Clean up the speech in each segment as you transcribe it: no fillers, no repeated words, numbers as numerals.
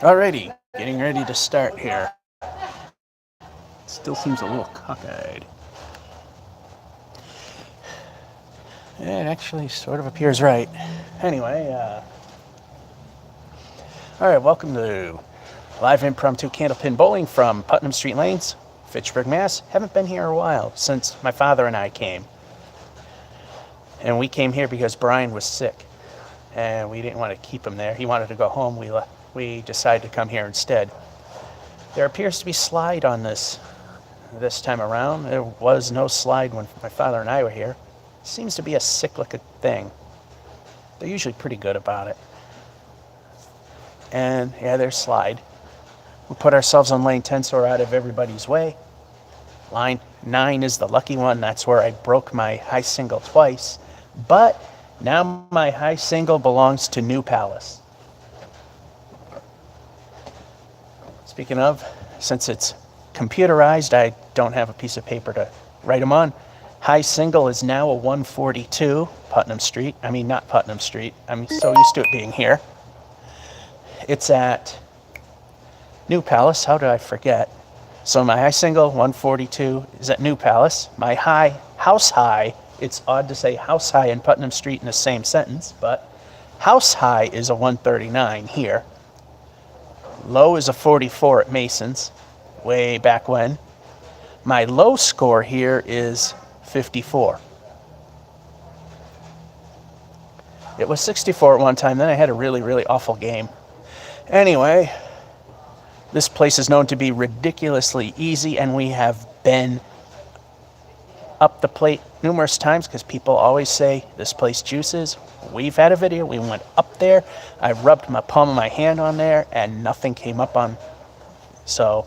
Alrighty, getting ready to start here. Still seems a little cockeyed. It actually sort of appears right. Anyway, alright, welcome to live impromptu candlepin bowling from Putnam Street Lanes, Fitchburg, Mass. Haven't been here a while since my father and I came. And we came here because Brian was sick. And we didn't want to keep him there. He wanted to go home. We decided to come here instead. There appears to be slide on this time around. There was no slide when my father and I were here. Seems to be a cyclical thing. They're usually pretty good about it. And yeah, there's slide. We put ourselves on lane 10 so we're out of everybody's way. Line 9 is the lucky one. That's where I broke my high single twice. But now my high single belongs to New Palace. Speaking of, since it's computerized, I don't have a piece of paper to write them on. High single is now a 142, Putnam Street. I mean, not Putnam Street. I'm so used to it being here. It's at New Palace. How did I forget? So my high single, 142, is at New Palace. My house high, it's odd to say house high and Putnam Street in the same sentence, but house high is a 139 here. Low is a 44 at Mason's, way back when. My low score here is 54. It was 64 at one time, then I had a really, really awful game. Anyway, this place is known to be ridiculously easy, and we have been up the plate numerous times because people always say this place juices. We've had a video. We went up there. I rubbed my palm of my hand on there, and nothing came up on. So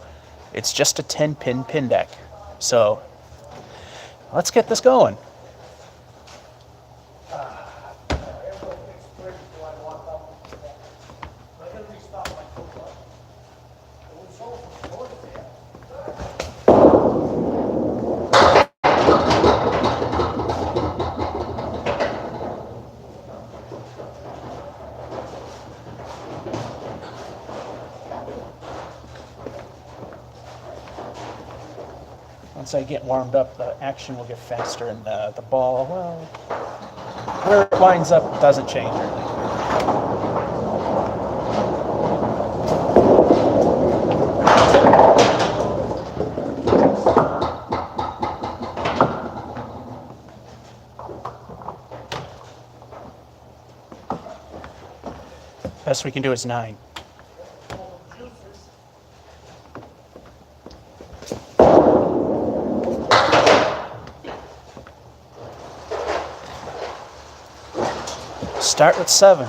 it's just a 10-pin pin deck. So let's get this going. Once I get warmed up, the action will get faster, and the ball, well, where it winds up doesn't change really. Best we can do is 9. Start with 7.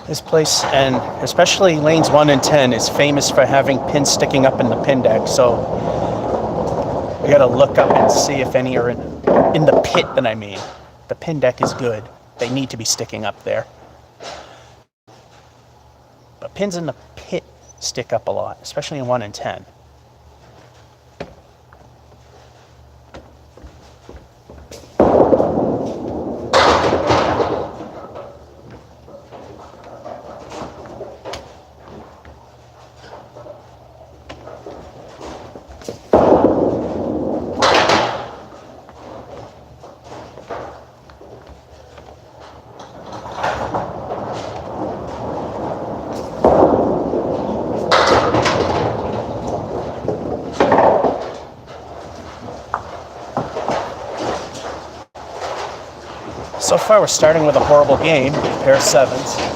This place, and especially lanes 1 and 10, is famous for having pins sticking up in the pin deck, so we gotta look up and see if any are in the pit, that I mean. The pin deck is good. They need to be sticking up there. But pins in the pit stick up a lot, especially in 1 and 10. So far, we're starting with a horrible game, pair of 7s.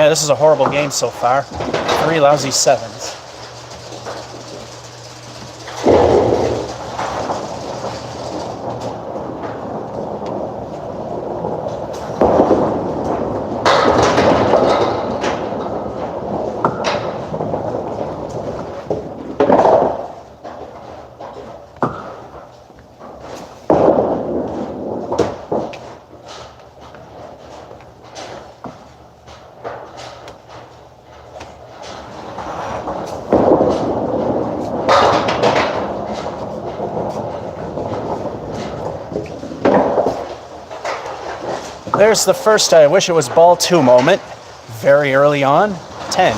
this is a horrible game so far. 3 lousy 7s. There's the first I wish it was ball 2 moment. Very early on, 10.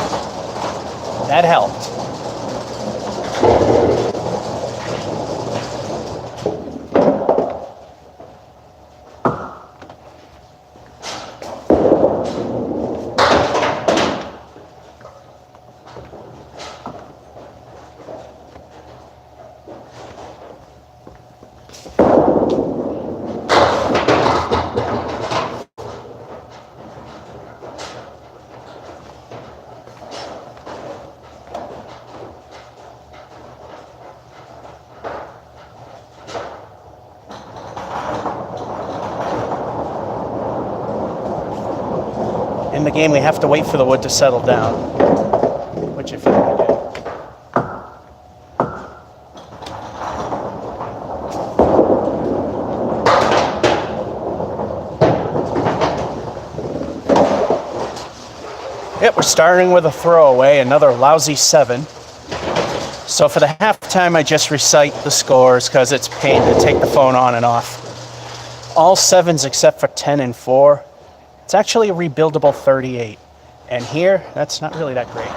That helped. In the game, we have to wait for the wood to settle down, which if you do. Yep, we're starting with a throwaway, another lousy 7. So for the halftime, I just recite the scores because it's a pain to take the phone on and off. All 7s except for 10 and 4. It's actually a rebuildable 38. And here, that's not really that great.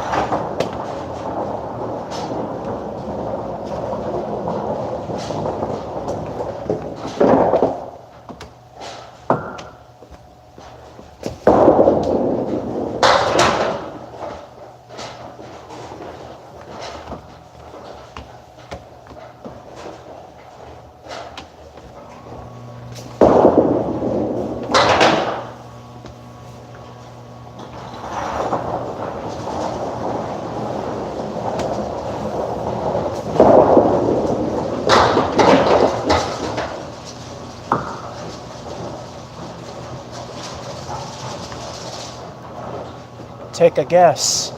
Take a guess.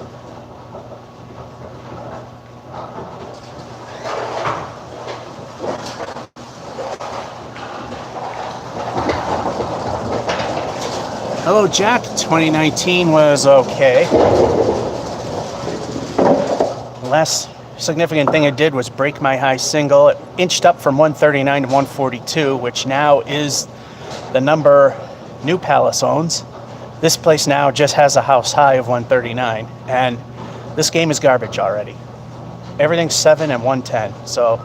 Hello, Jack. 2019 was okay. The last significant thing I did was break my high single. It inched up from 139 to 142, which now is the number New Palace owns. This place now just has a house high of 139, and this game is garbage already. Everything's 7 and 110, so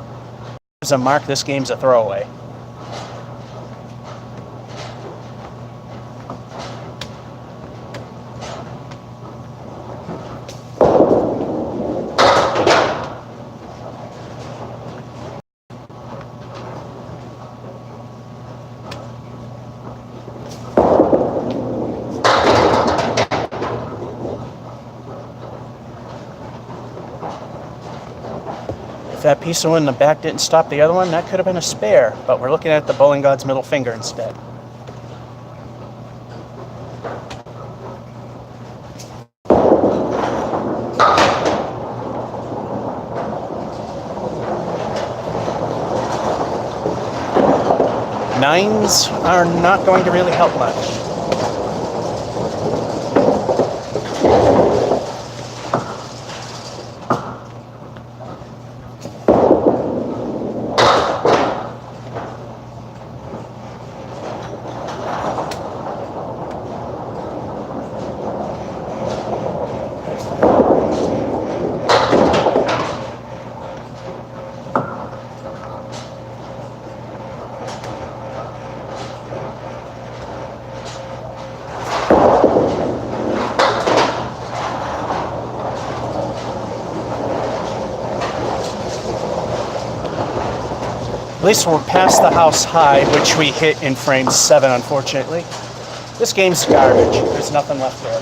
as a mark, this game's a throwaway. If that piece of wood in the back didn't stop the other one, that could have been a spare, but we're looking at the bowling god's middle finger instead. Nines are not going to really help much. At least we're past the house high, which we hit in frame 7, unfortunately. This game's garbage. There's nothing left there.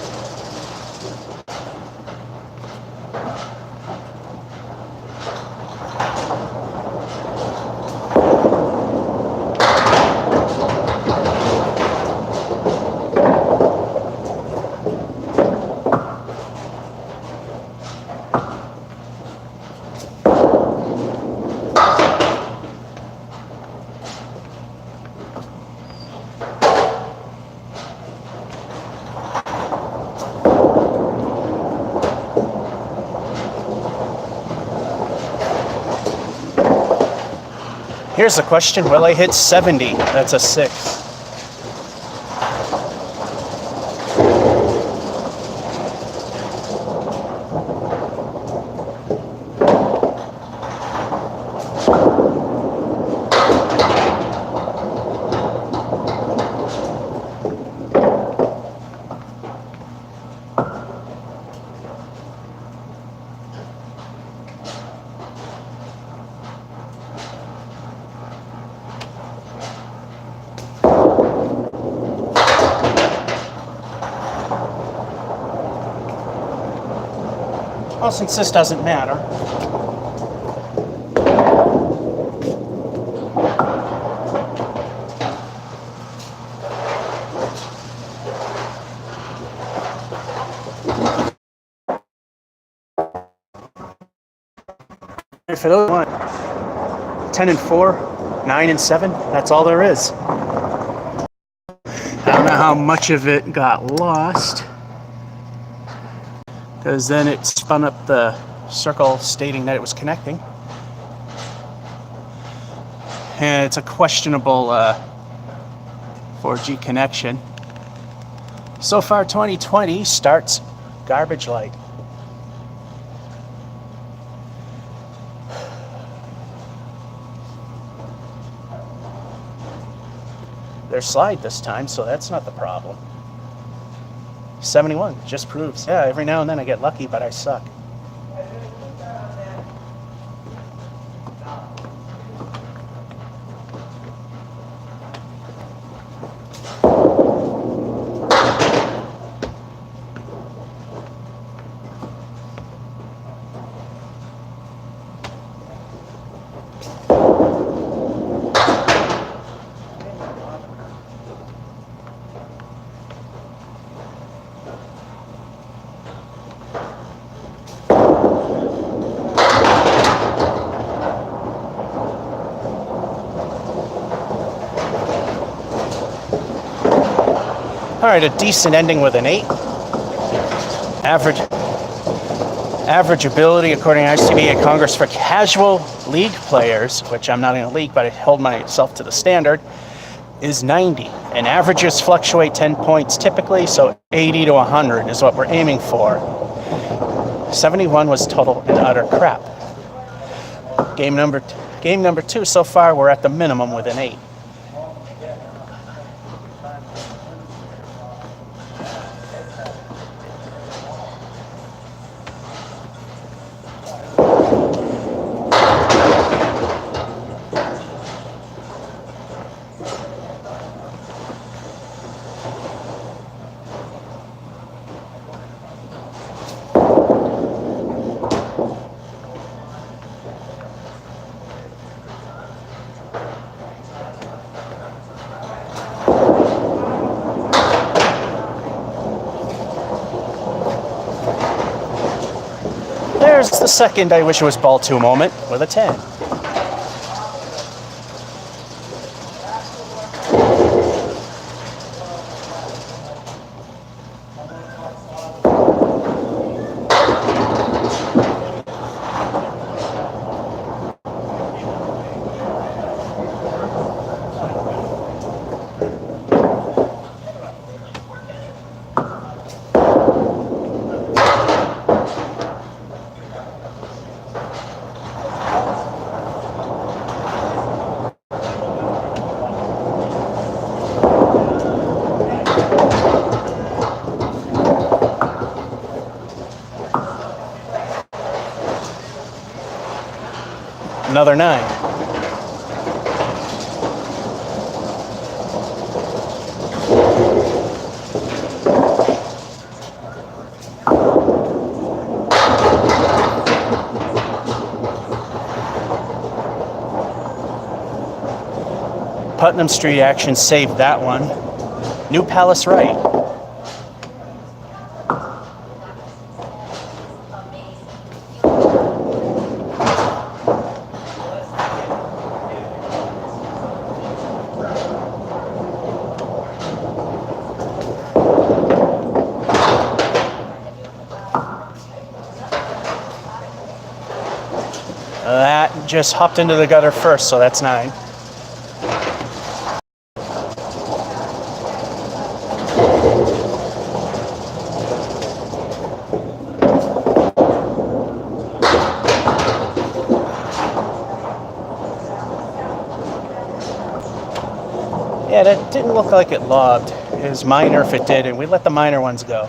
Here's the question, will I hit 70? That's a 6. Well, since this doesn't matter, for those one, 10 and 4, 9 and 7, that's all there is. I don't know how much of it got lost, because then it spun up the circle stating that it was connecting. And it's a questionable 4G connection. So far 2020 starts garbage light. There's slide this time, so that's not the problem. 71 just proves. Yeah, every now and then I get lucky, but I suck. All right, a decent ending with an 8. Average ability, according to ICBA Congress for casual league players, which I'm not in a league, but I hold myself to the standard, is 90. And averages fluctuate 10 points typically, so 80 to 100 is what we're aiming for. 71 was total and utter crap. Game number 2, so far we're at the minimum with an 8. There's the second I wish it was ball 2 moment with a 10. Another 9. Putnam Street action saved that one. New Palace right. That just hopped into the gutter first, so that's 9. Yeah, that didn't look like it lobbed. It was minor if it did, and we let the minor ones go.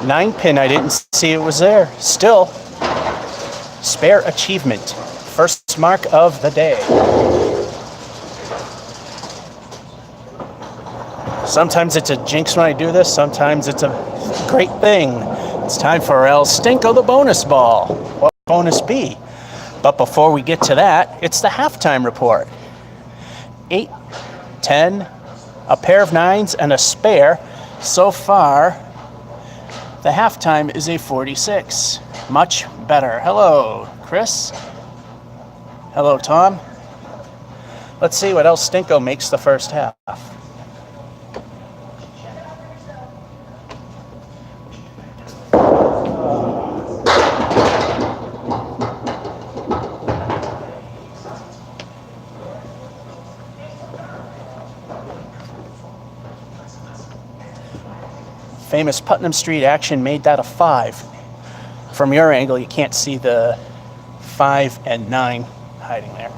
Nine pin, I didn't see it was there. Still, spare achievement. First mark of the day. Sometimes it's a jinx when I do this, sometimes it's a great thing. It's time for El Stinko the bonus ball. What bonus be? But before we get to that, it's the halftime report. 8, 10, a pair of 9s, and a spare. So far, the halftime is a 46. Much better. Hello, Chris. Hello, Tom. Let's see what El Stinko makes the first half. Famous Putnam Street action made that a 5. From your angle, you can't see the 5 and 9 hiding there.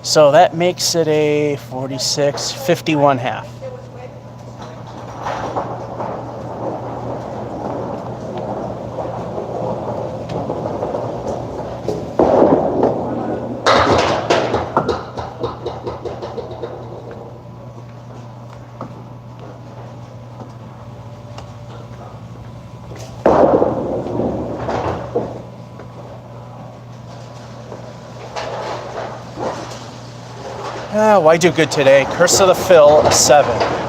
So that makes it a 46, 51 half. Why do good today? Curse of the Fill, a 7.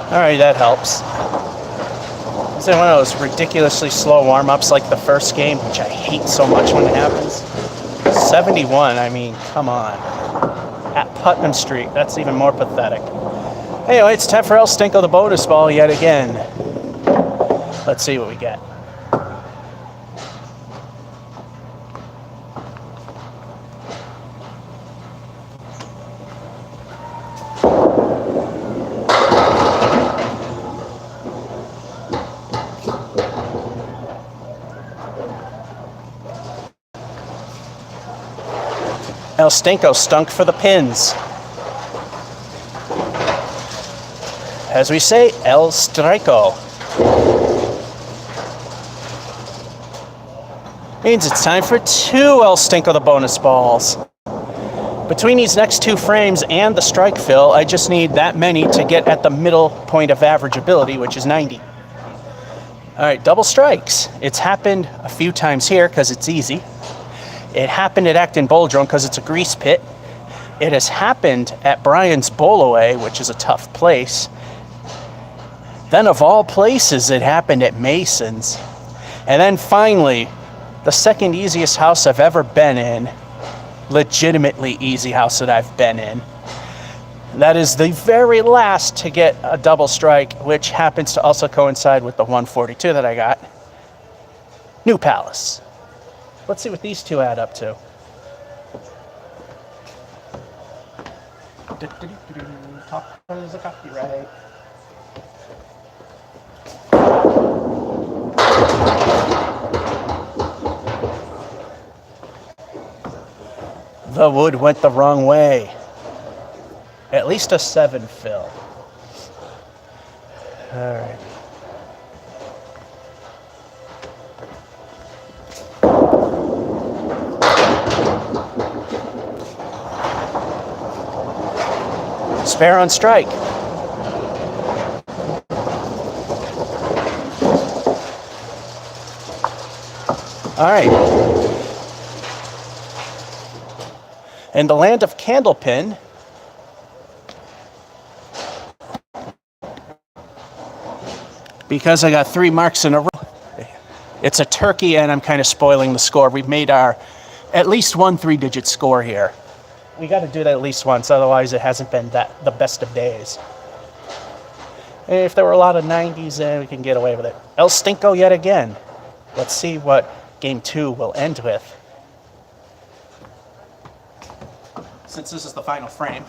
Alright, that helps. It's one of those ridiculously slow warm-ups like the first game, which I hate so much when it happens. 71, I mean, come on. At Putnam Street, that's even more pathetic. Anyway, it's time for El Stinko the bonus ball yet again. Let's see what we get. El Stinko stunk for the pins. As we say, El Striko. Means it's time for 2 El Stinko the bonus balls. Between these next 2 frames and the strike fill, I just need that many to get at the middle point of average ability, which is 90. Alright, double strikes. It's happened a few times here because it's easy. It happened at Acton Boldrome because it's a grease pit. It has happened at Brian's Bowlaway, which is a tough place. Then of all places, it happened at Mason's. And then finally, the second easiest house I've ever been in, legitimately easy house that I've been in. That is the very last to get a double strike, which happens to also coincide with the 142 that I got. New Palace. Let's see what these 2 add up to. Talk as a copyright. The wood went the wrong way. At least a 7 fill. All right. Spare on strike. All right. In the land of Candlepin, Because I got 3 marks in a row. It's a turkey, and I'm kind of spoiling the score. We've made our at least one 3-digit score here. We got to do that at least once, otherwise it hasn't been the best of days. If there were a lot of 90s, then we can get away with it. El Stinko yet again. Let's see what game 2 will end with. Since this is the final frame.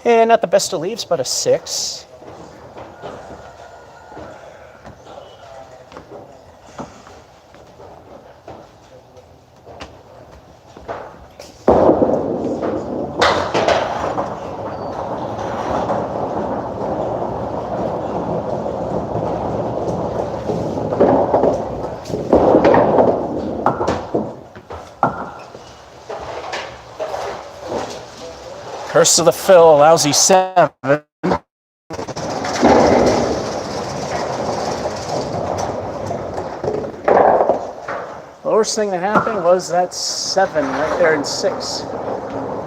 And not the best of leaves, but a 6. Curse of the Fill, lousy 7. The worst thing that happened was that 7 right there in 6.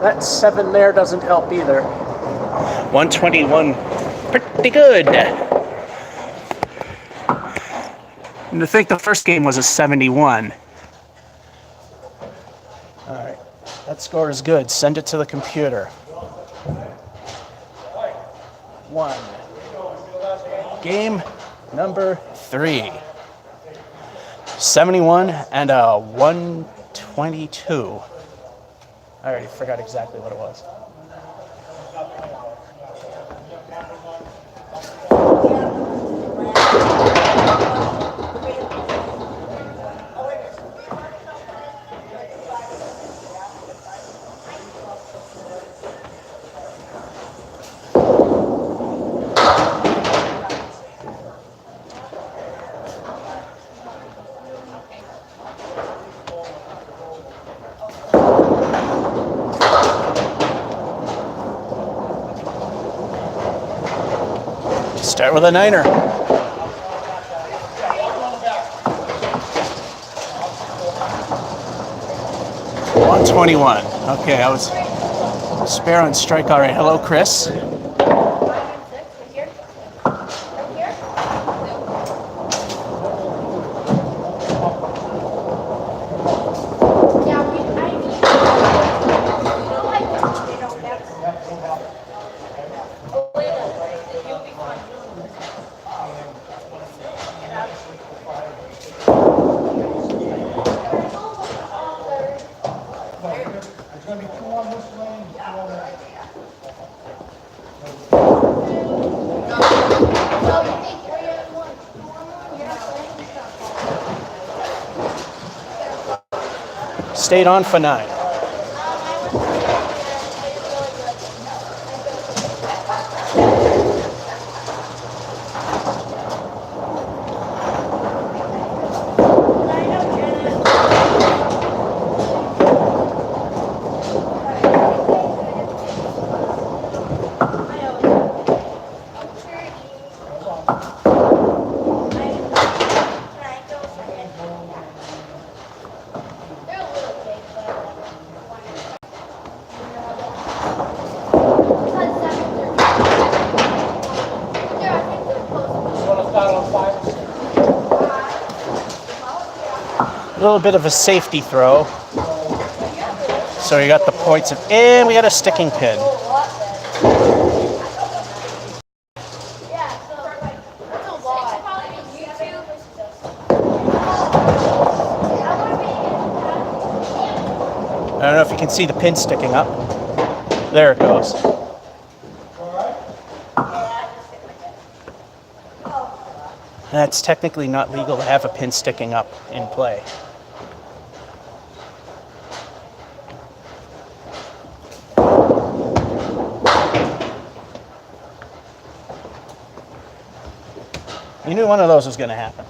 That 7 there doesn't help either. 121, pretty good. And to think the first game was a 71. All right, that score is good. Send it to the computer. 1. Game number 3. 71 and a 122. I already forgot exactly what it was. Start with a 9er. $121. Okay, I was spare on strike already. Hello, Chris. Stayed on for 9. A little bit of a safety throw. So we got the points of, and we got a sticking pin. I don't know if you can see the pin sticking up. There it goes. That's technically not legal to have a pin sticking up in play. You knew one of those was going to happen.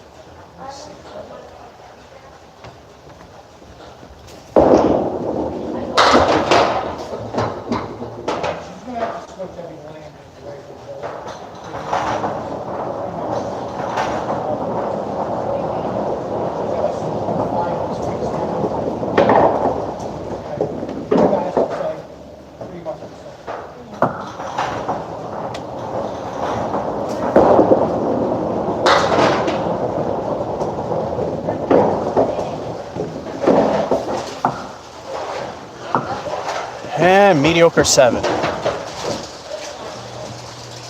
mediocre 7.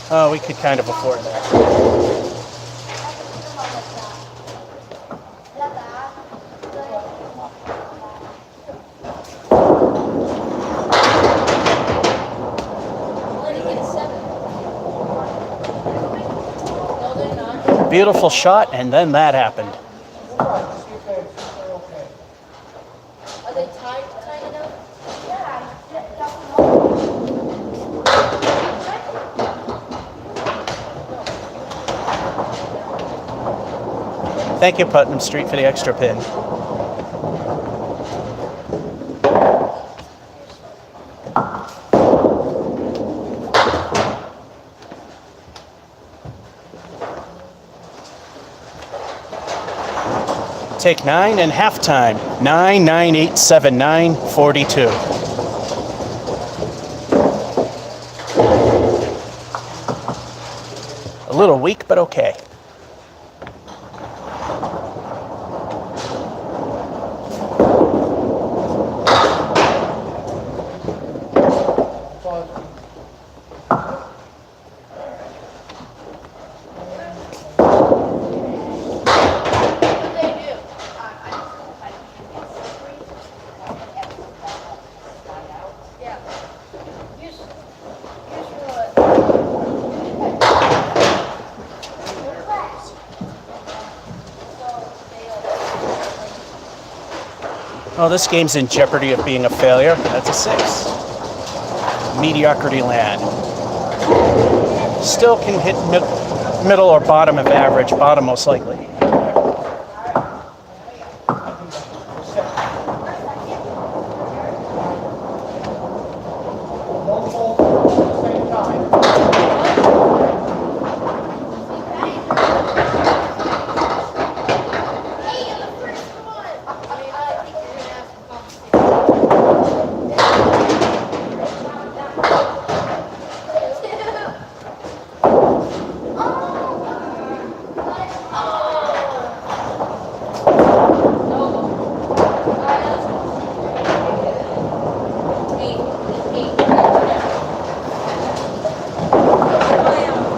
Oh, we could kind of afford that. Beautiful shot, and then that happened. Are they tied enough? Thank you, Putnam Street, for the extra pin. Take 9 and halftime. 9, 9, 8, 7, 9, 42. A little weak, but okay. Oh, this game's in jeopardy of being a failure. That's a 6. Mediocrity land. Still can hit middle or bottom of average. Bottom most likely.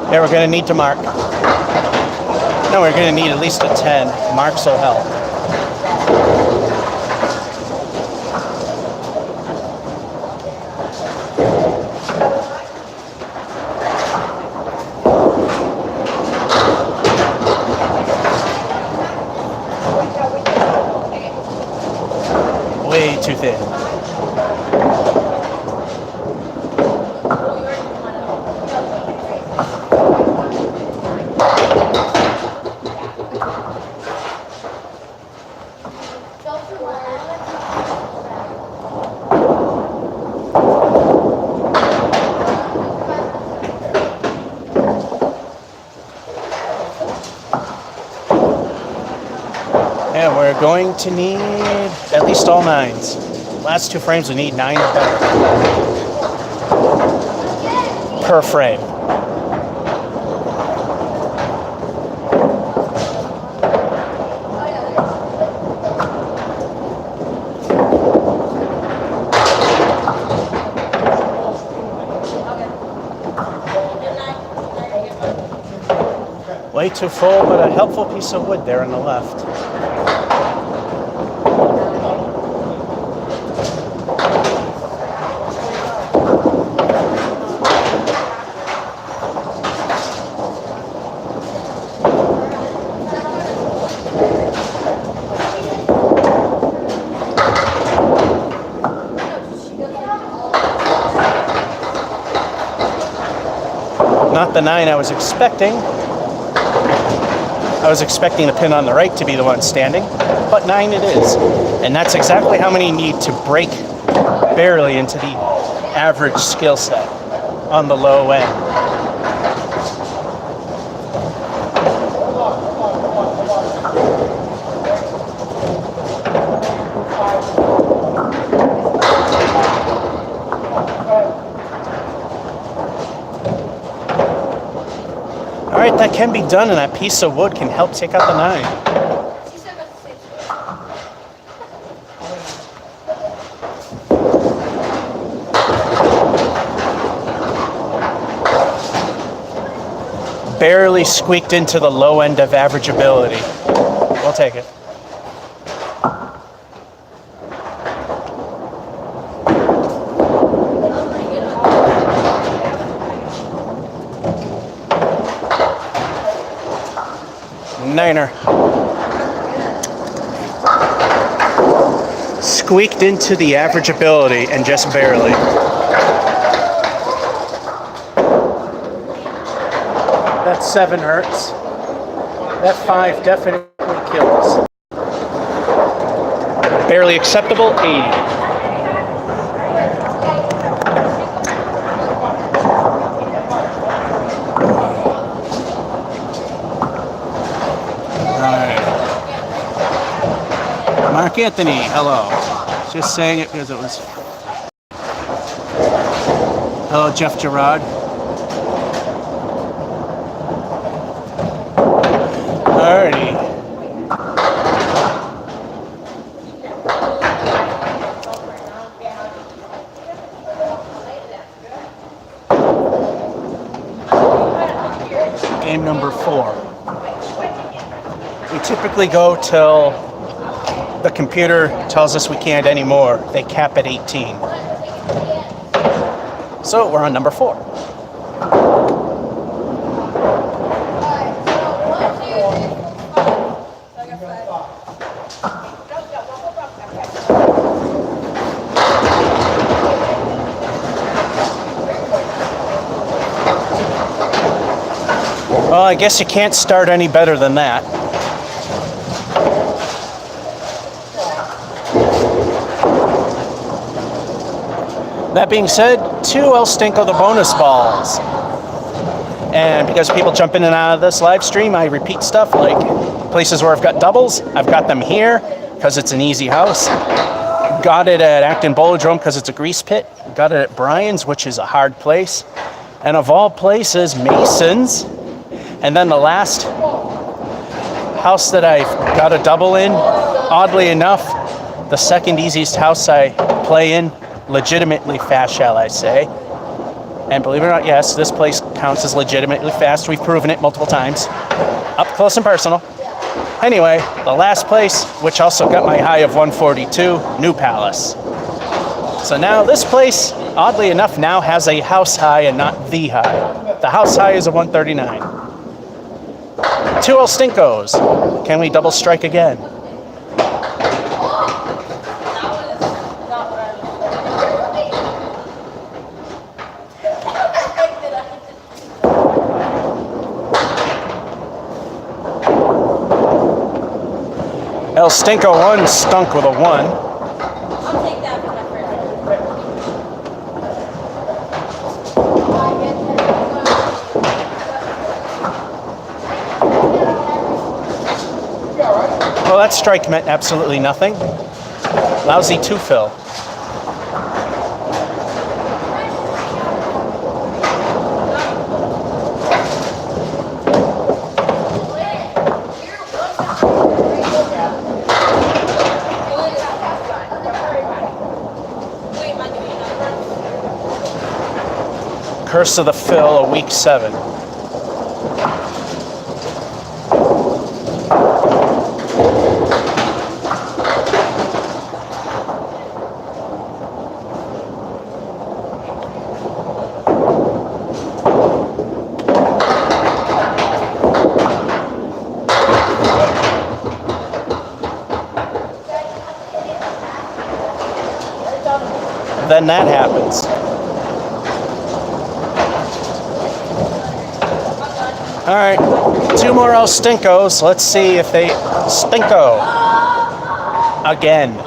Yeah, we're going to need to mark. No, we're going to need at least a 10. Marks will help. Way too thin. Yeah, we're going to need at least all 9s. Last 2 frames we need 9 or better. Per frame. Way too full, but a helpful piece of wood there on the left. Not the 9 I was expecting. I was expecting the pin on the right to be the one standing, but 9 it is. And that's exactly how many you need to break barely into the average skill set on the low end. All right, that can be done, and that piece of wood can help take out the 9. barely squeaked into the low end of average ability. We'll take it. Niner. Squeaked into the average ability and just barely. That 7 hurts. That 5 definitely kills. Barely acceptable, 80. Mark Anthony, hello. Just saying it because it was. Hello, Jeff Gerard. Alrighty. Game number 4. We typically go till the computer tells us we can't anymore. They cap at 18. So we're on number 4. Well, I guess you can't start any better than that. That being said, 2 El Stinko the bonus balls. And because people jump in and out of this live stream, I repeat stuff like places where I've got doubles. I've got them here because it's an easy house. Got it at Acton Bolodrome because it's a grease pit. Got it at Brian's, which is a hard place. And of all places, Mason's. And then the last house that I got a double in, oddly enough, the second easiest house I play in, legitimately fast, shall I say. And believe it or not, yes, this place counts as legitimately fast. We've proven it multiple times. Up close and personal. Anyway, the last place, which also got my high of 142, New Palace. So now this place, oddly enough, now has a house high and not the high. The house high is a 139. 2 El Stinkos. Can we double strike again? El Stinko 1 stunk with a 1. I'll take that for my Well, that strike meant absolutely nothing. Lousy 2 fill. Curse of the Fill, a week 7. Then that happens. All right, 2 more El Stinkos. Let's see if they stinko again.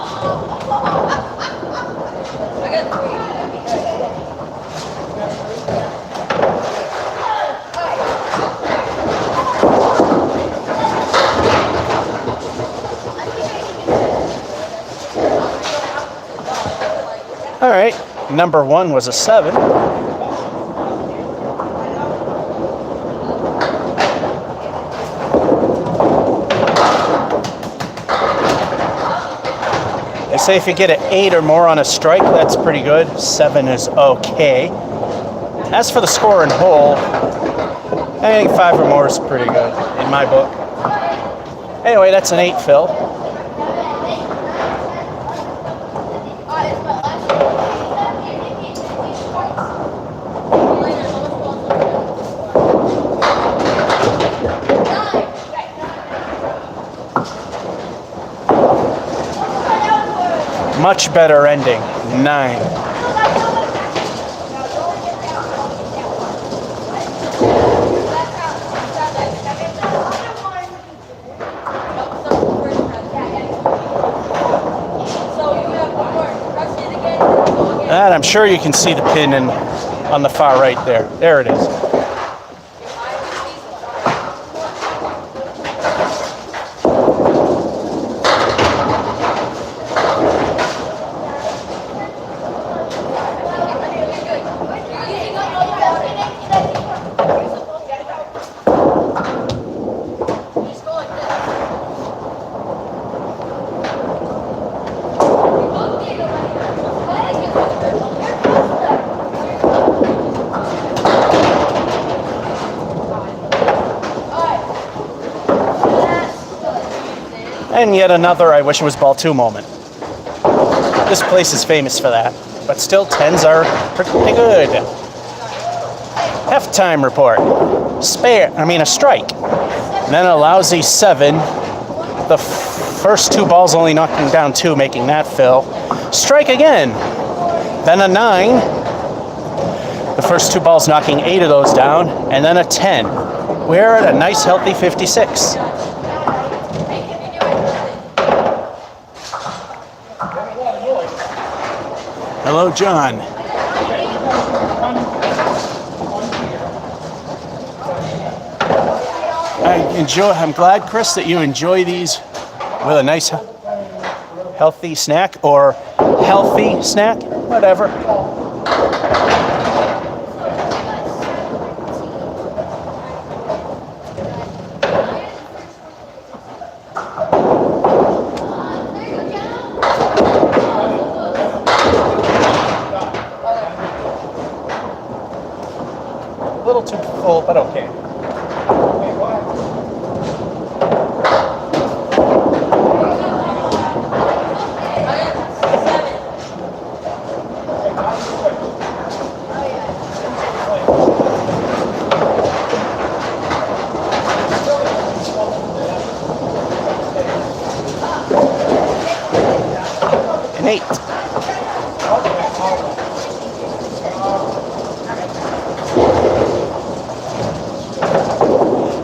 All right, number 1 was a 7. They say if you get an 8 or more on a strike, that's pretty good. 7 is okay. As for the score in whole, I think 5 or more is pretty good in my book. Anyway, that's an 8 fill. Much better ending. 9. And I'm sure you can see the pin on the far right there. There it is. And yet another I wish it was ball 2 moment. This place is famous for that. But still, 10s are pretty good. Halftime report. A strike. And then a lousy 7. The first 2 balls only knocking down 2, making that fill. Strike again. Then a 9. The first 2 balls knocking 8 of those down. And then a 10. We're at a nice healthy 56. Hello, John. I'm glad, Chris, that you enjoy these with a nice, healthy snack or healthy snack, whatever. A little too full, but okay. An 8.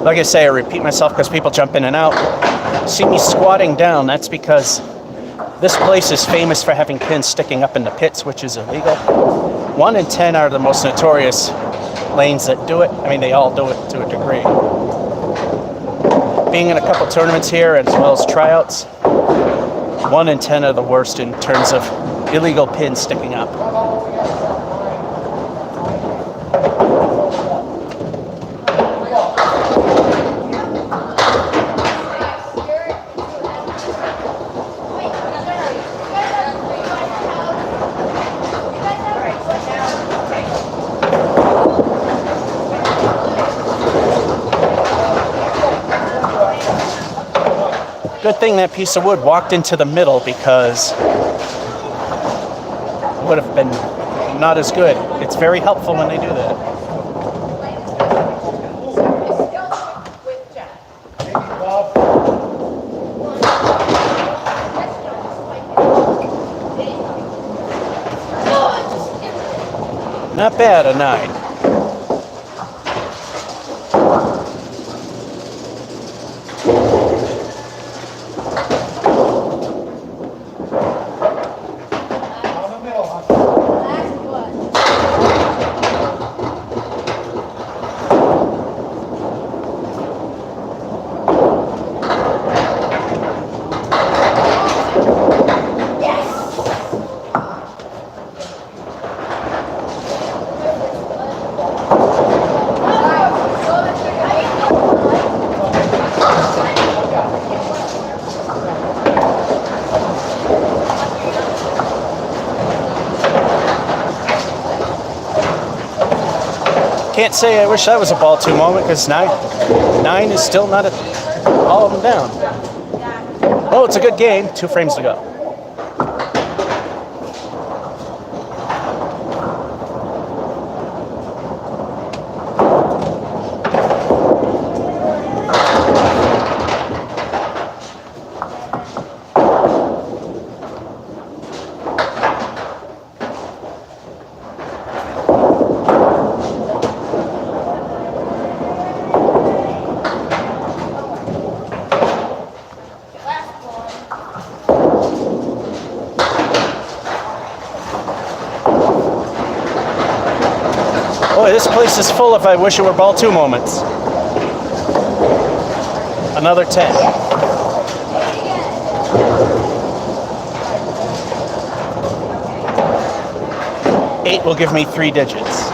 Like I say, I repeat myself because people jump in and out. See me squatting down, that's because this place is famous for having pins sticking up in the pits, which is illegal. 1 and 10 are the most notorious lanes that do it. They all do it to a degree. Being in a couple tournaments here, as well as tryouts, 1 and 10 are the worst in terms of illegal pins sticking up. Good thing that piece of wood walked into the middle because it would have been not as good. It's very helpful when they do that. Not bad, a 9. can't say I wish that was a ball two moment because nine is still not all of them down. Oh, it's a good game. 2 frames to go. Boy, this place is full of I wish it were ball two moments. Another 10. 8 will give me 3 digits.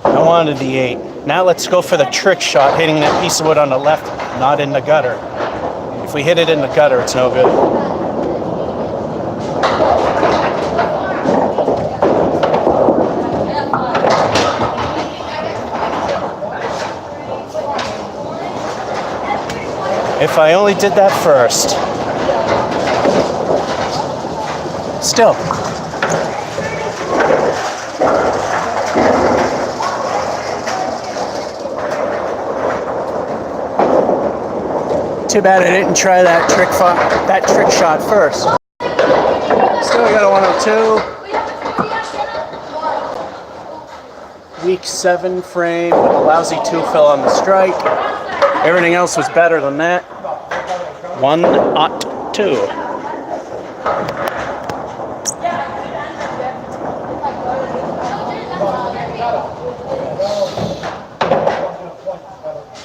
I wanted the 8. Now let's go for the trick shot, hitting that piece of wood on the left, not in the gutter. If we hit it in the gutter, it's no good. If I only did that first. Still. Too bad I didn't try that trick shot first. Still got a 102. Weak 7 frame with a lousy 2 fill on the strike. Everything else was better than that. 102.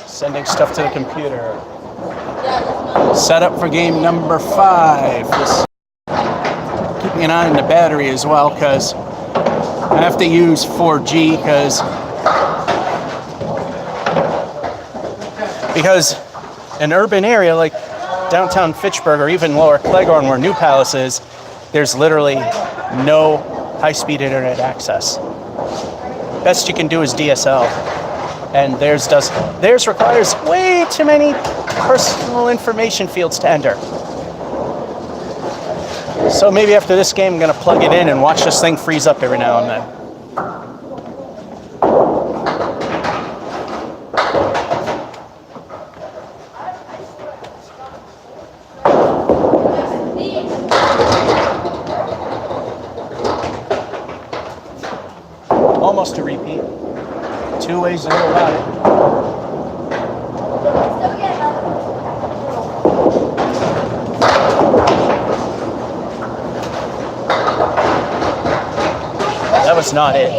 Sending stuff to the computer. Set up for game number 5. Just keeping an eye on the battery as well, because I have to use 4G because an urban area like downtown Fitchburg or even Lower Cleghorn where New Palace is, there's literally no high-speed internet access. Best you can do is DSL. And theirs requires way too many personal information fields to enter. So maybe after this game, I'm gonna plug it in and watch this thing freeze up every now and then. Almost a repeat. 2 ways to go about it. That was not it.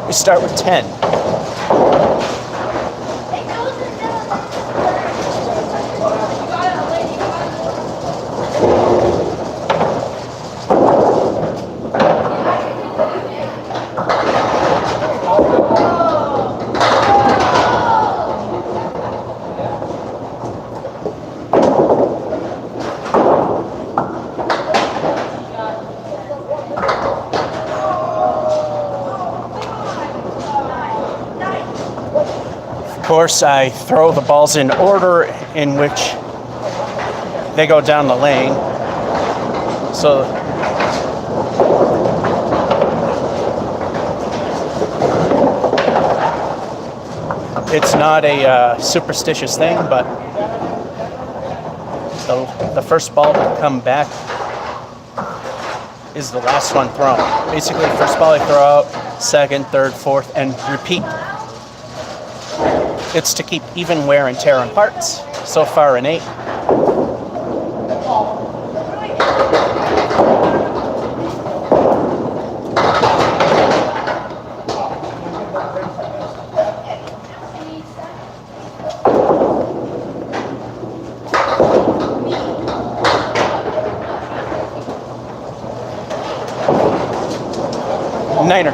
We start with 10. Of course, I throw the balls in order in which they go down the lane. So it's not a superstitious thing, but the first ball to come back is the last one thrown. Basically, first ball I throw out, second, third, fourth, and repeat. It's to keep even wear and tear on parts. So far an 8. Niner.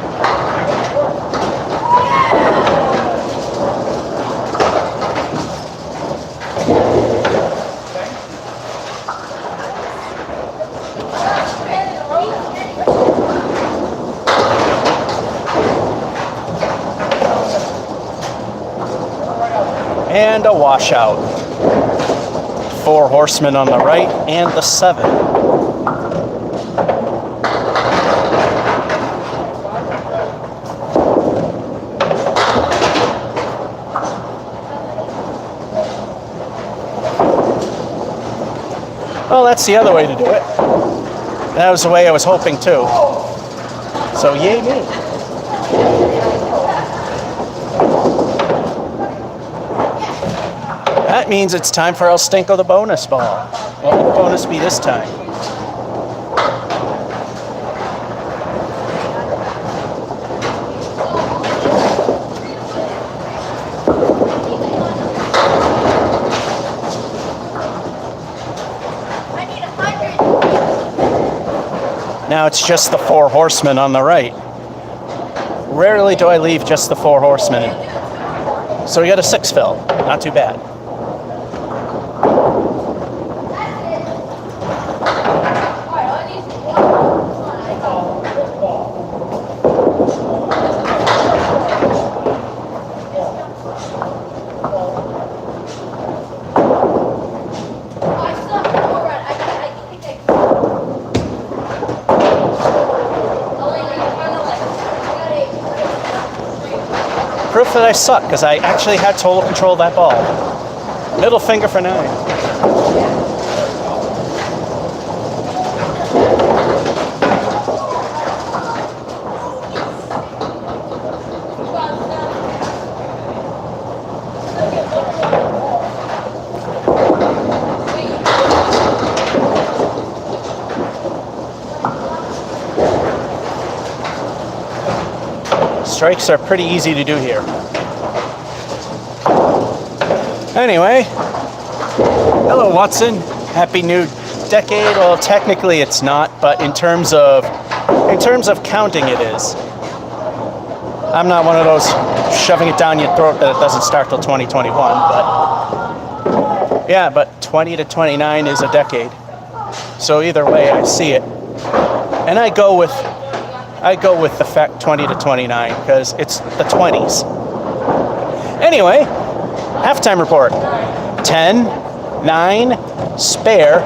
And a washout. 4 horsemen on the right and the 7. Well, that's the other way to do it. That was the way I was hoping too. So yay me. That means it's time for El Stinko the bonus ball. What will the bonus be this time? Now it's just the 4 horsemen on the right. Rarely do I leave just the 4 horsemen. So we got a 6 fill. Not too bad. Proof that I suck, because I actually had total control of that ball. Middle finger for 9. Strikes are pretty easy to do here. Anyway, hello Watson. Happy new decade. Well, technically it's not, but in terms of counting it is. I'm not one of those shoving it down your throat that it doesn't start till 2021, but yeah, but 20 to 29 is a decade. So either way I see it. And I go with the fact 20 to 29 because it's the 20s. Anyway, halftime report. 10, 9, spare,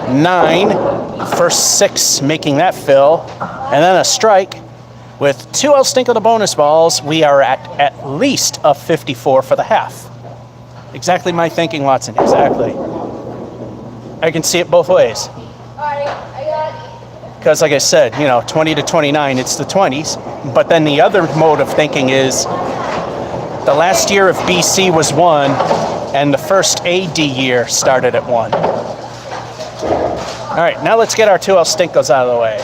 9, first 6 making that fill, and then a strike. With 2 El Stinko the bonus balls, we are at least a 54 for the half. Exactly my thinking, Watson, exactly. I can see it both ways. Because like I said, 20 to 29, it's the 20s. But then the other mode of thinking is the last year of BC was 1, and the first AD year started at 1. All right, now let's get our 2 El Stinkos out of the way.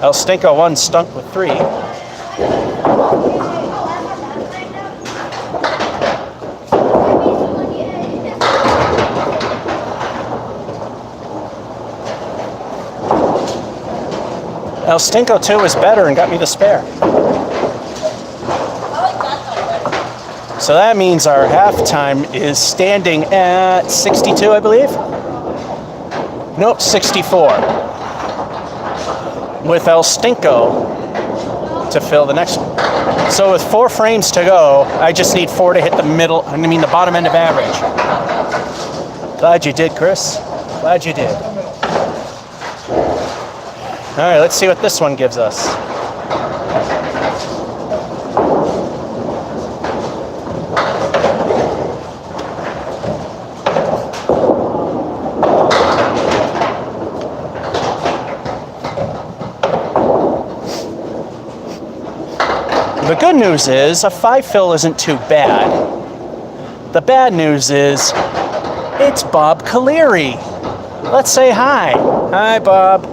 El Stinko 1 stunk with 3. El Stinko 2 was better and got me the spare. So that means our halftime is standing at 62, I believe. Nope, 64. With El Stinko to fill the next one. So with 4 frames to go, I just need 4 to hit the bottom end of average. Glad you did, Chris. Glad you did. All right, let's see what this one gives us. The good news is a 5 fill isn't too bad. The bad news is it's Bob Caleri. Let's say hi. Hi, Bob.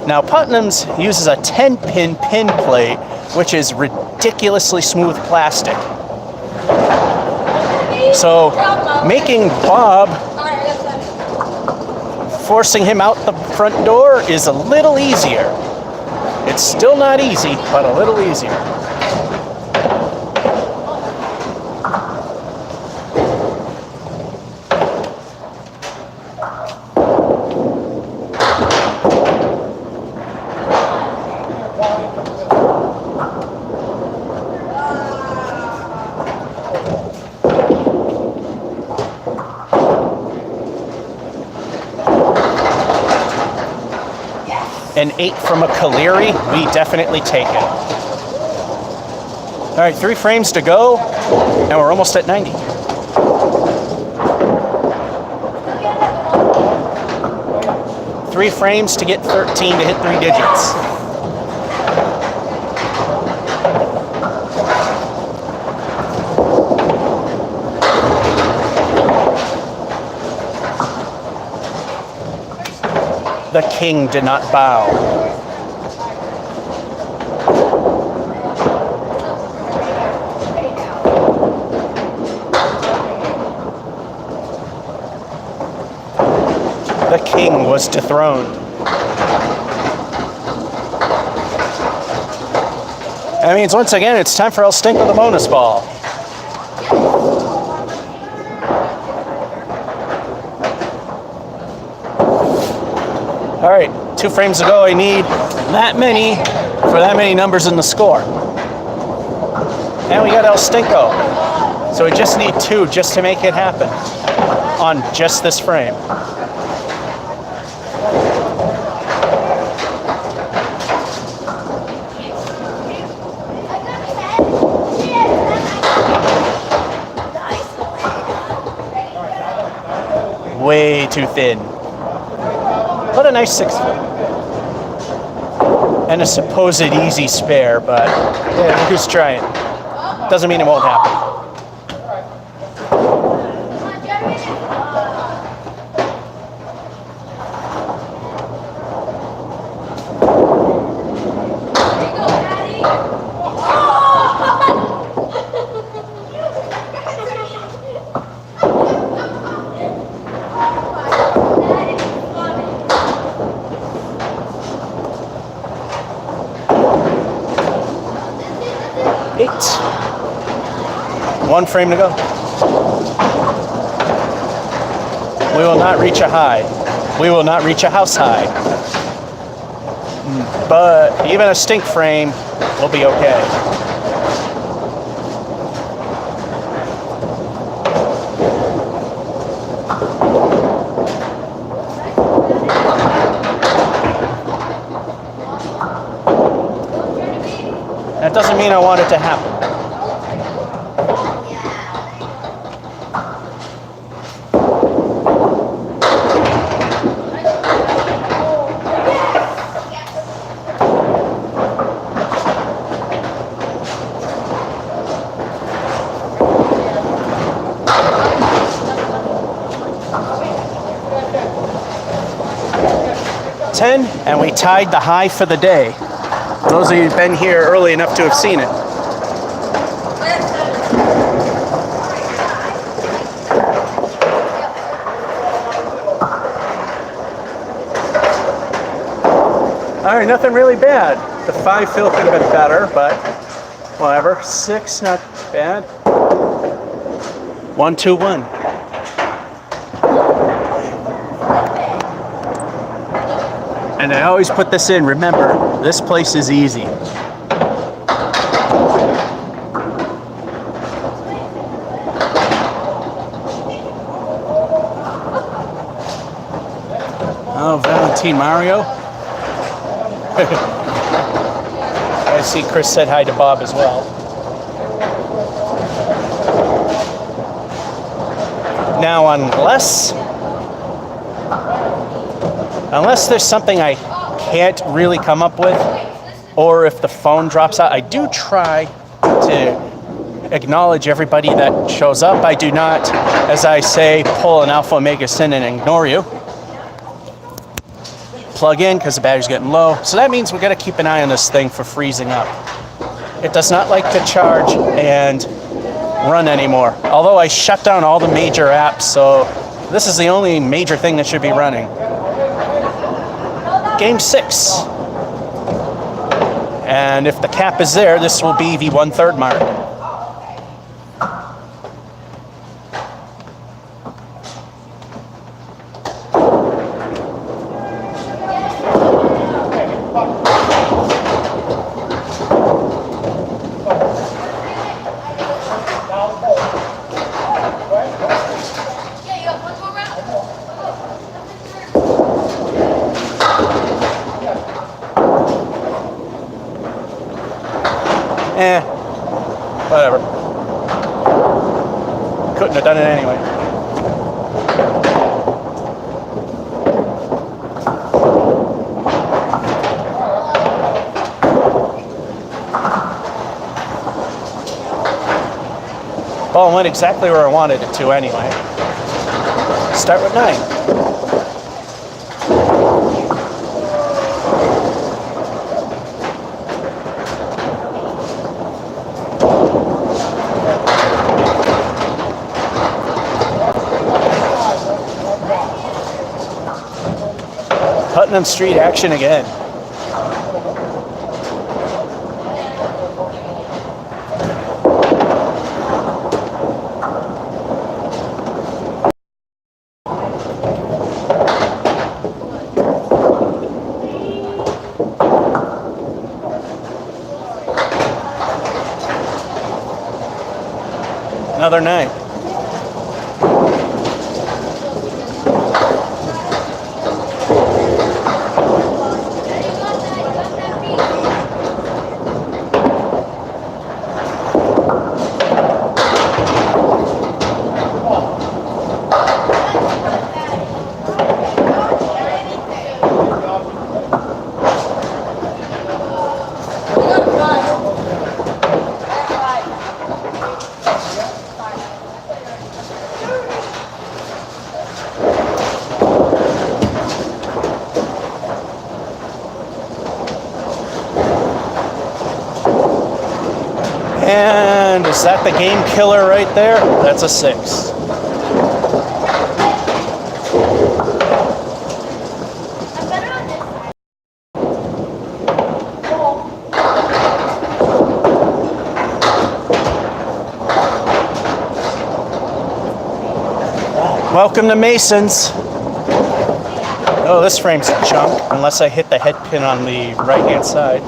Now Putnam's uses a 10-pin pin plate, which is ridiculously smooth plastic. So making Bob, forcing him out the front door is a little easier. It's still not easy, but a little easier. An 8 from a Caleri, we definitely take it. All right, 3 frames to go, and we're almost at 90. Three frames to get 13 to hit 3 digits. The king did not bow. The king was dethroned. That means once again it's time for El Stinko the bonus ball. All right, 2 frames to go. I need that many for that many numbers in the score. And we got El Stinko. So we just need 2 just to make it happen on just this frame. Way too thin. What a nice 6 foot. And a supposed easy spare, but yeah, who's trying? Doesn't mean it won't happen. One frame to go. We will not reach a high. We will not reach a house high. But even a stink frame will be okay. That doesn't mean I want it to happen. And we tied the high for the day. Those of you who've been here early enough to have seen it. All right, nothing really bad. The 5 fill could have been better, but whatever. 6, not bad. 1, 2, 1. And I always put this in, remember, this place is easy. Oh, Valentine Mario. I see Chris said hi to Bob as well. Now, unless there's something I can't really come up with, or if the phone drops out, I do try to acknowledge everybody that shows up. I do not, as I say, pull an Alpha Omega Sin and ignore you. plug in because the battery's getting low. So that means we got to keep an eye on this thing for freezing up. It does not like to charge and run anymore. Although I shut down all the major apps, so this is the only major thing that should be running. Game 6. And if the cap is there, this will be the 1/3 mark. Whatever. Couldn't have done it anyway. Ball went exactly where I wanted it to anyway. Start with 9. Putnam Street action again. Another 9. And is that the game killer right there? That's a 6. Welcome to Masons. Oh, this frame's junk, unless I hit the head pin on the right-hand side.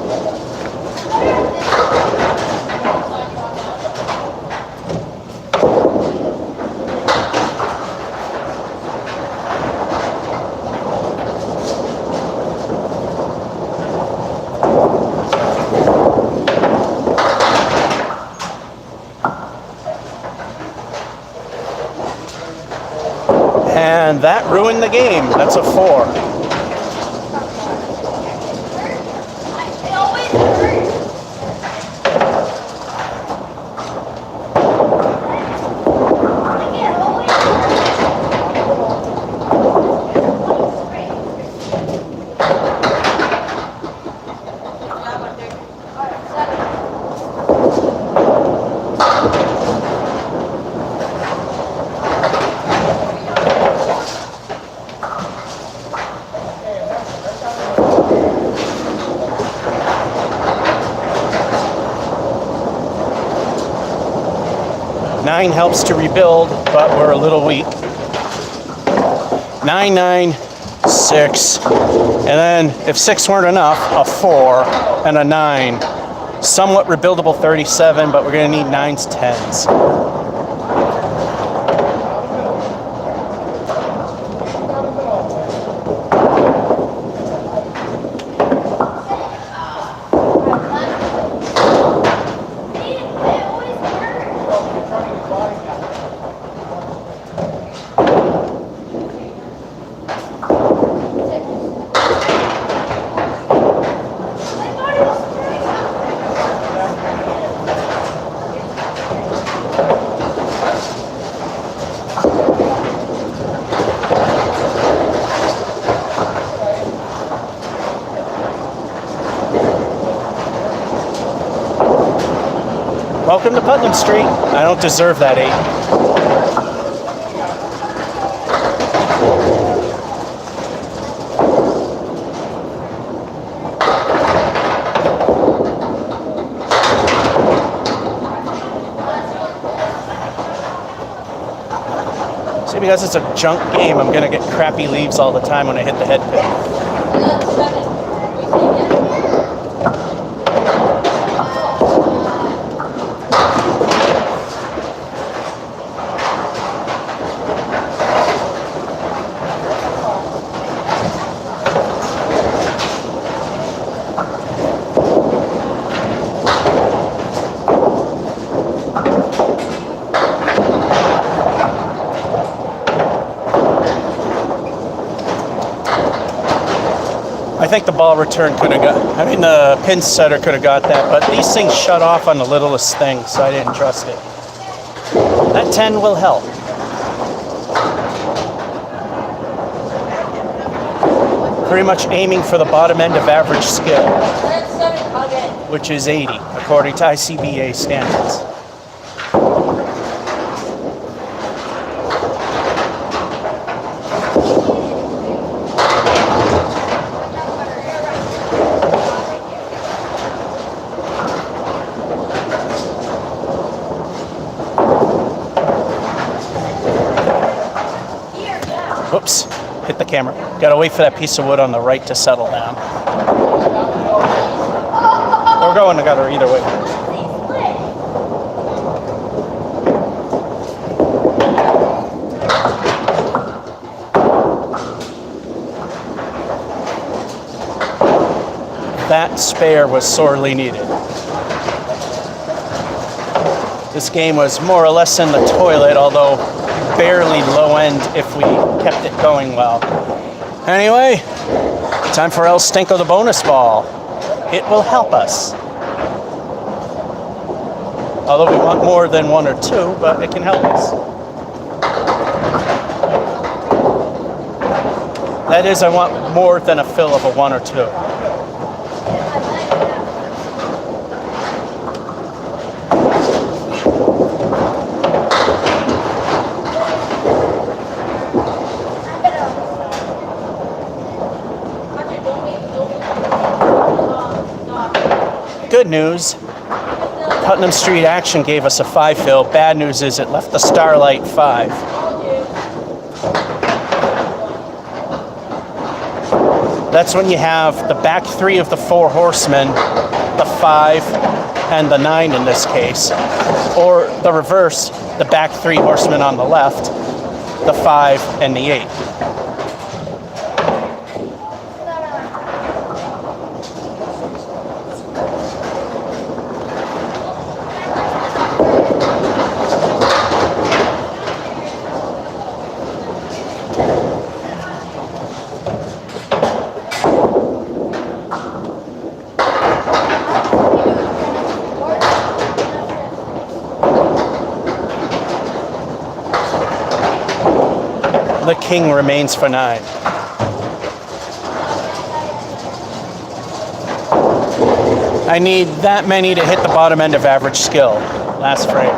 And that ruined the game. That's a 4. Nine helps to rebuild, but we're a little weak. 9, 9, 6, and then if 6 weren't enough, a 4 and a 9. Somewhat rebuildable 37, but we're going to need 9s, 10s. Welcome to Putnam Street. I don't deserve that 8. See, because it's a junk game, I'm gonna get crappy leaves all the time when I hit the head pin. I think the ball return could have got, the pin setter could have got that, but these things shut off on the littlest thing, so I didn't trust it. That 10 will help. Pretty much aiming for the bottom end of average skill, which is 80, according to ICBA standards. Whoops, hit the camera. Gotta wait for that piece of wood on the right to settle down. We're going together either way. That spare was sorely needed. This game was more or less in the toilet, although barely low end if we kept it going well. Anyway, time for El Stinko the bonus ball. It will help us. Although we want more than 1 or 2, but it can help us. That is, I want more than a fill of a 1 or 2. Good news, Putnam Street Action gave us a 5 fill. Bad news is it left the Starlight 5. That's when you have the back 3 of the 4 horsemen, the 5 and the 9 in this case, or the reverse, the back 3 horsemen on the left, the 5 and the 8. The king remains for 9. I need that many to hit the bottom end of average skill. Last frame.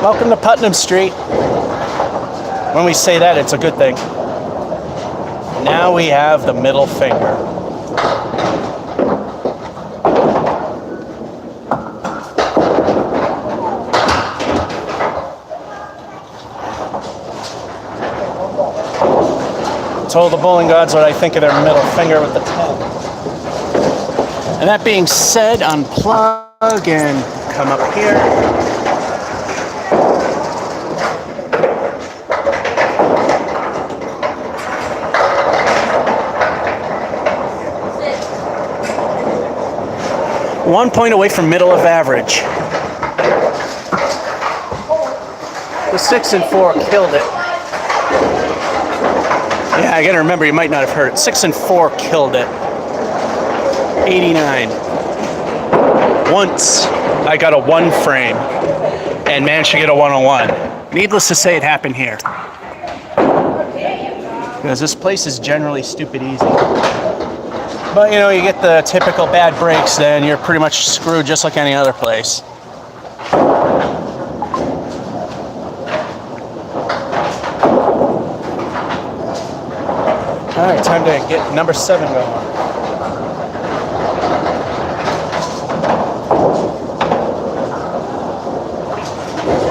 Welcome to Putnam Street. When we say that, it's a good thing. Now we have the middle finger. Told the bowling gods what I think of their middle finger with the 10. And that being said, unplug and come up here. One point away from middle of average. The 6 and 4 killed it. Yeah, I gotta remember, you might not have heard it. 6 and 4 killed it. 89. Once I got a 1 frame and managed to get a 101. Needless to say, it happened here. Because this place is generally stupid easy. But you know, you get the typical bad breaks, then you're pretty much screwed just like any other place. All right, time to get number 7 going.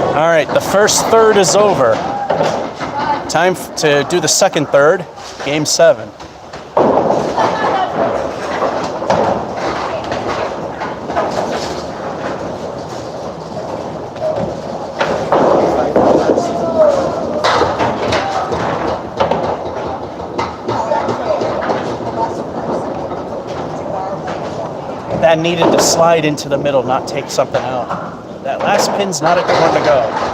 All right, the first third is over. Time to do the second third, game 7. That needed to slide into the middle, not take something out. That last pin's not a good one to go.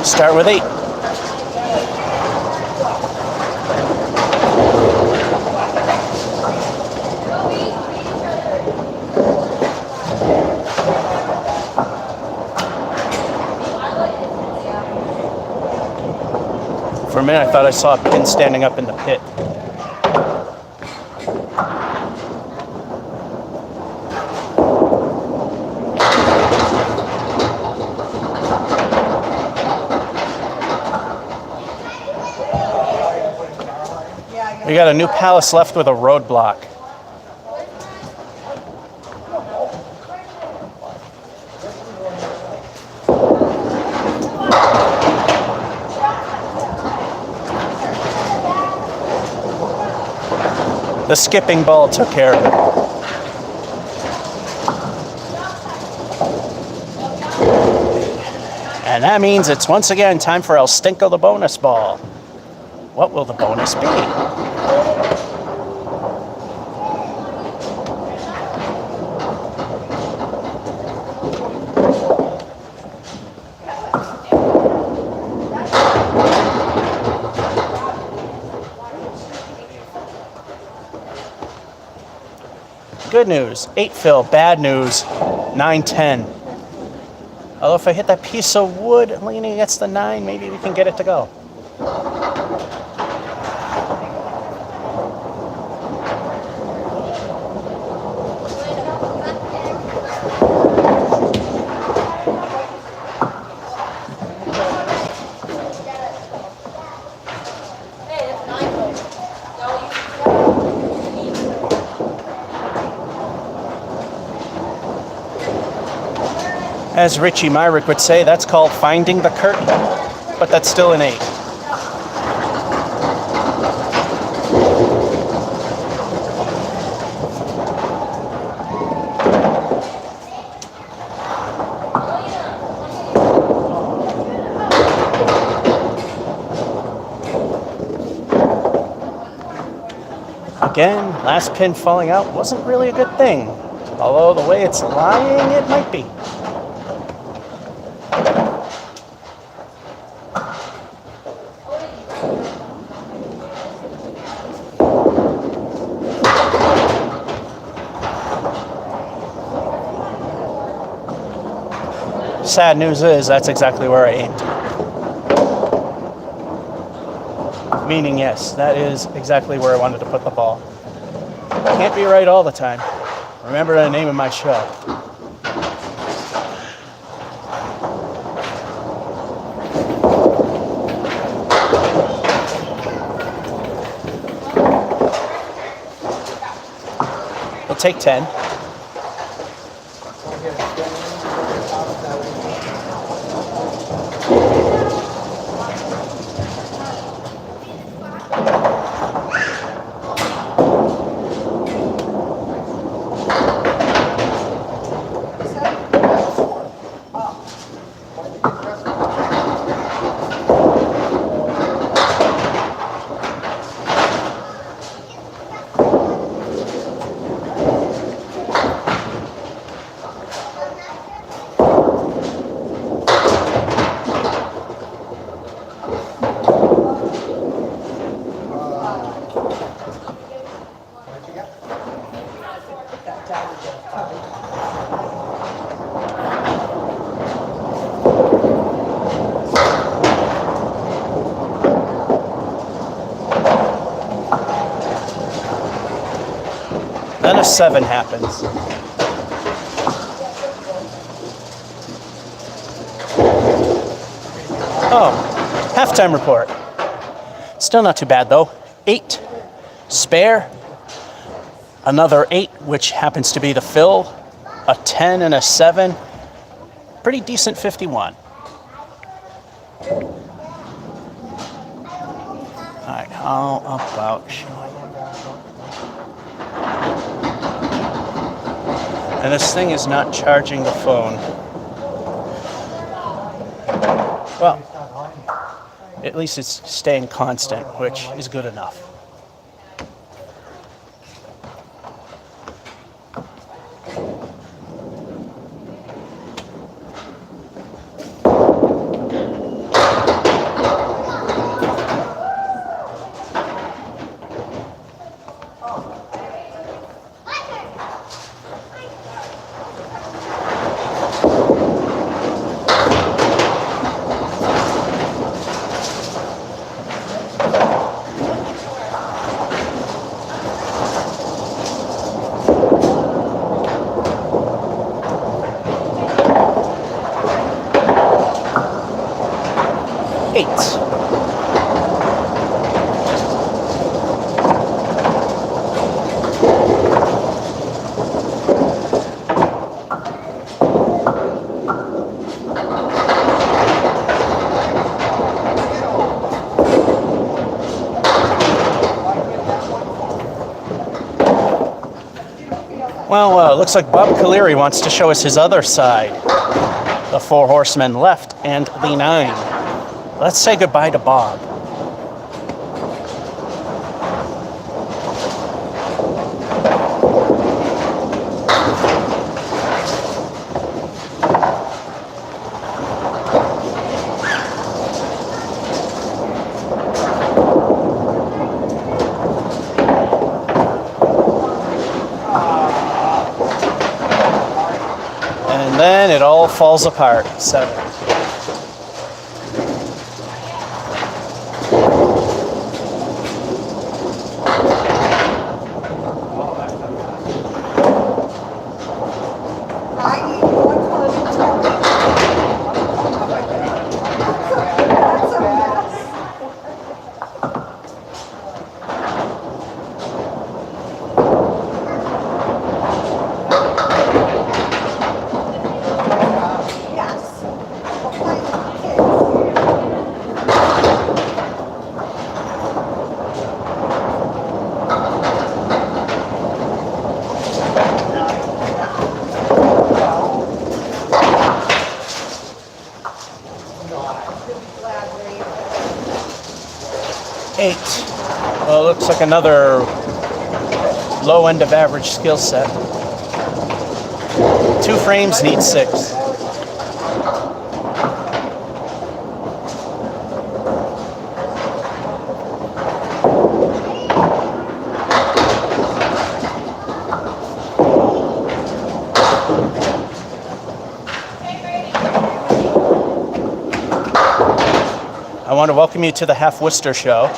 Start with 8. For a minute, I thought I saw a pin standing up in the pit. We got a new palace left with a roadblock. The skipping ball took care of it. And that means it's once again time for El Stinko the bonus ball. What will the bonus be? Good news, 8 fill. Bad news, 9-10. Although if I hit that piece of wood leaning against the 9, maybe we can get it to go. As Richie Myrick would say, that's called finding the curtain, but that's still an 8. Again, last pin falling out wasn't really a good thing, although the way it's lying, it might be. Sad news is that's exactly where I aimed. Meaning, yes, that is exactly where I wanted to put the ball. Can't be right all the time. Remember the name of my show. We'll take 10. Then a 7 happens. Oh, halftime report. Still not too bad though. 8, spare, another 8, which happens to be the fill, a 10 and a 7. Pretty decent 51. Alright, how about showing? And this thing is not charging the phone. Well, at least it's staying constant, which is good enough. Well, looks like Bob Caleri wants to show us his other side. The 4 horsemen left and the 9. Let's say goodbye to Bob. Then it all falls apart. 7. Well, it looks like another low end of average skill set. 2 frames need 6. I want to welcome you to the Half Worcester show.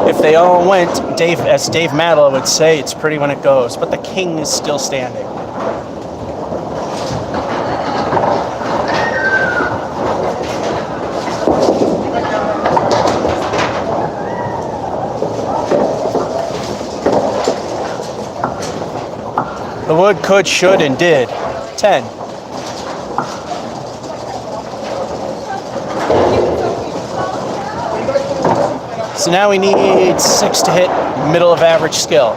If they all went, as Dave Maddle would say, it's pretty when it goes, but the king is still standing. The would, could, should, and did. 10. So now we need 6 to hit middle of average skill.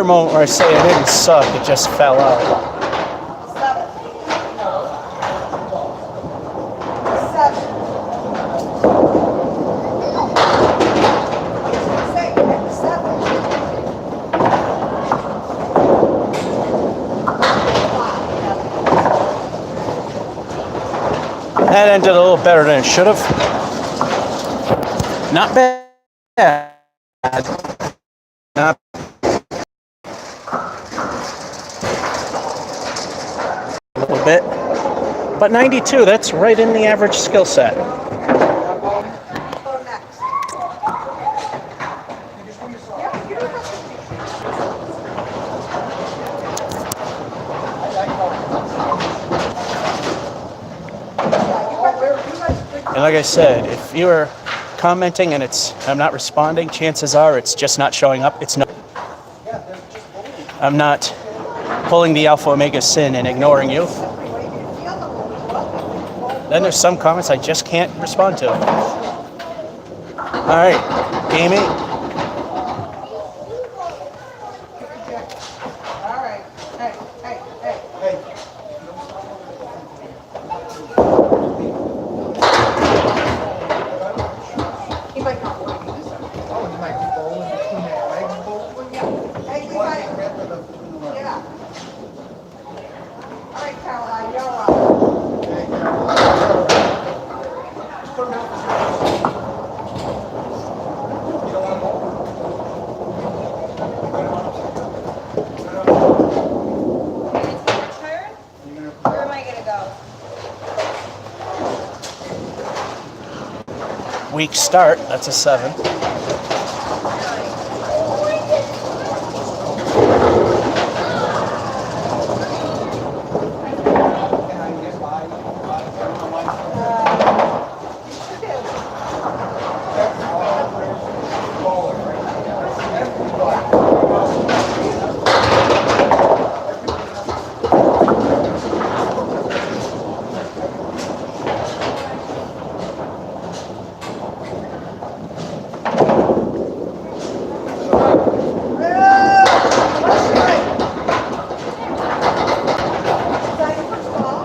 rare moment where I say it didn't suck, it just fell out. 7. 7. Say, get the 7. That ended a little better than it should have. Not bad. Not a little bit. But 92, that's right in the average skill set. Go next. And like I said, if you're commenting and I'm not responding, chances are it's just not showing up. It's not. I'm not pulling the alpha omega sin and ignoring you. Then there's some comments I just can't respond to. All right, Amy. All right. Hey. He might not want to use them. Oh, you might be bowling between their legs, bowling. Yeah. Hey, we One might. thing better than the Yeah. All right, Caroline, you're up. Okay, just put them out for you don't want to bowl? It's my turn? Where am I gonna go? Weak start. That's a 7.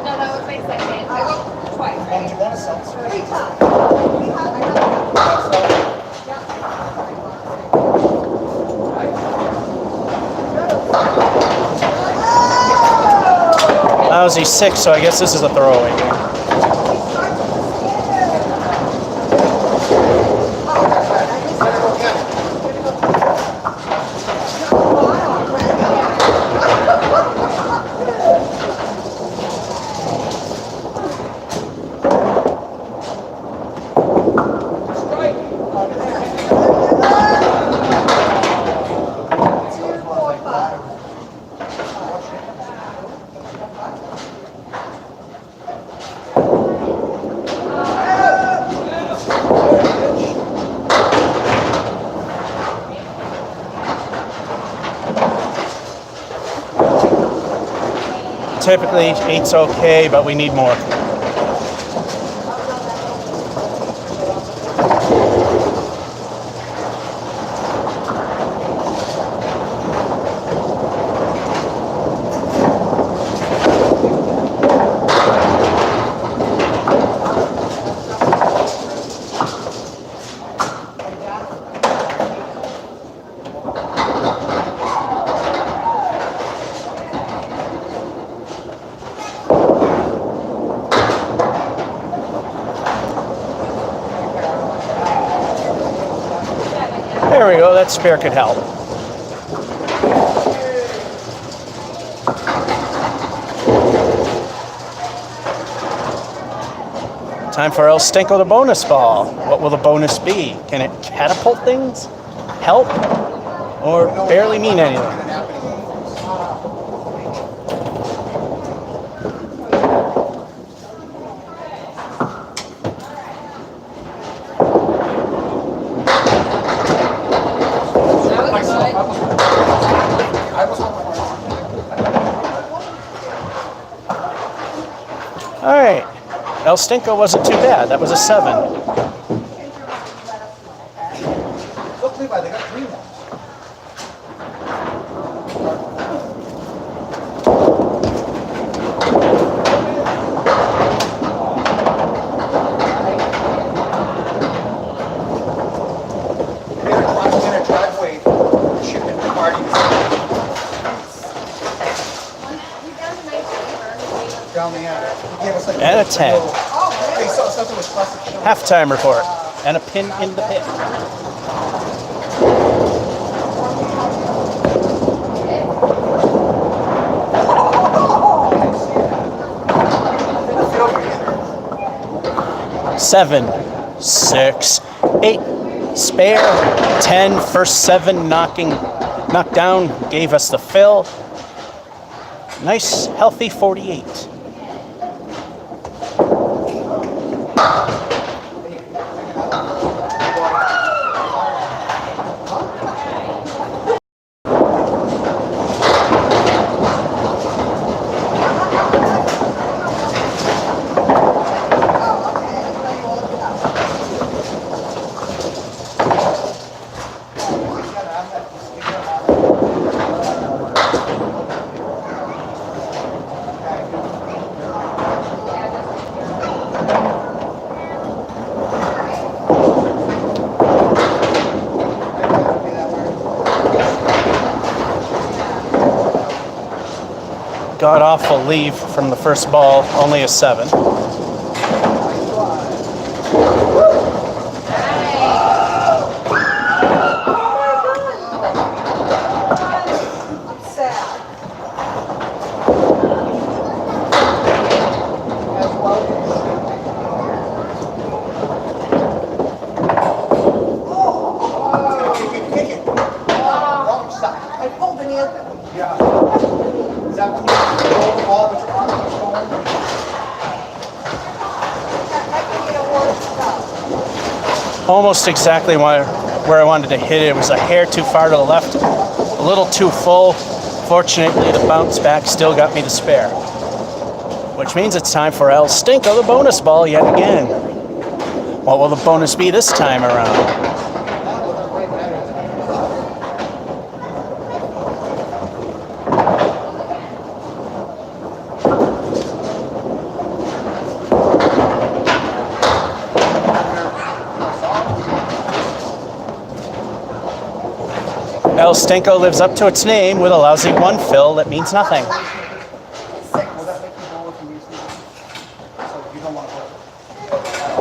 No, that was my second. I went twice, And right? you want a seltzer? 3 times. Lousy 6, so I guess this is a throwaway game. Typically, 8's okay, but we need more. There we go, that spare could help. Time for El Stinko the bonus ball. What will the bonus be? Can it catapult things? Help? Or barely mean anything? All right, El Stinko wasn't too bad. That was a 7. Look, Levi, they got green ones. found a nice paper. Down the end. He gave us like And a 10. little- He saw something with plastic showing. Halftime report. And a pin in the pit. Seven, 6, 8, spare, 10, first 7 knocked down, gave us the fill. Nice, healthy 48. God awful leave from the first ball, only a 7. I'm sad. Kick it. Wrong side. I pulled an Anthony. Yeah. Is that when you roll the ball with your arm keeps going? I can get a worse stuff. Almost exactly where I wanted to hit it. It was a hair too far to the left, a little too full. Fortunately, the bounce back still got me the spare. Which means it's time for El Stinko, the bonus ball yet again. What will the bonus be this time around? El Stinko lives up to its name with a lousy 1 fill that means nothing. Will that make you roll if you use these? So you don't want to roll.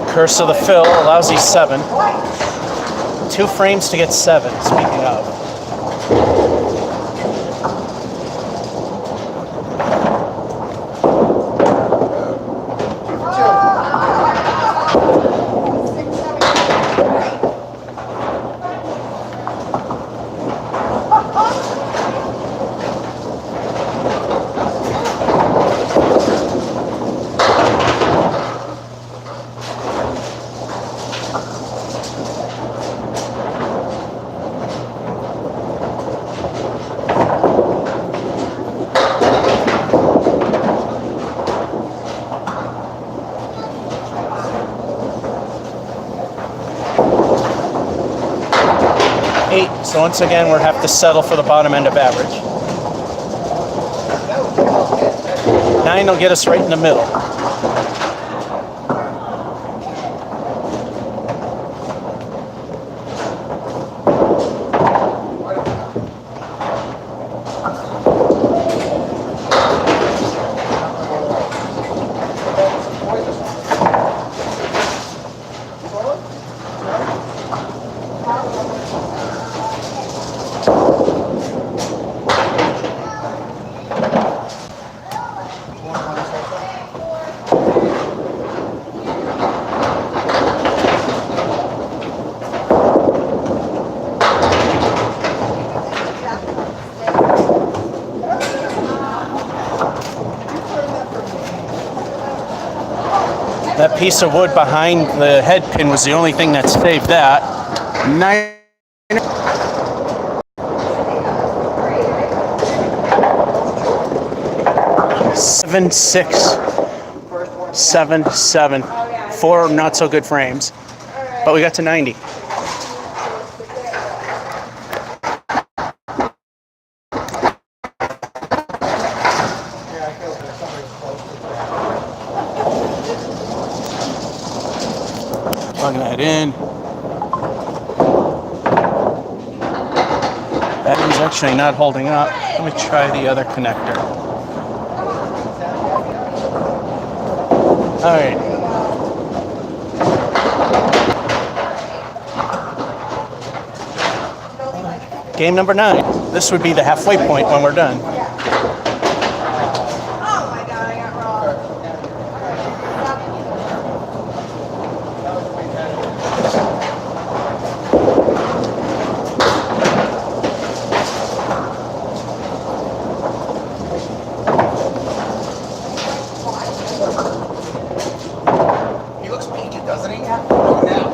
Curse of the fill, a lousy 7. 2 frames to get 7, speaking of. So once again, we'll have to settle for the bottom end of average. 9 will get us right in the middle. That piece of wood behind the head pin was the only thing that saved that. 9. 7, 6, 7, 7. 4 not so good frames. But we got to 90. Plugging that in. Battery's actually not holding up. Let me try the other connector. All right. Game number 9. This would be the halfway point when we're done. Oh my God, I got robbed. He looks peaked, doesn't he? Yeah. Now.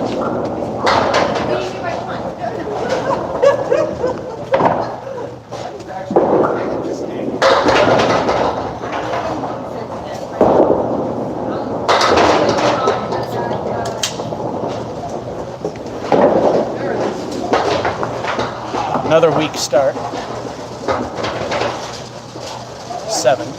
Another weak start. 7. He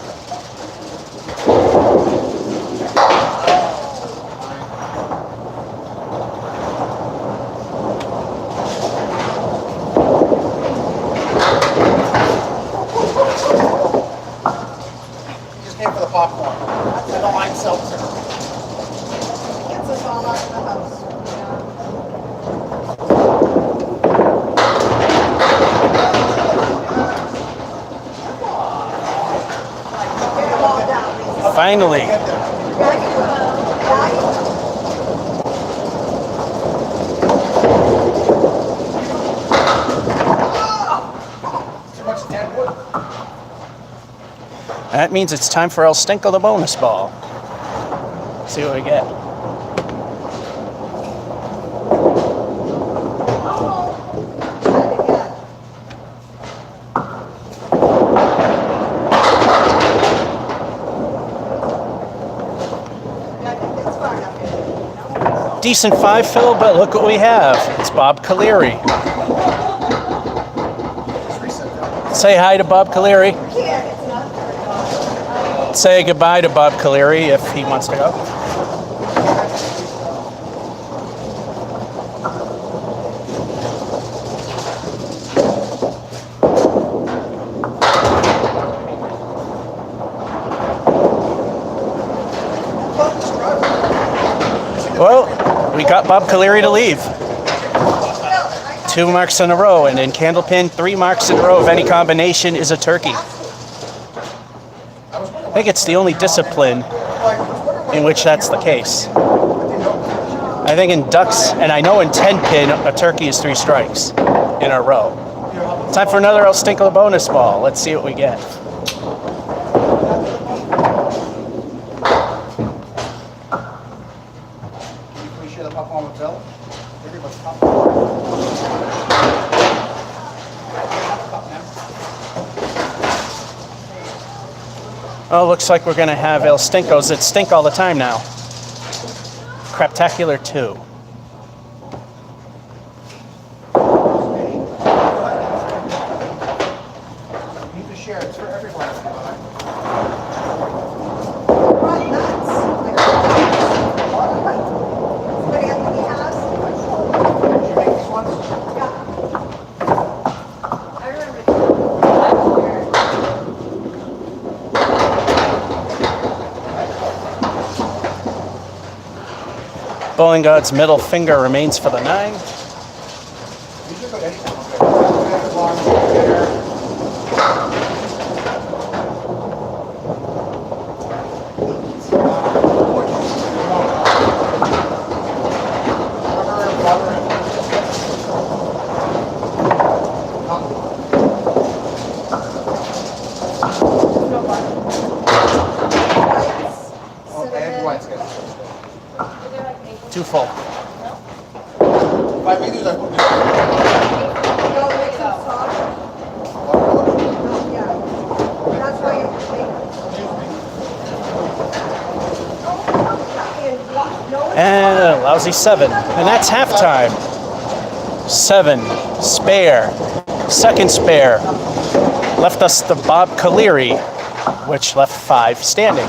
just came for the popcorn. I don't like seltzer. Gets us all out of the house. Get them all down. Finally. Too much dead wood. That means it's time for El Stinko the bonus ball. See what we get. Decent 5 fill, but look what we have. It's Bob Caleri. Say hi to Bob Caleri. Say goodbye to Bob Caleri if he wants to go. Well, we got Bob Caleri to leave. 2 marks in a row, and in Candlepin, 3 marks in a row of any combination is a turkey. I think it's the only discipline in which that's the case. I think in ducks, and I know in 10-pin, a turkey is 3 strikes in a row. Time for another El Stinko the bonus ball. Let's see what we get. Can we share the popcorn with Bill? Everybody's popcorn. Oh, looks like we're going to have El Stinkos that stink all the time now. Craptacular 2. You need to share it. It's for everybody. Run nuts. Somebody at the house? Did you make these ones? Yeah. I remember. Bowling God's middle finger remains for the 9. These are good anything. Okay. Long dinner. Whites, good. 2 full. If I make these, I put these. No, make them soft. Yeah. That's why you make them. And what? No And a lousy 7. And that's halftime. 7. Spare. Second spare. Left us the Bob Caleri, which left 5 standing.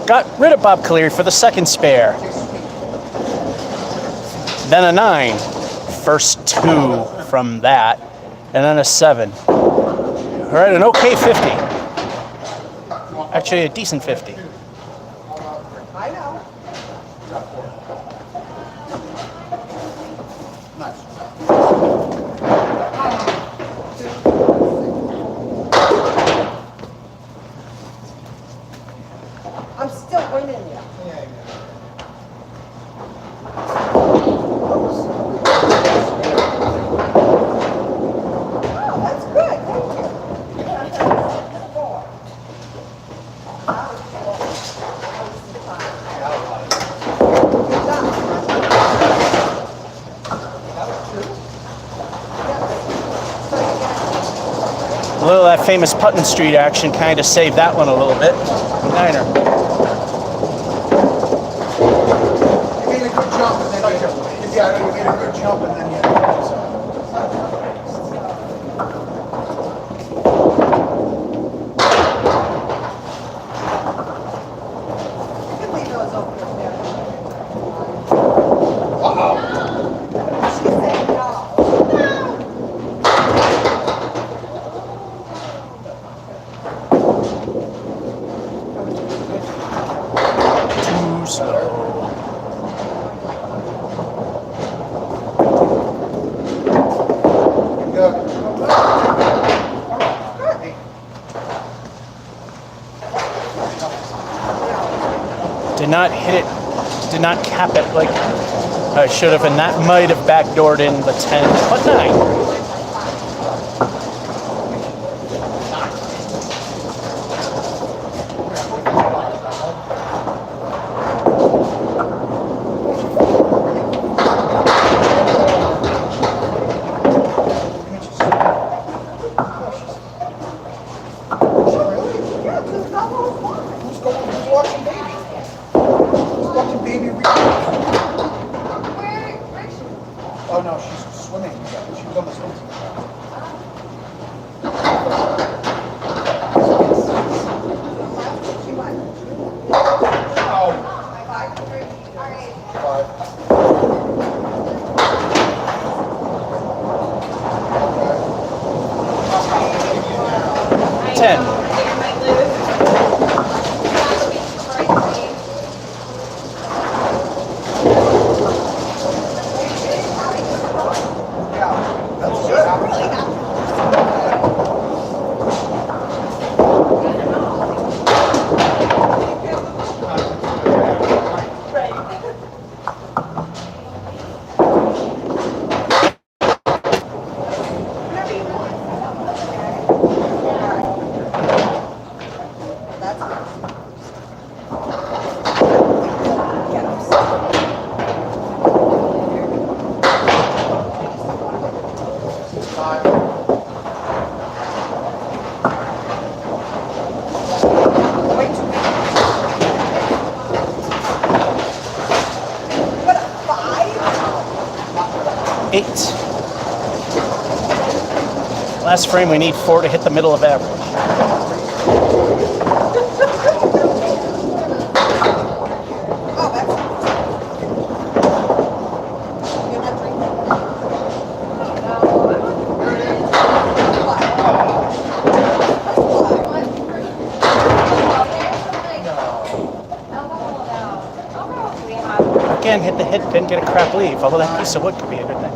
Got rid of Bob Caleri for the second spare. Then a 9. First 2 from that. And then a 7. All right, an okay 50. Actually, a decent 50. I know. I'm still winning you. Oh, that's good. Thank you. 4. A little of that famous Putnam Street action kind of saved that one a little bit. 9er. You made a good jump and then you made a good jump and then you You can leave those open there. She said no. Too slow. Did not hit it, did not cap it like I should have, and that might have backdoored in the 10, but 9. Yeah, just double one. Who's watching baby? Who's watching baby Oh no, she's swimming. She was on the swim team. She won. Oh. 5-3. All right. 10. Last frame, we need 4 to hit the middle of average. Again, hit the hit, didn't get a crap leave, although that piece of wood could be a good thing.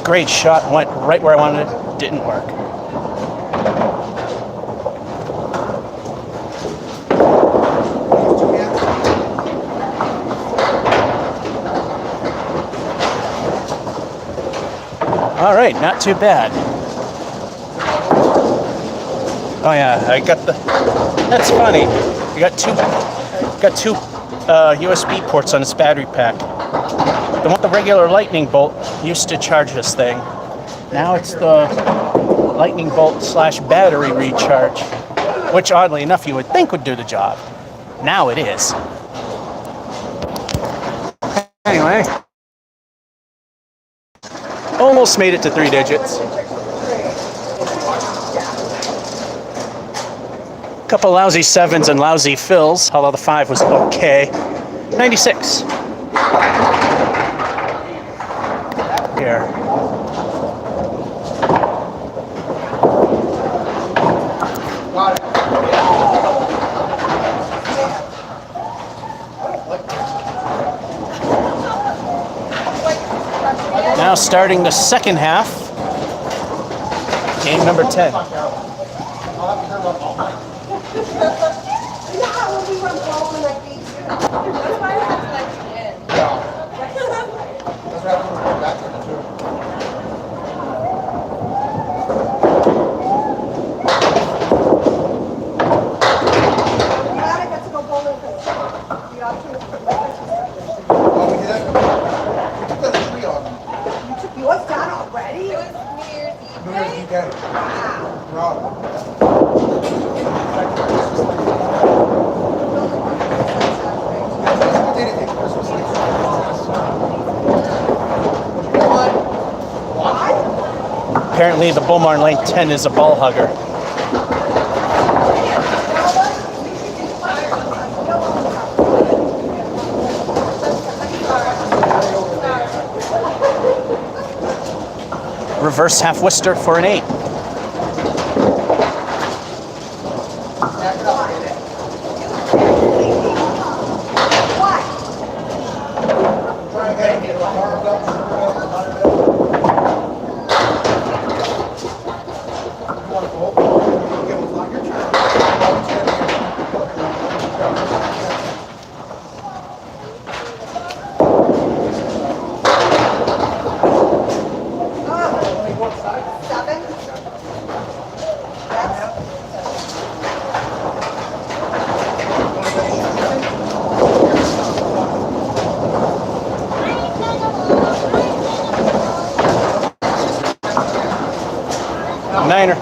Great shot, went right where I wanted it, didn't work. All right, not too bad. Oh yeah, I got the, that's funny. I got two USB ports on this battery pack. The regular lightning bolt used to charge this thing. Now it's the lightning bolt / battery recharge, which oddly enough you would think would do the job. Now it is. Anyway, almost made it to 3 digits. Couple lousy 7s and lousy fills, although the 5 was okay. 96. Here. Now starting the second half. Game number 10. You know how when we went bowling like these? That's why I have to let you in. That's what happened when we went back to the tour. I'm glad I got to go bowling because the opportunity for my Oh, we did that? We took the tree on them. You took yours down already? It was New Year's Eve. New Year's Eve day. Rob. We did it in Christmas Eve. Apparently the Beaumont Lane 10 is a ball hugger. Reverse half Worcester for an 8. Niner.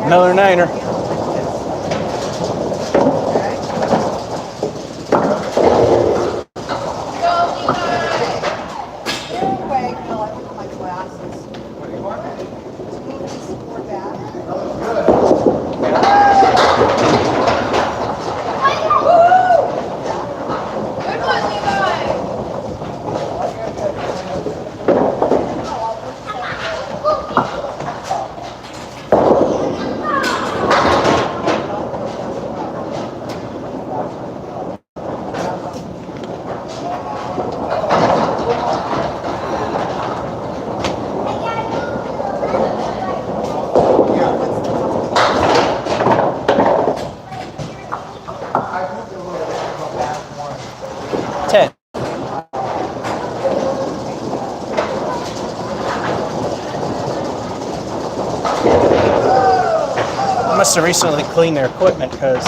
Another Niner. Must have recently cleaned their equipment because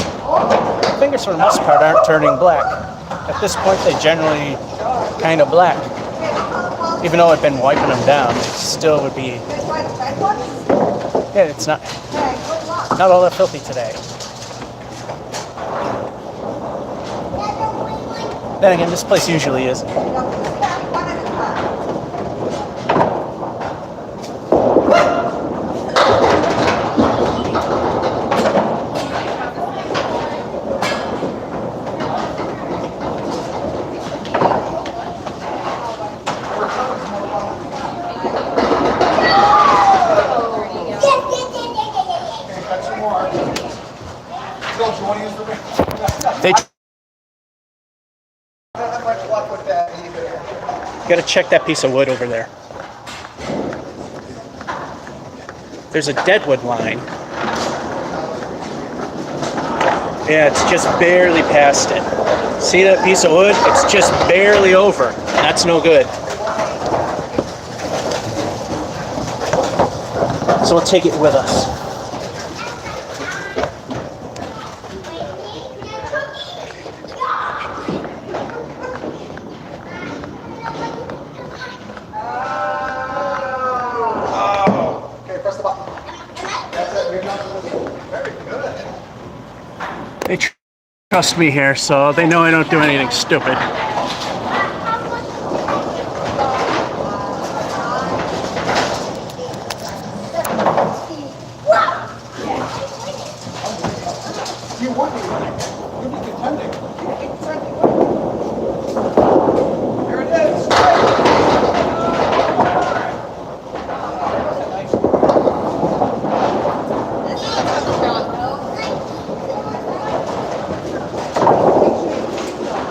fingers for the most part aren't turning black. At this point they generally kind of black. Even though I've been wiping them down, it still would be, yeah, it's not all that filthy today. Then again, this place usually isn't. Got to check that piece of wood over there. There's a deadwood line. Yeah, it's just barely past it. See that piece of wood? It's just barely over. That's no good. So we'll take it with us. Okay, press the button. That's it. We're done. Very good. They trust me here, so they know I don't do anything stupid. You would be. You'd be contending. Here it is.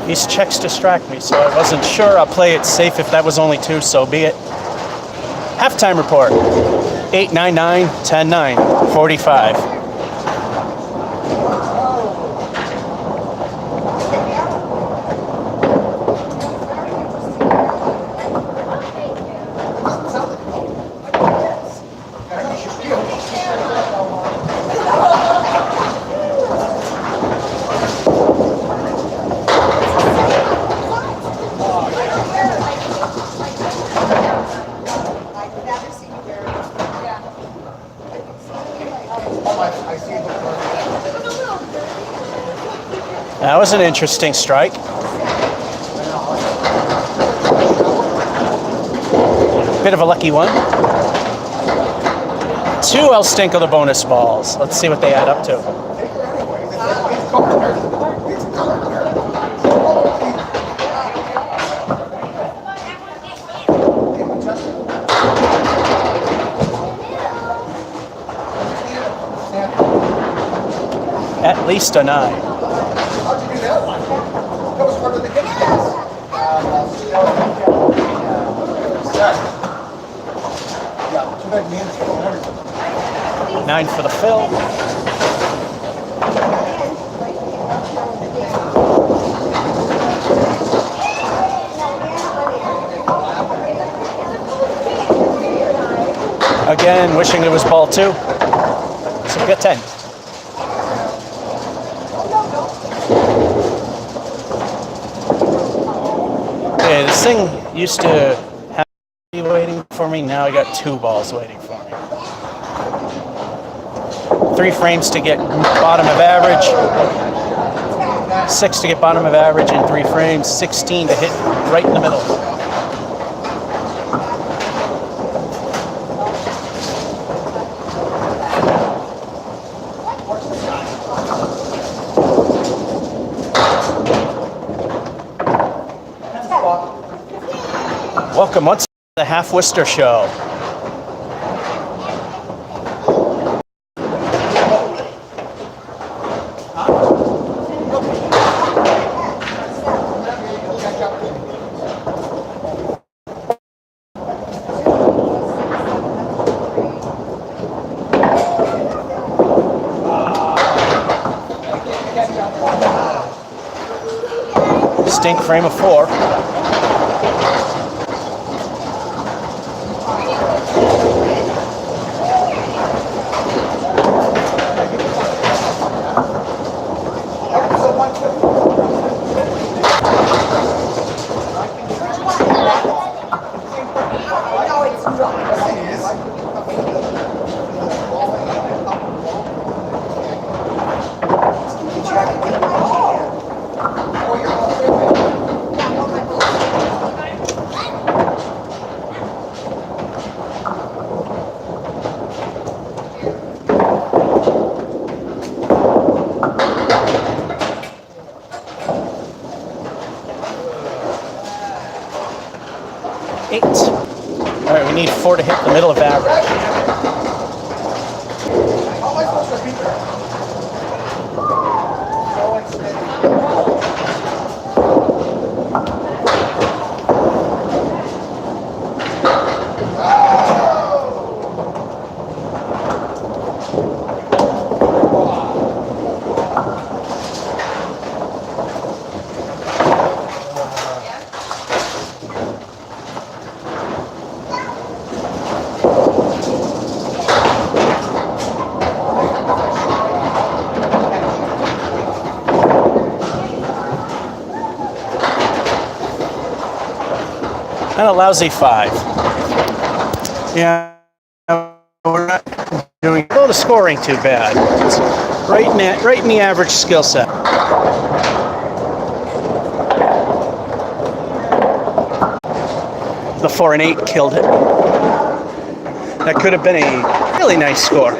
These checks distract me, so I wasn't sure. I'll play it safe. If that was only 2, so be it. Halftime report. 8-9-9, 10-9, 45. I see the That was an interesting strike. Bit of a lucky one. 2, I'll stinkle the bonus balls. Let's see what they add up to. At least a 9. How'd you do that one? That was part of the hit pass. Yeah, too bad man's killing everything. 9 for the fill. Again, wishing it was ball 2. So we got 10. Okay, this thing used to have be waiting for me. Now I got 2 balls waiting for me. 3 frames to get bottom of average. 6 to get bottom of average in 3 frames. 16 to hit right in the middle. Welcome once to the Half Worcester Show. Stink frame of 4. All right, we need 4 to hit the middle of average. How am I supposed to beat her? Slow and steady. And a lousy 5. Yeah, we're not doing well. The scoring too bad. It's right in the average skill set. The 4 and 8 killed it. That could have been a really nice score.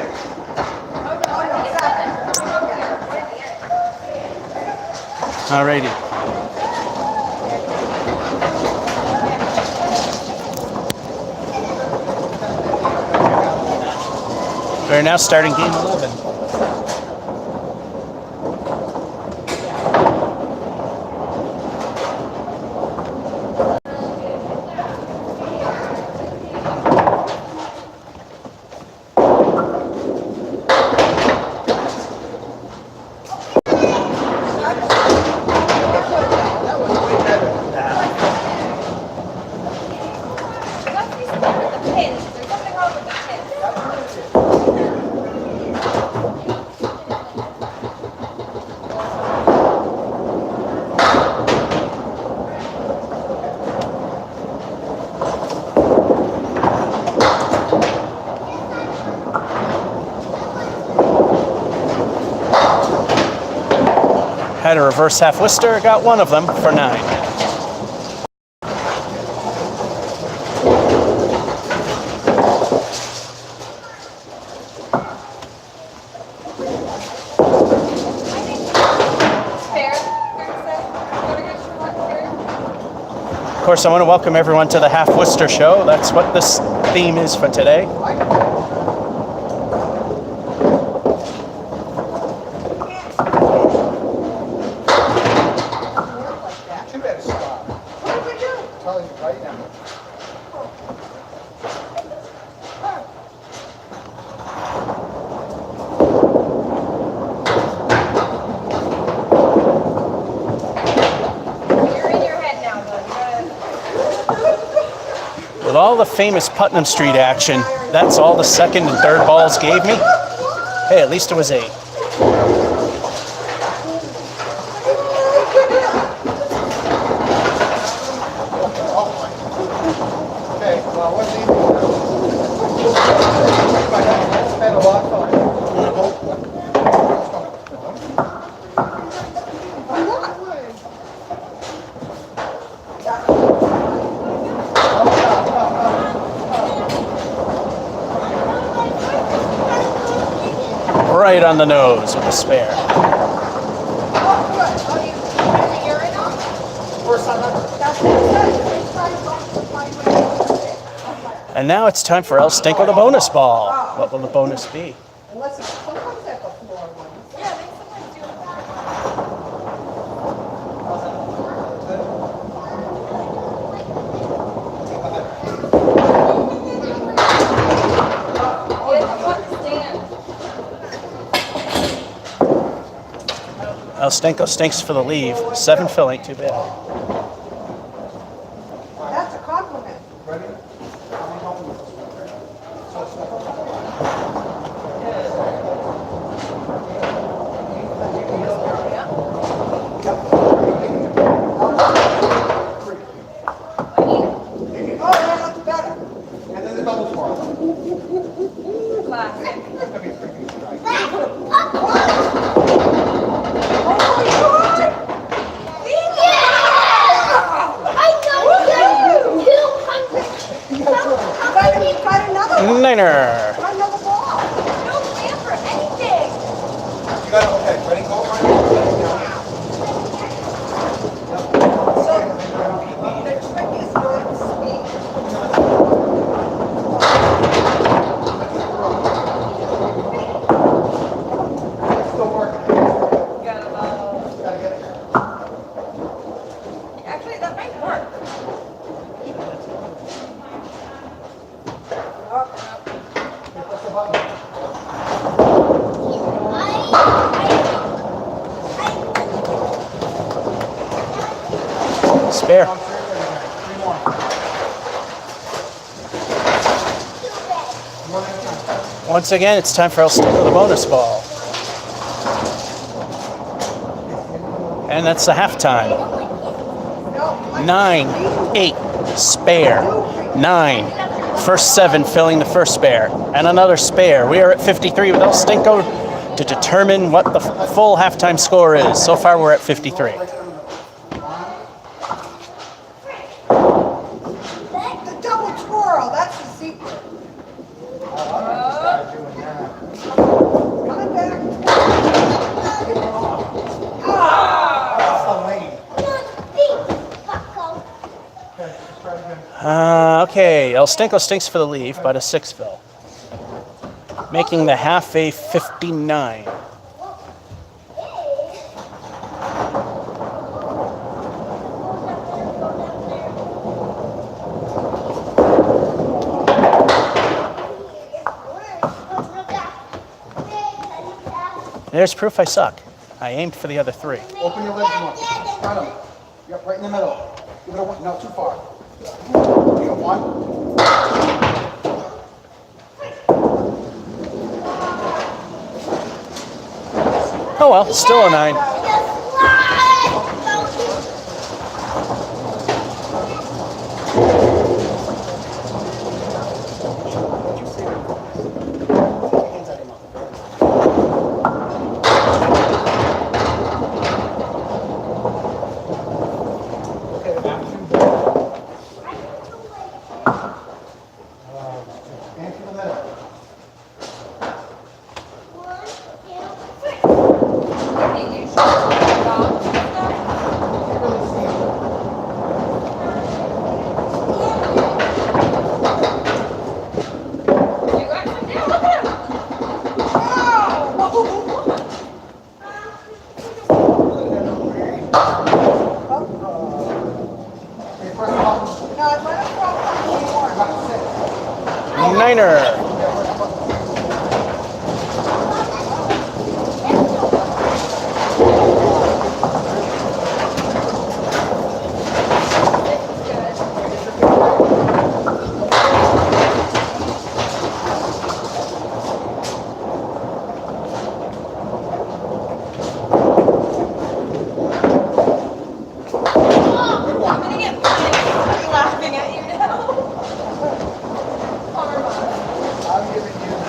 Alrighty. We're now starting game 11. Had a reverse half Worcester, got one of them for 9. Of course, I want to welcome everyone to the Half Worcester Show. That's what this theme is for today. With all the famous Putnam Street action, that's all the second and third balls gave me. Hey, at least it was 8. Right on the nose with a spare. And now it's time for El Stinko the bonus ball. What will the bonus be? Unless it's sometimes at the floor one. Yeah, they sometimes do that. El Stinko stinks for the leave. 7 fill ain't too bad. That's a compliment. Oh, yeah, that's better. And then the double twirl. Classic. That's gonna be a freaking strike. Niner. Got another ball. No plan for anything. You got it, okay, ready, go, ready? So, the trick is not speed. Still working. Got a ball. Gotta get it. Actually, that might work. Press the button. Spare. On 3 more. One at a time. Once again, it's time for El Stinko the bonus ball. And that's the halftime. 9-8. spare, 9. First 7 filling the first spare, and another spare. We are at 53 with El Stinko to determine what the full halftime score is. So far, we're at 53. The double twirl, that's the secret. Coming back. Okay, El Stinko stinks for the leave, but a 6 fill. Making the half a 59. There's proof I suck. I aimed for the other 3. Open your legs more. Got him. Yep, right in the middle. Give it a one. No, too far. You got 1. Oh well, still a 9. Niner.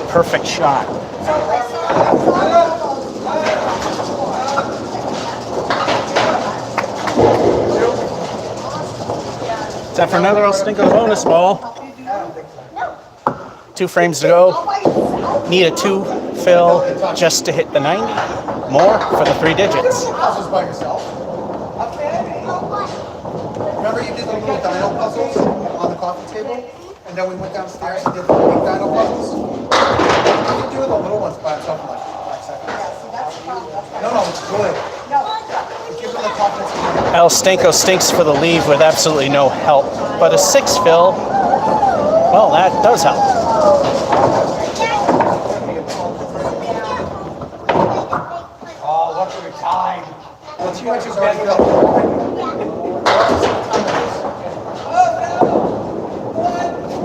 Perfect shot. Time for another El Stinko bonus ball. 2 frames to go. Need a 2 fill just to hit the 90. More for the 3 digits. Puzzles by yourself. Remember you did the little dino puzzles on the coffee table? And then we went downstairs and did the big dino puzzles? You can do the little ones by itself in like 5 seconds. No, it's good. Give them the confidence. El Stinko stinks for the leave with absolutely no help. But a 6 fill, well, that does help. Oh, look at the time. Well, too much is already up.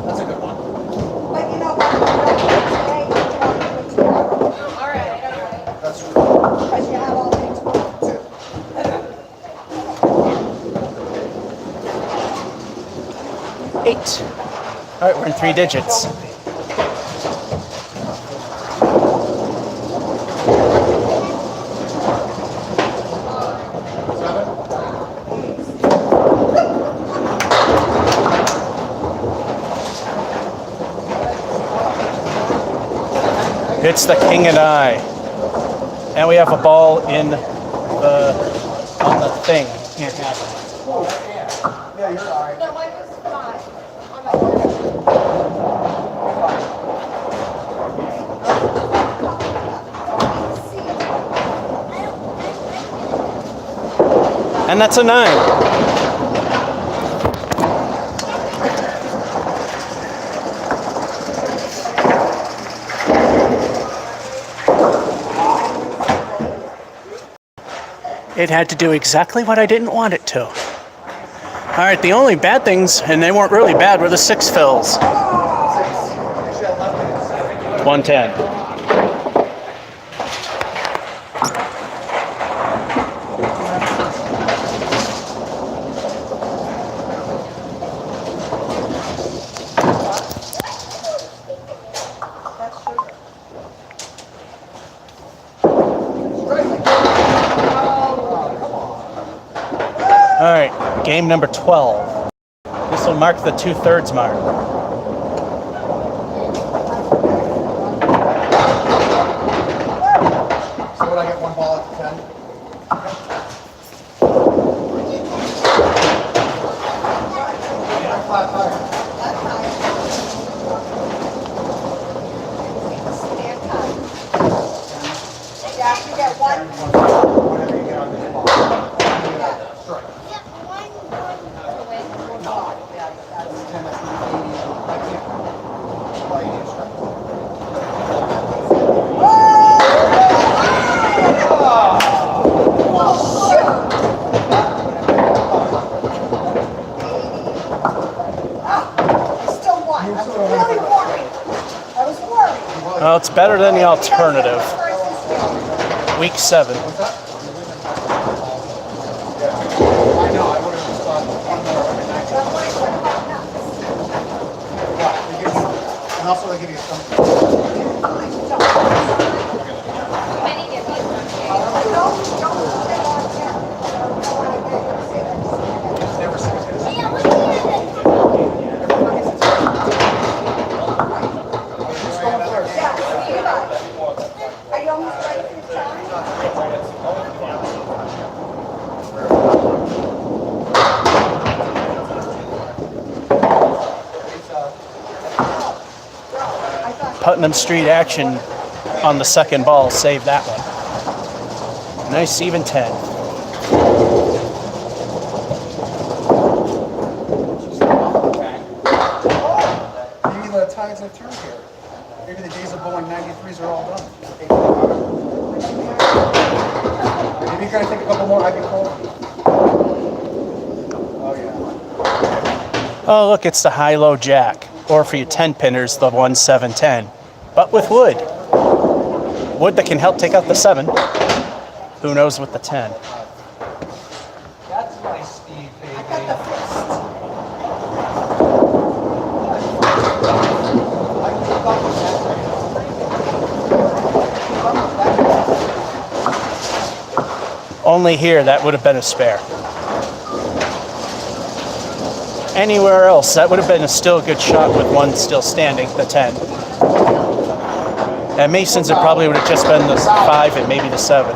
That's a good one. But you know what? All right. That's true. Because you have all things. Eight. All right, we're in 3 digits. It's the king and I. And we have a ball in on the thing. Can't have it. Yeah, you're all right. No, mine was 5 on my phone. And that's a 9. It had to do exactly what I didn't want it to. All right, the only bad things, and they weren't really bad, were the 6 fills. 110. Game number 12. This will mark the 2/3 mark. So would I get one ball at the 10? Flat tire. Yeah, you get one. Whatever you get on this ball. Strike. That's 10, that's 80. I can't. Well, 80 is strike. I still won. I was really worried. I was worried. Well, it's better than the alternative. Week 7. What's that? I know, I would have just thought one more every night. Yeah, they give you, and also they give you some. It's never 6 hits. Are you almost ready for the challenge? Putnam Street action on the second ball saved that one. Nice even 10. Maybe the tides have turned here. Maybe the days of bowling 93s are all done. Maybe you're gonna take a couple more Ivy Cole. Oh yeah. Oh, look, it's the high-low jack. Or for you 10-pinners, the 1-7-10. But with wood. Wood that can help take out the 7. Who knows with the 10. That's my Steve, I got baby. the fist. I keep up with that. Only here, that would have been a spare. Anywhere else, that would have been a still good shot with one still standing, the 10. At Mason's, it probably would have just been the 5 and maybe the 7.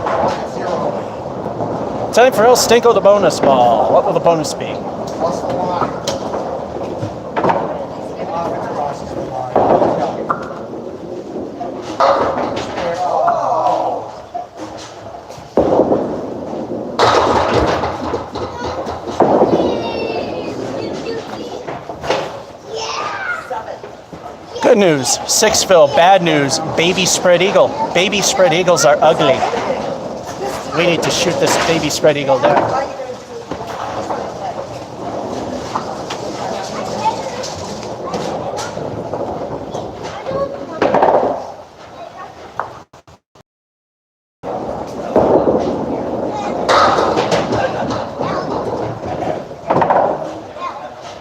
Time for El Stinko, the bonus ball. What will the bonus be? Plus the line. If it crosses the line. Good news, 6 fill. Bad news, baby spread eagle. Baby spread eagles are ugly. We need to shoot this baby spread eagle down. All you're gonna do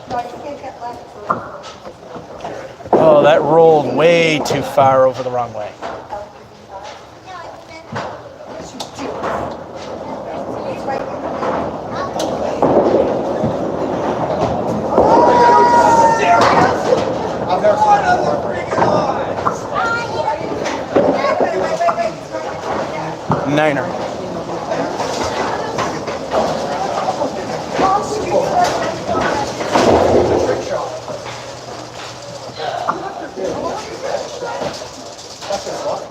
No, you can't get left. Oh, that rolled way too far over the wrong way. Yes, you do. It's right I've never seen that before. Niner. Trick shot. That's just luck.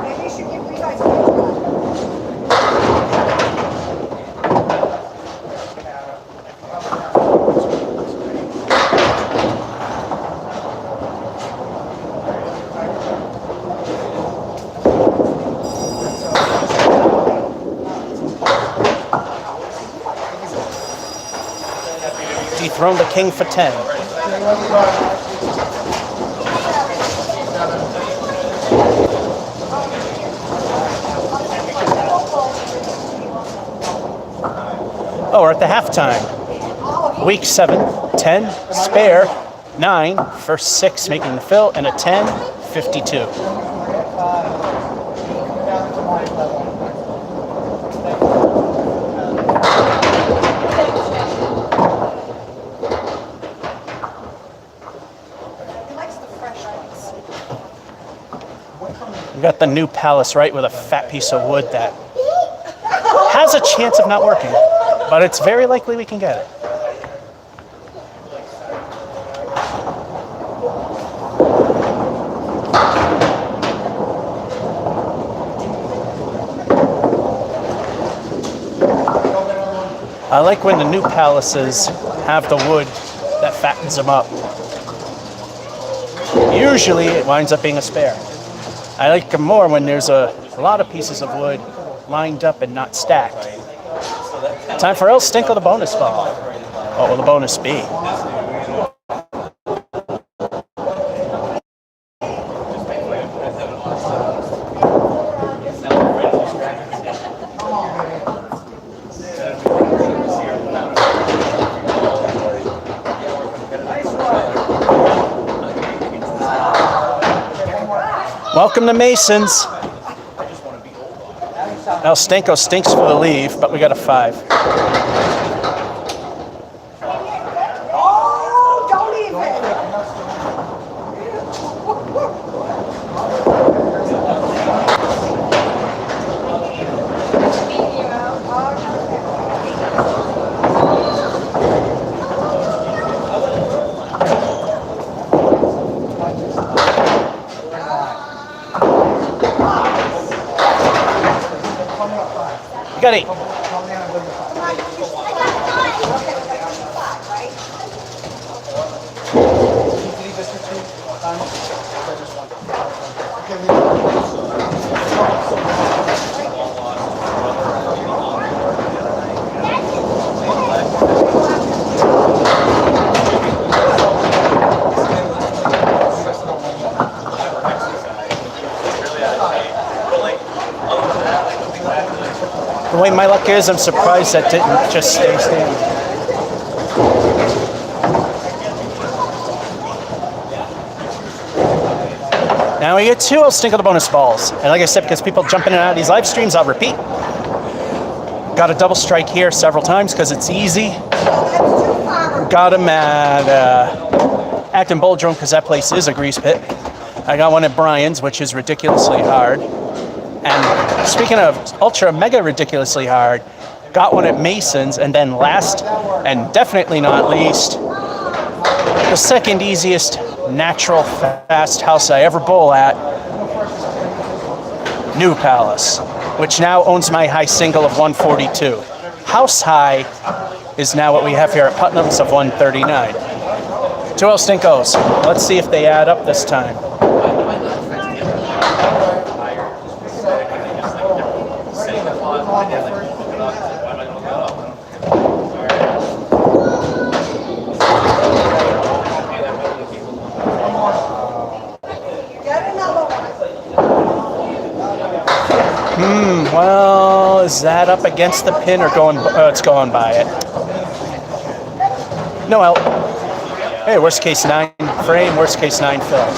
Maybe you should give Levi's a try. Dethrone the king for 10. Oh, we're at the halftime. Week 7, 10, spare, 9 for 6 making the fill, and a 10, 52. Down to my level. He likes the fresh ones. We got the new Palace right with a fat piece of wood that has a chance of not working, but it's very likely we can get it. I like when the new Palaces have the wood that fattens them up. Usually it winds up being a spare. I like them more when there's a lot of pieces of wood lined up and not stacked. Time for El Stinko the bonus ball. What will the bonus be? Welcome to Masons. El Stinko stinks for the leave, but we got a 5. Oh, don't even. You got 8. The way my luck is, I'm surprised that didn't just stay standing. Now we get 2 El Stinko the bonus balls. And like I said, because people jump in and out of these live streams, I'll repeat. Got a double strike here several times because it's easy. Got him at Acton Boldrome because that place is a grease pit. I got one at Brian's, which is ridiculously hard. And speaking of ultra mega ridiculously hard, got one at Mason's, and then last and definitely not least, the second easiest natural fast house I ever bowl at, New Palace, which now owns my high single of 142. House high is now what we have here at Putnam's of 139. 2 El Stinkos. Let's see if they add up this time. Well, is that up against the pin or going? It's going by it. No help. Hey, worst case 9 frame, worst case 9 fill.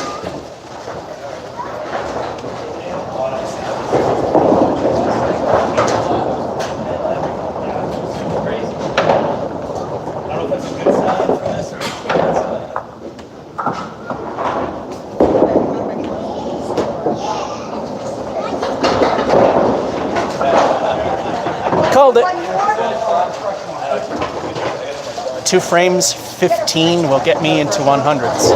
Called it. 2 frames, 15 will get me into 100s.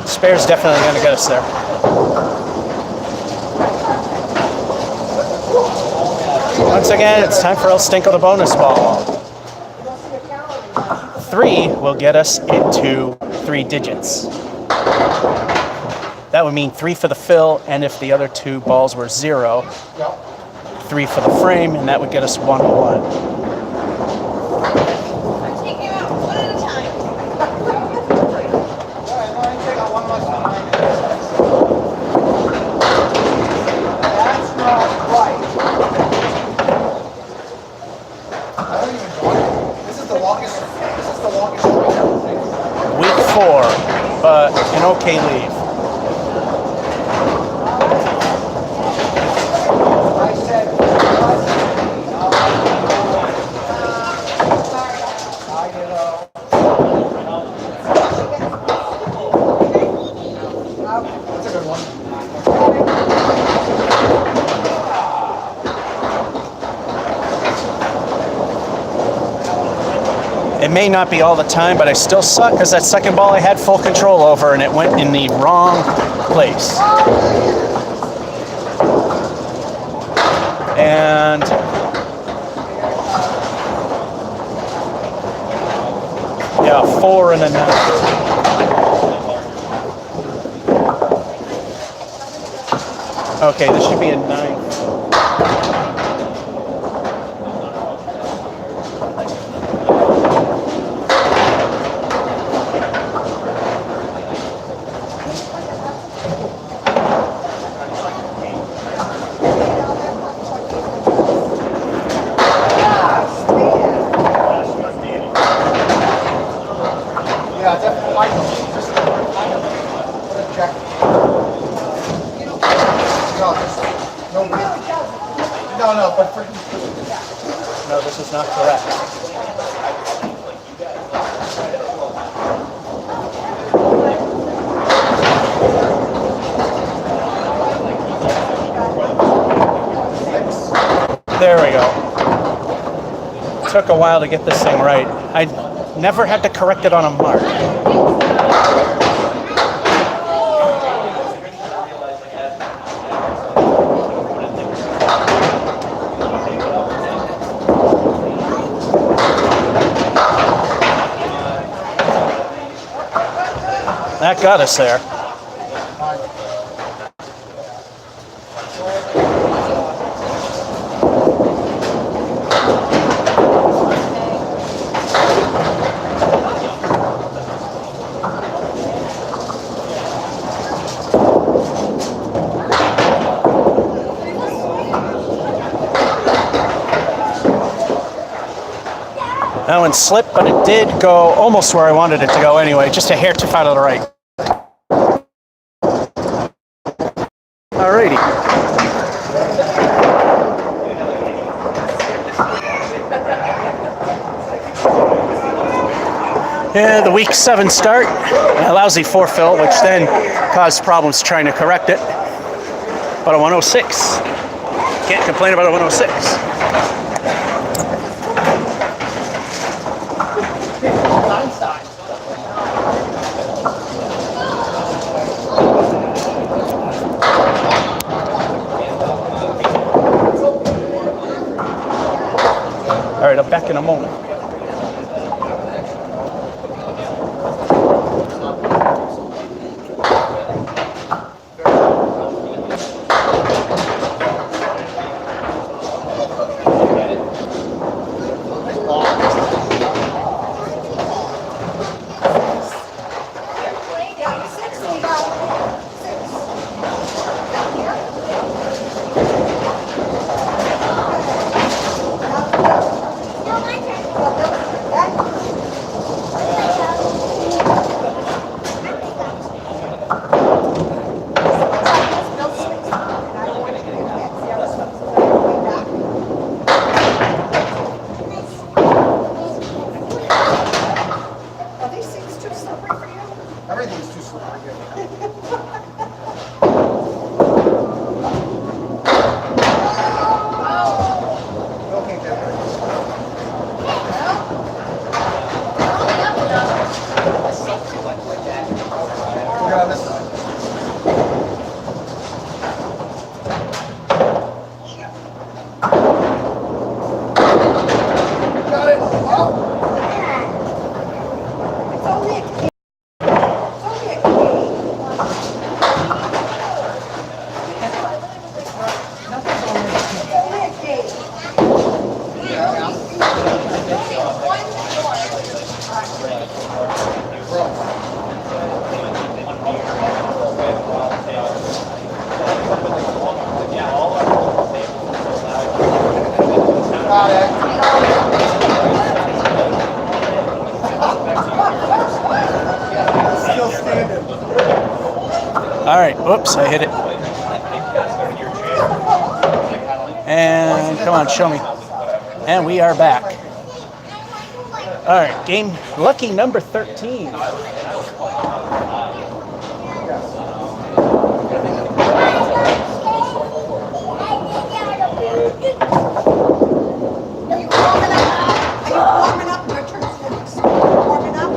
Spare's definitely going to get us there. Once again, it's time for El Stinko the bonus ball. 3 will get us into 3 digits. That would mean 3 for the fill, and if the other 2 balls were 0, Yep. 3 for the frame, and that would get us 101. I'm taking you out one at a time. All right, let me take out one less than mine. That's not right. I don't even draw it. This is the longest streak. Week 4, but an okay lead. I said, That's a good one. It may not be all the time, but I still suck because that second ball I had full control over and it went in the wrong place. And yeah, 4 and a 9. Okay, this should be a 9. Yeah, definitely. This is the first time. What a jack. No, no, but for No, this is not correct. There we go. Took a while to get this thing right. I never had to correct it on a mark. That got us there. That one slipped, but it did go almost where I wanted it to go anyway, just a hair too far to the right. Alrighty. Yeah, the week 7 start, a lousy 4 fill, which then caused problems trying to correct it. But a 106. Can't complain about a 106. All right, I'm back in a moment. right, oops, I hit it. And come on, show me. And we are back. All right, game lucky number 13. Are you warming up? Are you warming up, Richard? Warming up?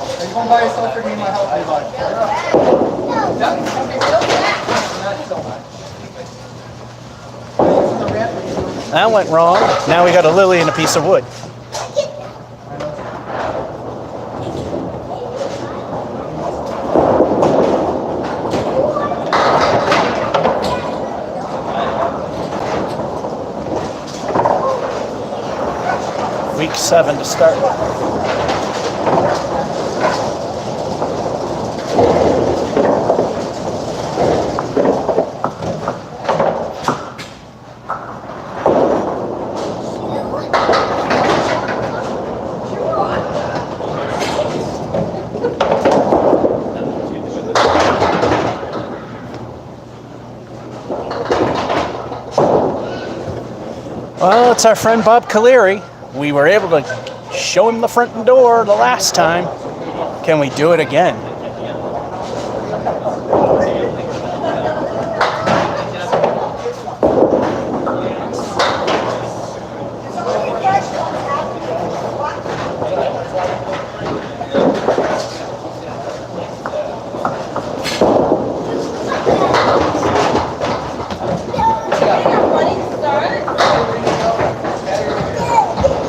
Are you going by yourself or do you need my help, Levi? That went wrong. Now we got a lily and a piece of wood. Week 7 to start. Well, it's our friend Bob Caleri. We were able to show him the front door the last time. Can we do it again?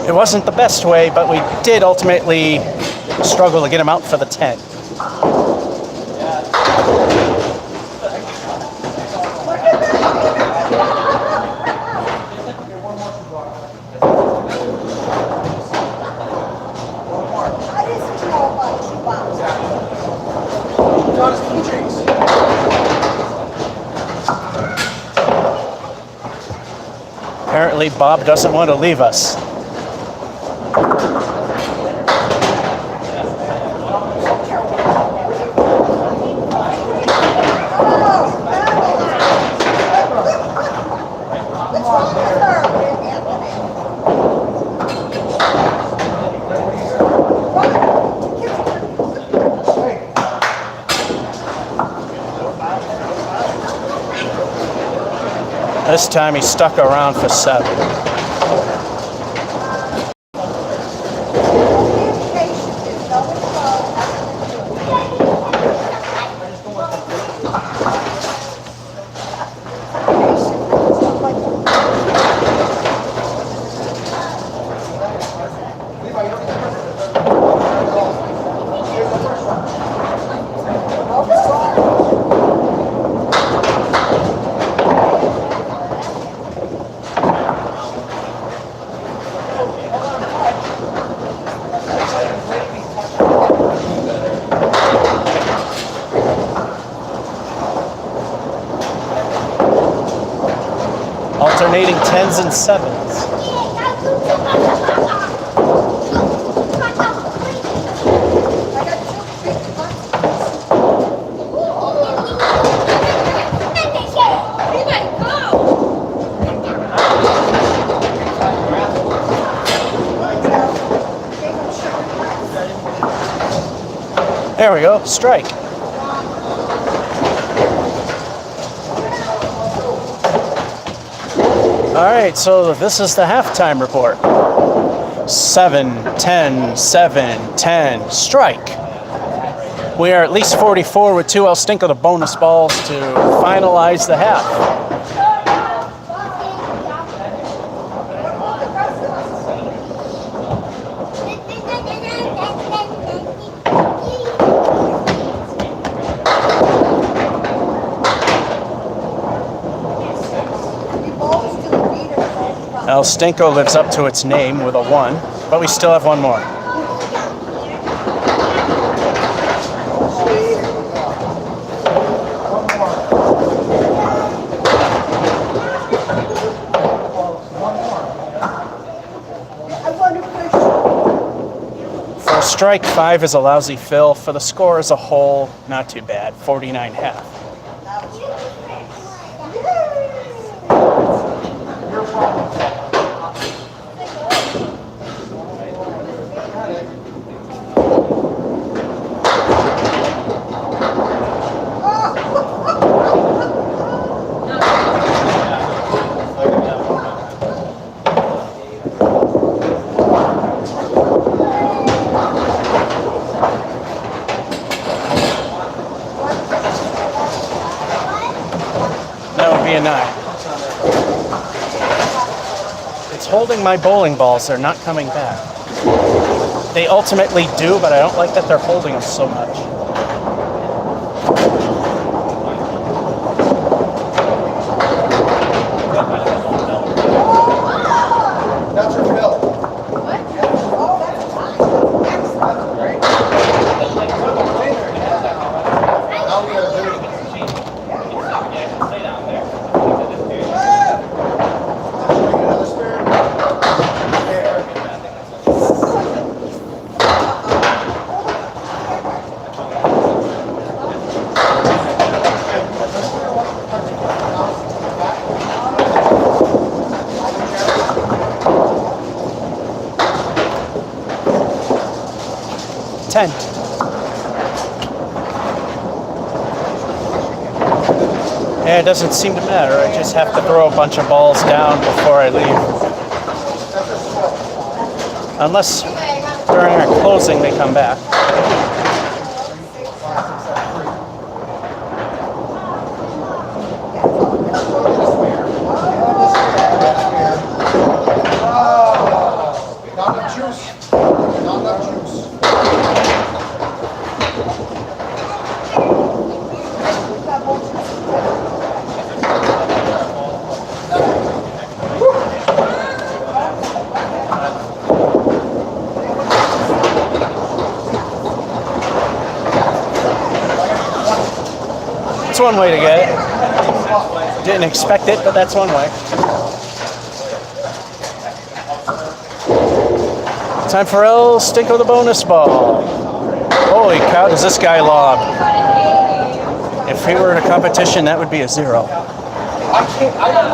It wasn't the best way, but we did ultimately struggle to get him out for the 10. I didn't know about you, Bob. John's PJs. Apparently, Bob doesn't want to leave us. This time he stuck around for 7. Alternating 10s and 7s. There we go, strike. All right, so this is the halftime report. 7, 10, 7, 10, strike. We are at least 44 with 2 El Stinko the bonus balls to finalize the half. El Stinko lives up to its name with a 1, but we still have one more. strike 5 is a lousy fill. For the score as a whole, not too bad. 49.5. That would be a 9. It's holding my bowling balls. They're not coming back. They ultimately do, but I don't like that they're holding them so much. That's your fill. Now we gotta do it. Another spare. Ten. Yeah, it doesn't seem to matter. I just have to throw a bunch of balls down before I leave. Unless during our closing they come back. Not enough juice. Not enough juice. That's one way to get it. Didn't expect it, but that's one way. Time for El Stinko the bonus ball. Holy cow, does this guy lob. If he were in a competition, that would be a 0.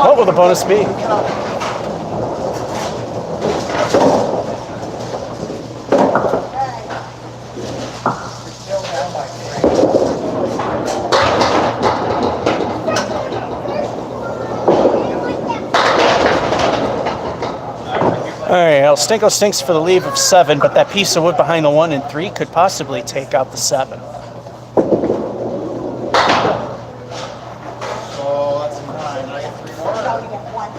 What will the bonus be? All right, El Stinko stinks for the lead of 7, but that piece of wood behind the 1 and 3 could possibly take out the 7. So that's 9. I get 3 more. No, you get one.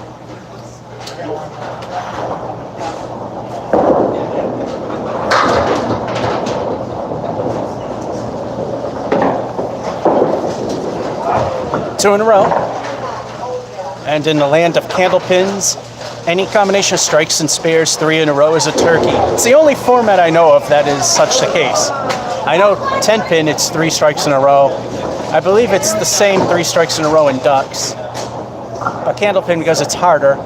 Two in a row. And in the land of Candlepins, any combination of strikes and spares 3 in a row is a turkey. It's the only format I know of that is such the case. I know 10 pin, it's 3 strikes in a row. I believe it's the same 3 strikes in a row in ducks. But Candlepin, because it's harder,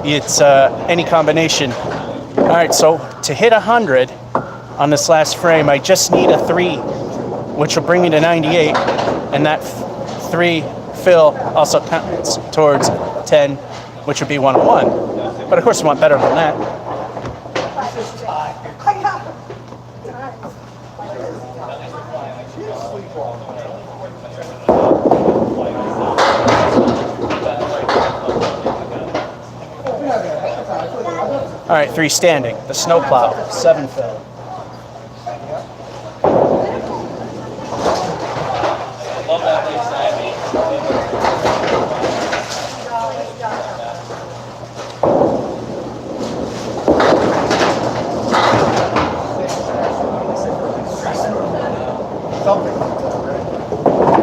it's any combination. All right, so to hit 100 on this last frame, I just need a 3, which will bring me to 98, and that 3 fill also counts towards 10, which would be 101. But of course, I want better than that. All right, 3 standing. The snowplow, 7 fill.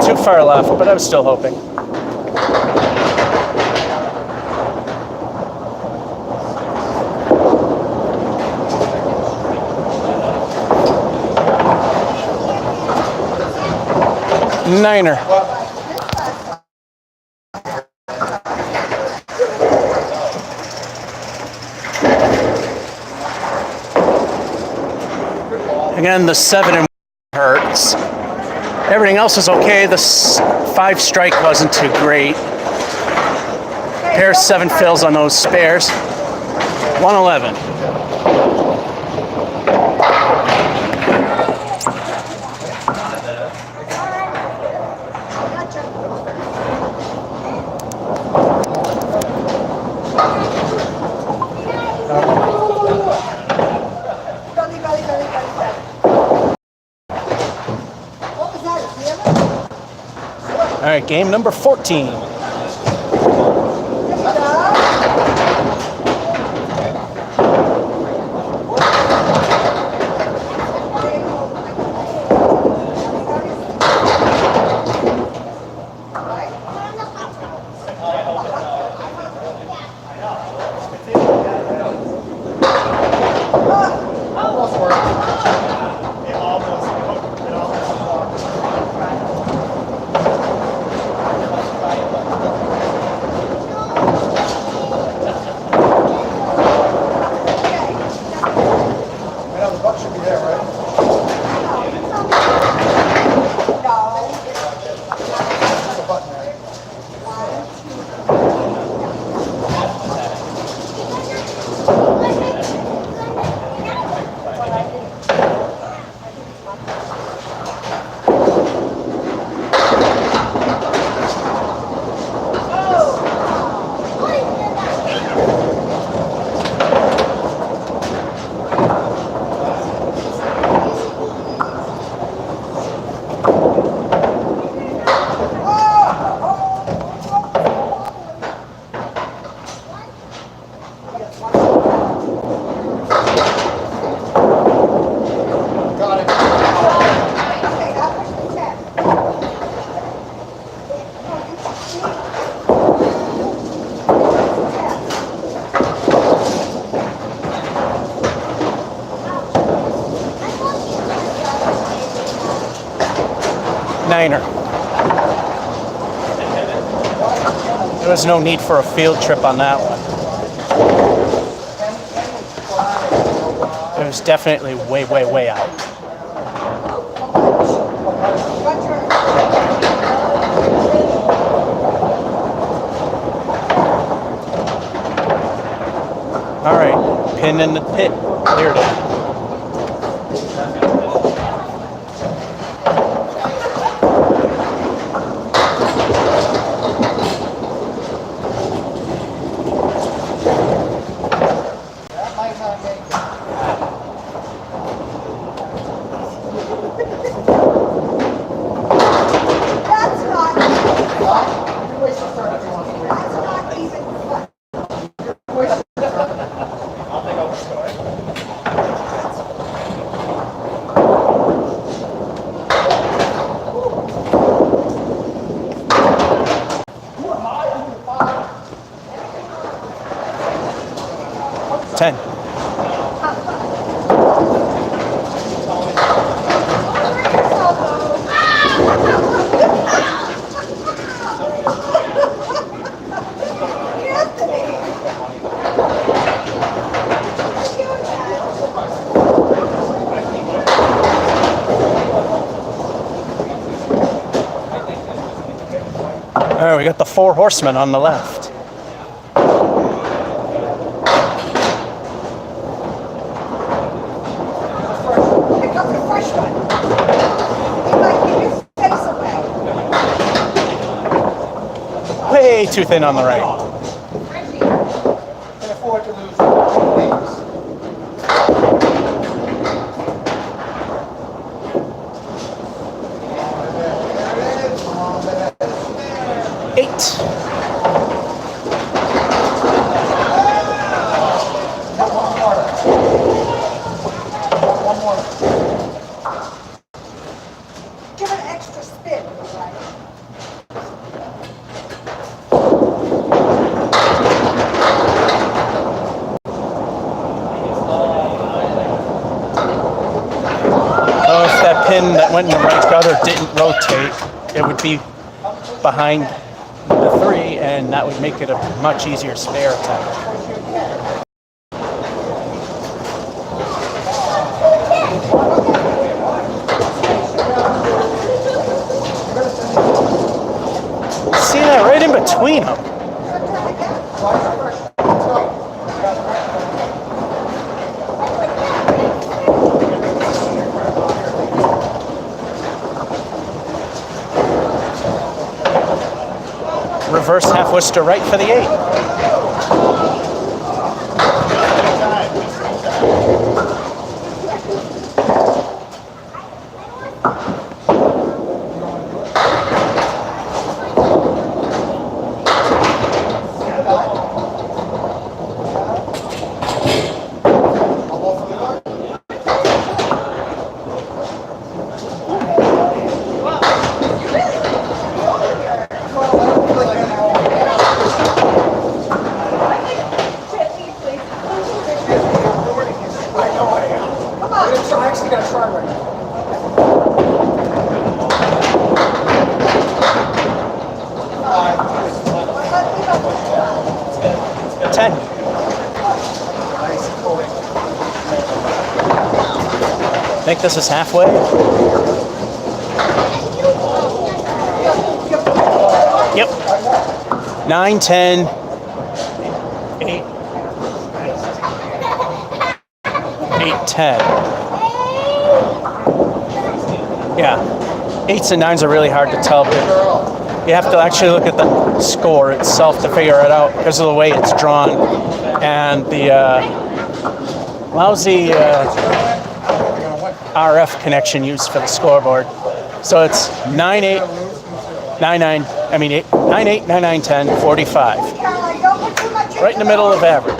Too far left, but I was still hoping. Niner. Again, the 7 and hurts. Everything else is okay. The 5 strike wasn't too great. Pair 7 fills on those spares. 111. All right, game number 14. Niner. There was no need for a field trip on that one. It was definitely way, way, way out. All right, pin in the pit. Cleared it. All right, we got the 4 horsemen on the left. Pick up the fresh one. He might give his face away. Way too thin on the right. Can afford to lose 2 games. 8. One more. Give an extra spin, right? Oh, if that pin that went in the right gutter didn't rotate, it would be behind the 3, and that would make it a much easier spare attack. see that right in between them. Reverse half Worcester right for the 8. I actually got to try right now. 10. Think this is halfway? Yep. 9, 10, 8, 8, 10. Yeah. 8s and 9s are really hard to tell, but you have to actually look at the score itself to figure it out because of the way it's drawn and the lousy RF connection used for the scoreboard. So it's 9, 8, 9, 9, I mean 8, 9, 8, 9, 9, 10, 45. Caroline, don't put too much Right in the middle of average.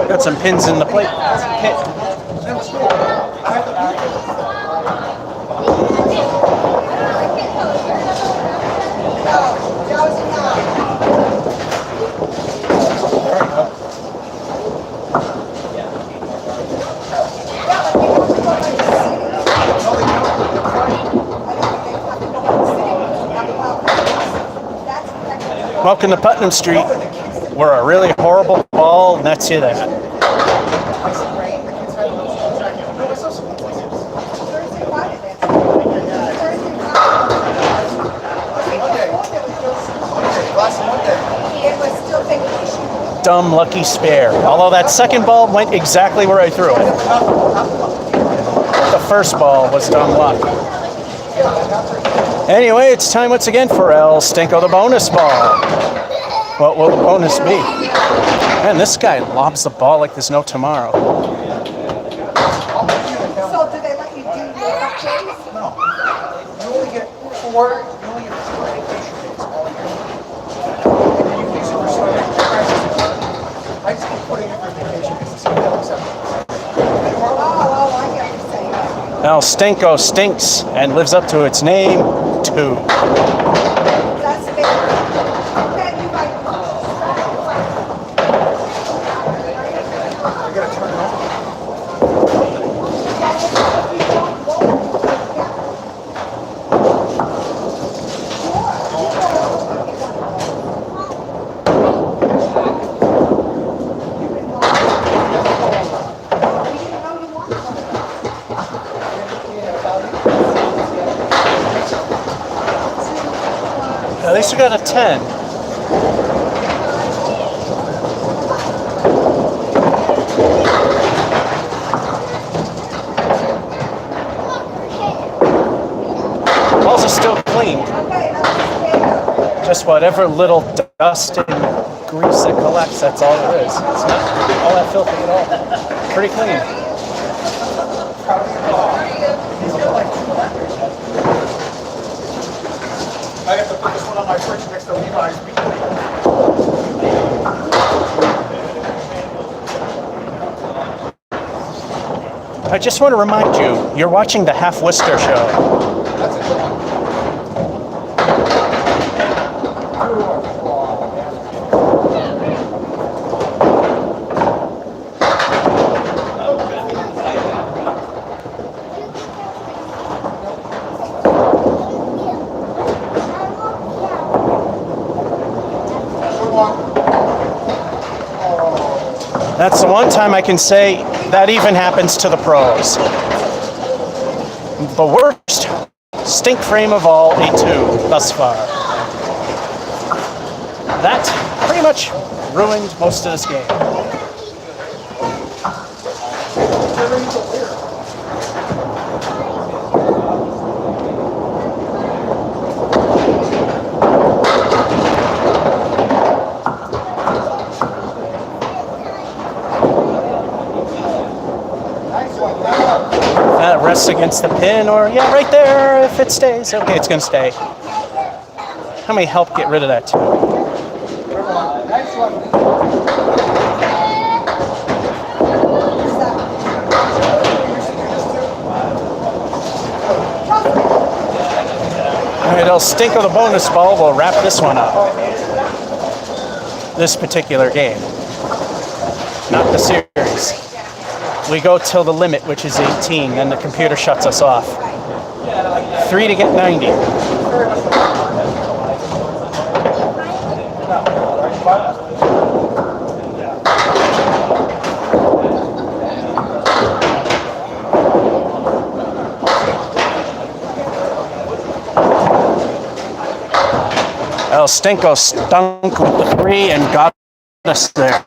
Got some pins in the plate. Welcome to Putnam Street, where a really horrible ball nets you that. Dumb lucky spare. Although that second ball went exactly where I threw it. The first ball was dumb luck. Anyway, it's time once again for El Stinko, the bonus ball. What will the bonus be? Man, this guy lobs the ball like there's no tomorrow. So do they let you do your updates? No. You only get 4 vacation days all year. And then you use it for starting practice. I just keep putting it for vacation days to see if they'll accept it. Oh, I get what you're saying. El Stinko stinks and lives up to its name, too. That's fair. Okay, you might. I gotta turn it on. At least we got a 10. Balls are still clean. Just whatever little dust and grease that collects, that's all there is. It's not all that filthy at all. Pretty clean. switch next to Levi's weekly. I just want to remind you, you're watching the Half Worcester show. That's a good one. That's the one time I can say that even happens to the pros. The worst stink frame of all, a 2 thus far. That pretty much ruined most of this game. That rests against the pin, or yeah, right there, if it stays. Okay, it's gonna stay. How many help get rid of that too? Next one. All right, I'll stink of the bonus ball. We'll wrap this one up. This particular game, not the series. We go till the limit, which is 18, then the computer shuts us off. 3 to get 90. El Stinko stunk with the 3 and got us there.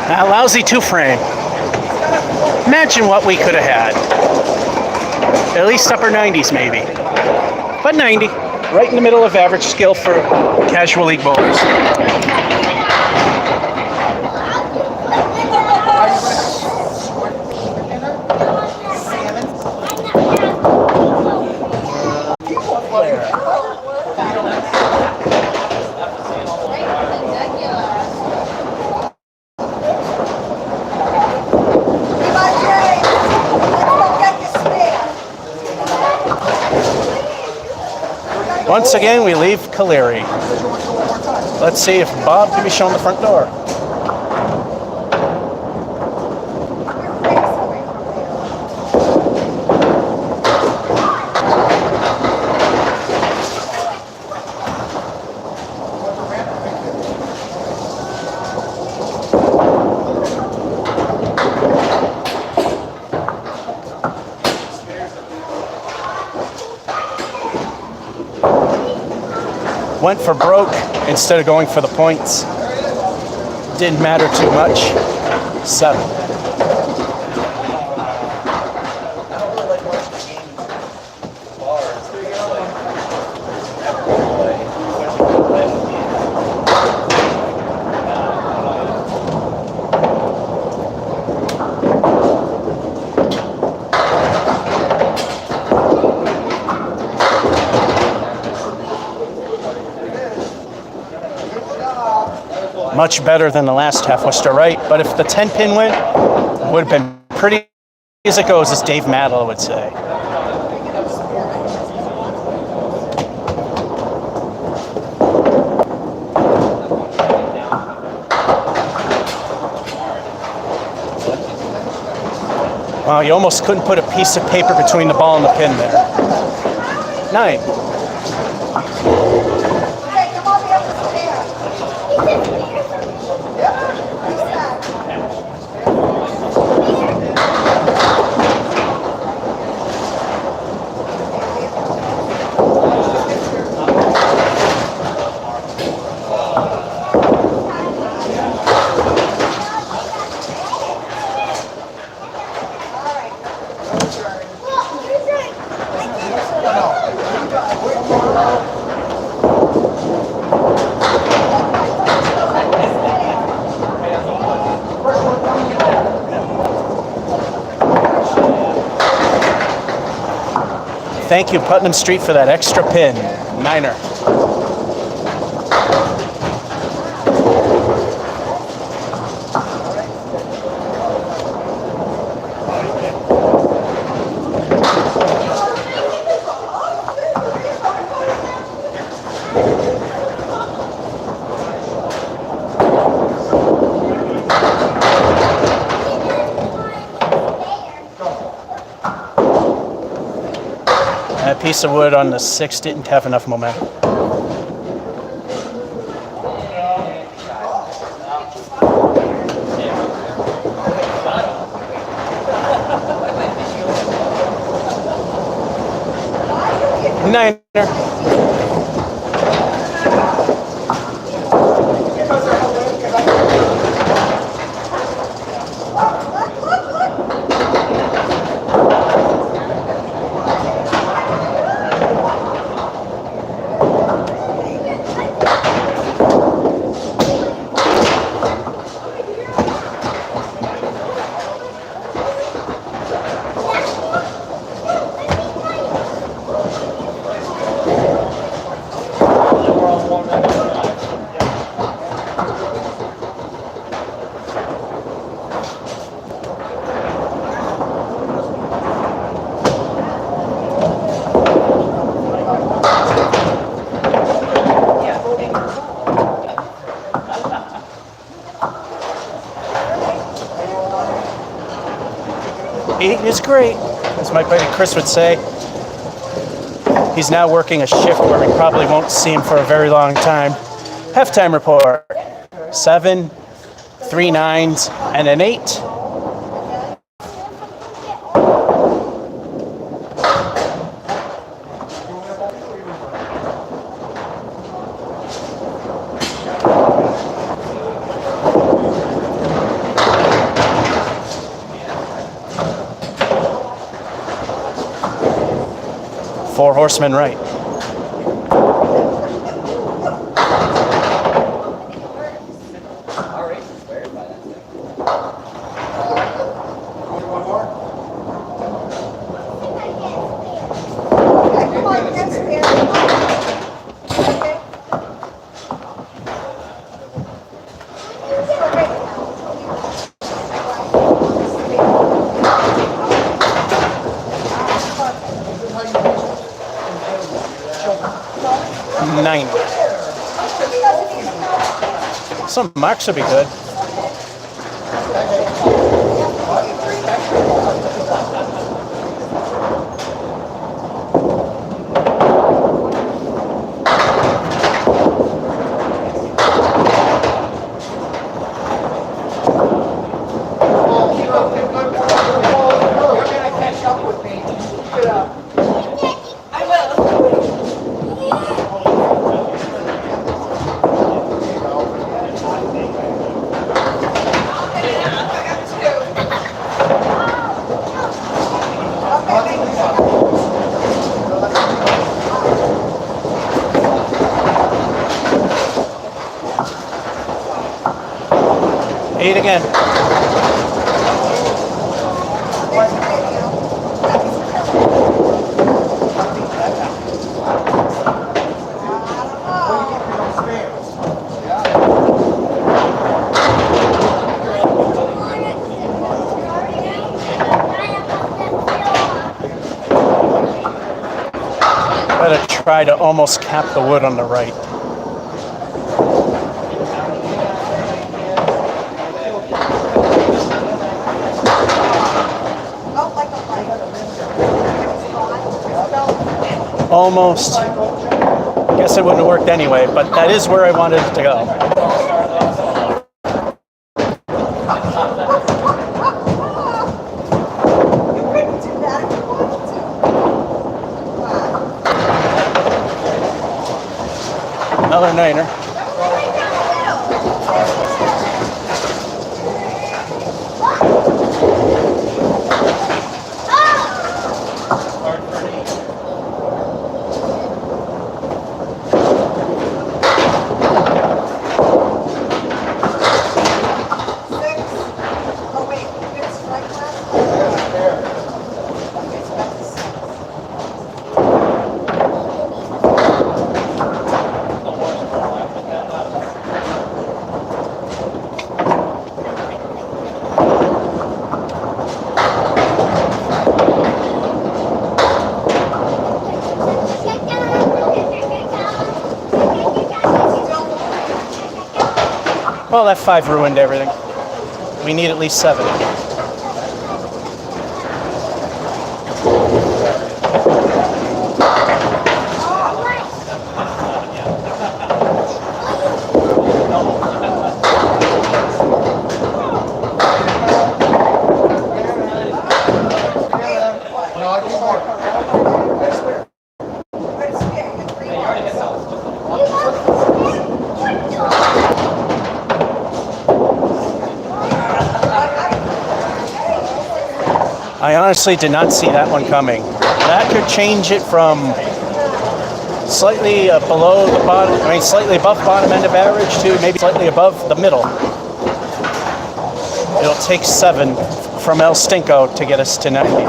That lousy 2-frame. Imagine what we could have had. At least upper 90s maybe. But 90, right in the middle of average skill for casual league bowlers. Once again, we leave Caleri. Let's see if Bob can be shown the front door. Went for broke instead of going for the points. Didn't matter too much. 7. Much better than the last half Worcester, right? But if the 10-pin went, it would have been pretty as it goes, as Dave Madlow would say. Wow, you almost couldn't put a piece of paper between the ball and the pin there. 9. Hey, come on, the other stairs. Thank you, Putnam Street, for that extra pin. Niner. That piece of wood on the 6 didn't have enough momentum. Niner. Eating is great, as my buddy Chris would say. He's now working a shift where we probably won't see him for a very long time. Halftime report. 7, 3 9s, and an 8. Four horsemen right. One more? Okay, come on, that's fair. Okay. So wait now. 9. Some marks would be good. Eight again. Better try to almost cap the wood on the right. Almost. Guess it wouldn't have worked anyway, but that is where I wanted it to go. Another niner. Well, that 5 ruined everything. We need at least 7. I honestly did not see that one coming. That could change it from slightly below the bottom, slightly above bottom end of average to maybe slightly above the middle. It'll take 7 from El Stinko to get us to 90.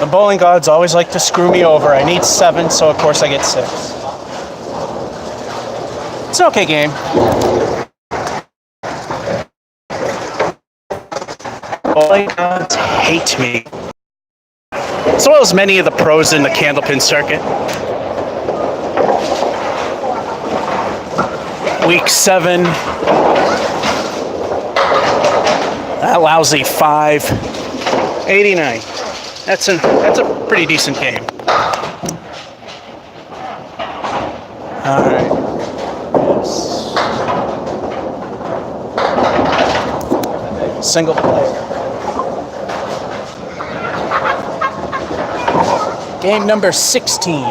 The bowling gods always like to screw me over. I need 7, so of course I get 6. It's an okay game. Bowling gods hate me, as well as many of the pros in the Candlepin circuit. Week 7. That lousy 5.89. That's a pretty decent game. All right. Yes. Single player. Game number 16.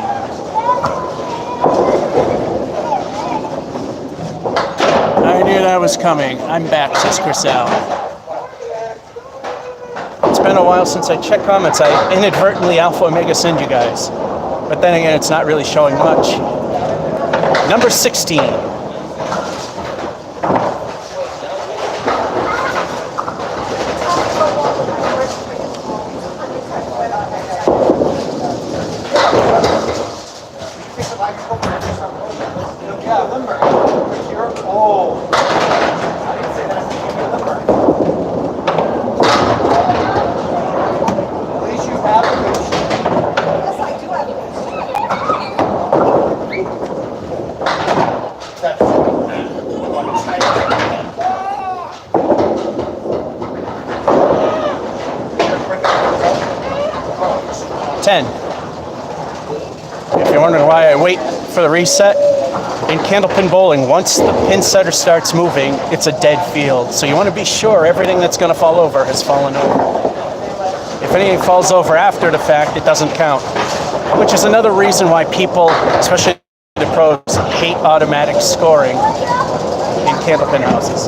I knew that was coming. I'm back, says Chris Al. It's been a while since I checked comments. I inadvertently Alpha Omega send you guys. But then again, it's not really showing much. Number 16. If you're wondering why I wait for the reset, in Candlepin bowling, once the pin setter starts moving, it's a dead field. So you want to be sure everything that's going to fall over has fallen over. If anything falls over after the fact, it doesn't count. Which is another reason why people, especially the pros, hate automatic scoring in Candlepin houses.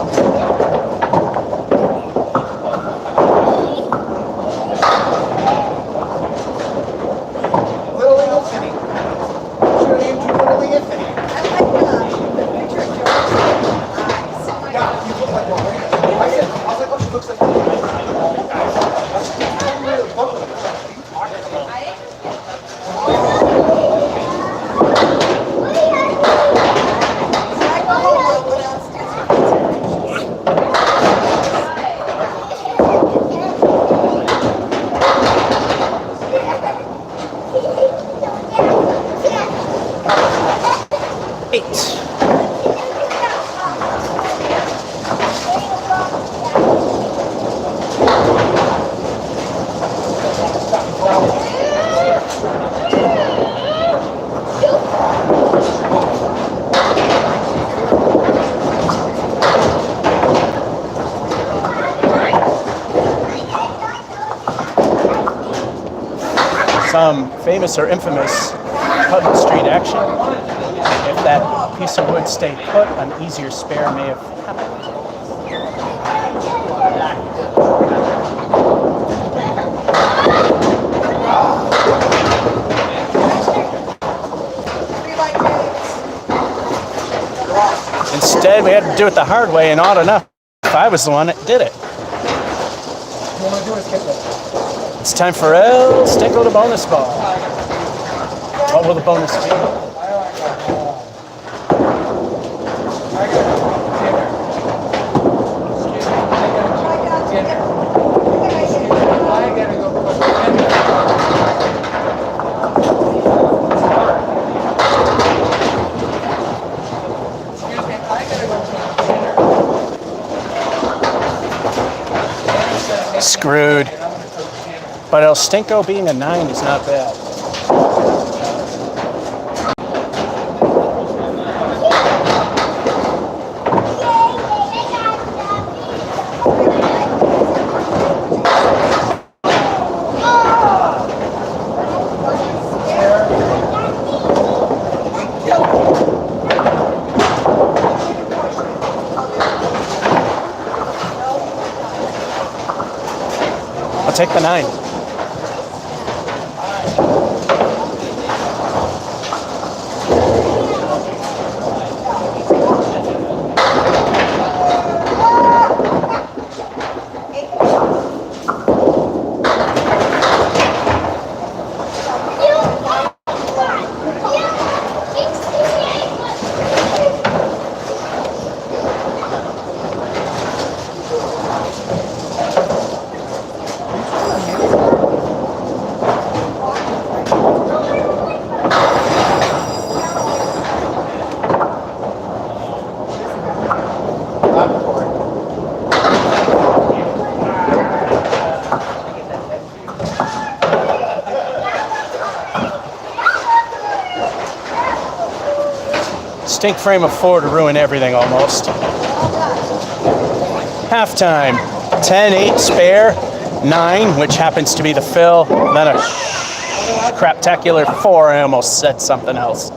Some famous or infamous Putnam Street action. If that piece of wood stayed put, an easier spare may have happened. Instead, we had to do it the hard way, and odd enough, I was the one that did it. It's time for El Stinko, the bonus ball. What will the bonus be? screwed. But El Stinko being a 9 is not bad. I'll take the 9. Stink frame of 4 to ruin everything almost. Halftime. 10-8 spare. 9, which happens to be the fill. Then a craptacular 4. I almost said something else.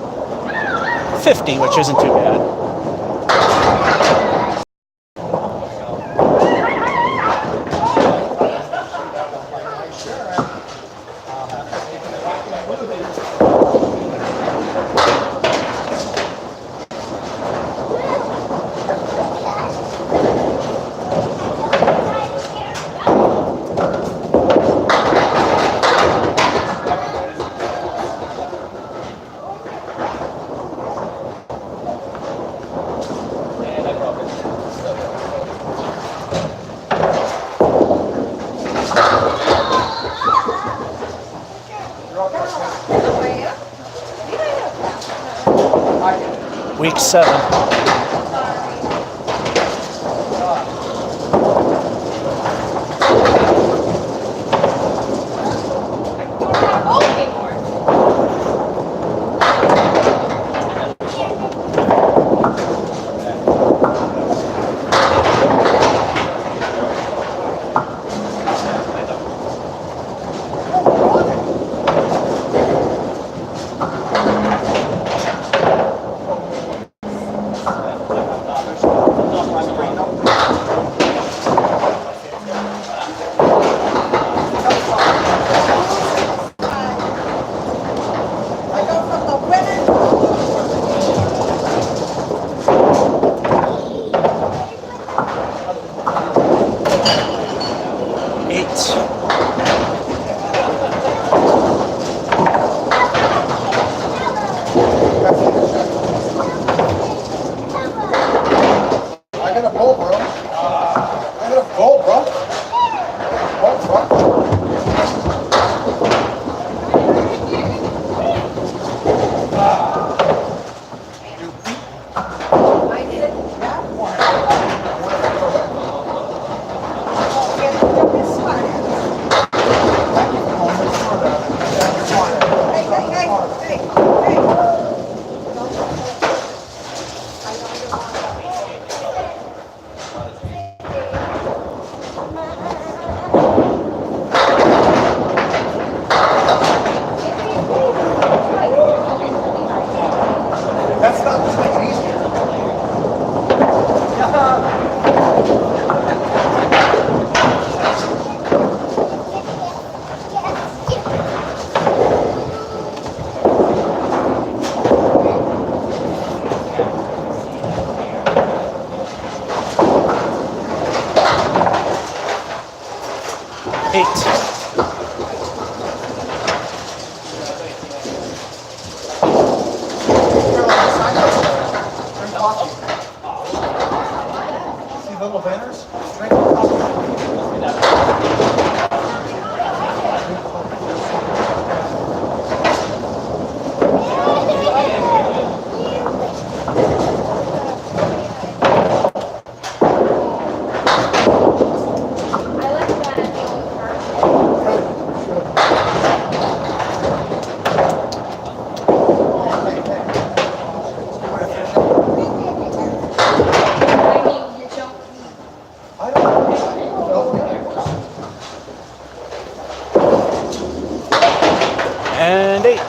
50, which isn't too bad. Week 7. And 8.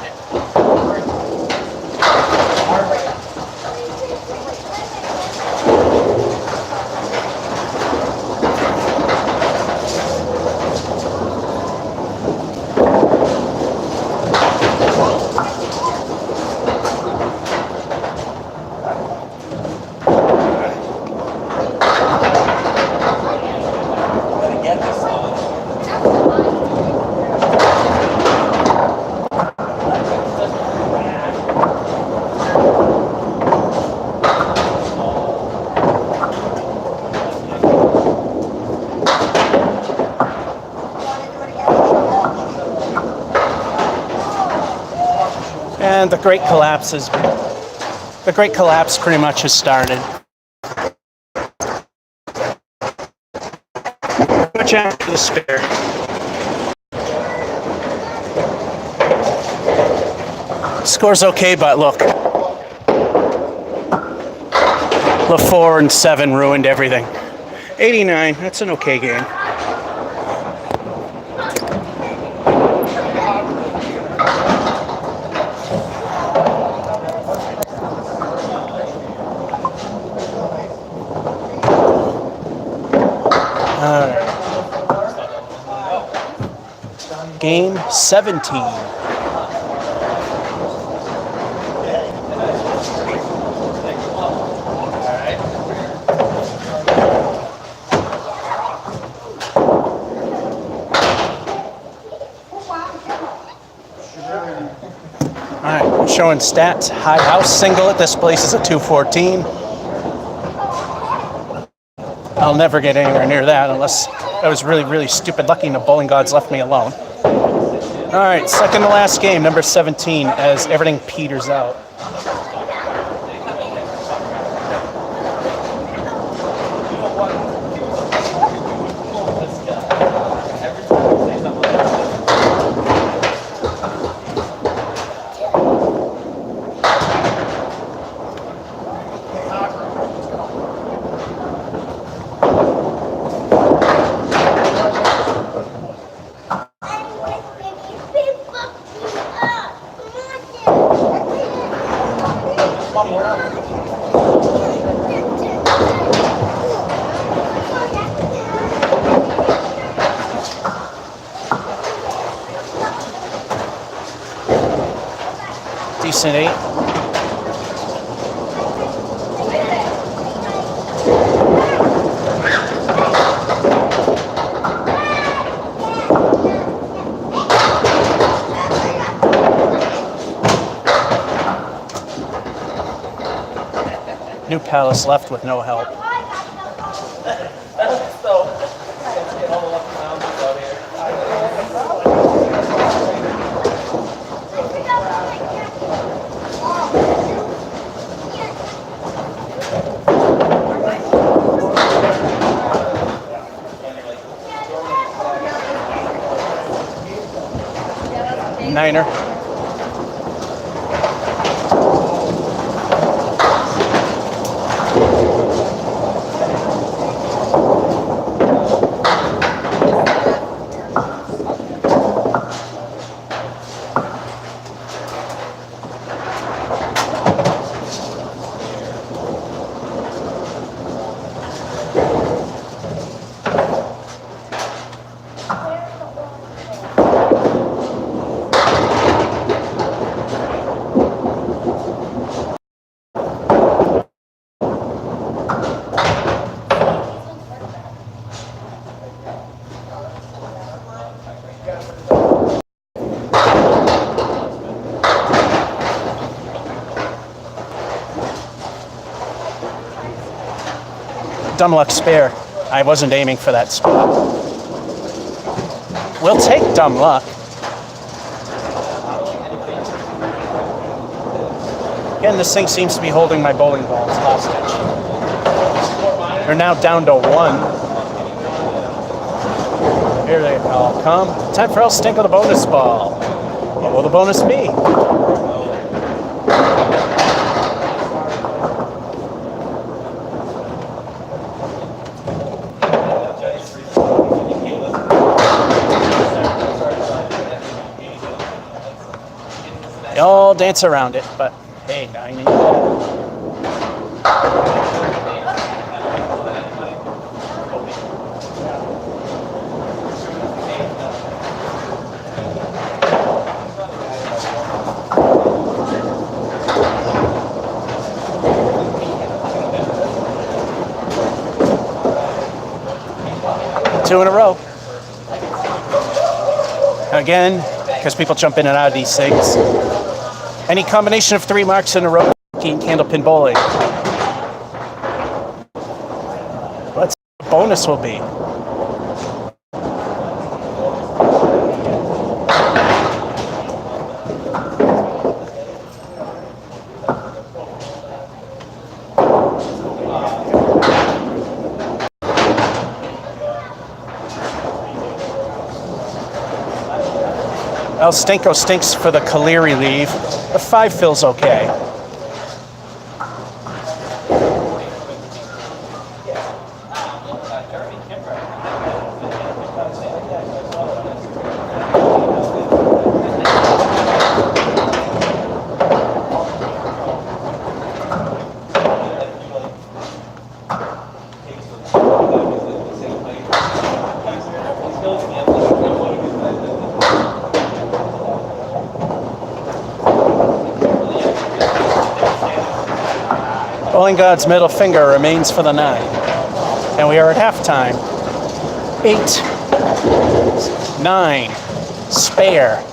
And the Great Collapse pretty much has started. Much after the spare. Score's okay, but look. The 4 and 7 ruined everything. 89, that's an okay game. Game 17. Alright, I'm showing stats. High house single at this place is a 214. I'll never get anywhere near that unless I was really, really stupid lucky and the bowling gods left me alone. Alright, second to last game, number 17, as everything peters out. Decent 8. New Palace left with no help. Niner. Dumb luck spare. I wasn't aiming for that spot. We'll take dumb luck. Again, this thing seems to be holding my bowling balls hostage. They're now down to 1. Here they all come. Time for El Stinko the bonus ball. What will the bonus be? They all dance around it, but hey, I need that. Two in a row. Again, because people jump in and out of these things. Any combination of 3 marks in a row in Candlepin bowling. Let's see what bonus will be. El Stinko stinks for the Caleri leave. The 5 feels okay. Bowling God's middle finger remains for the 9. And we are at halftime. 8, 9, spare,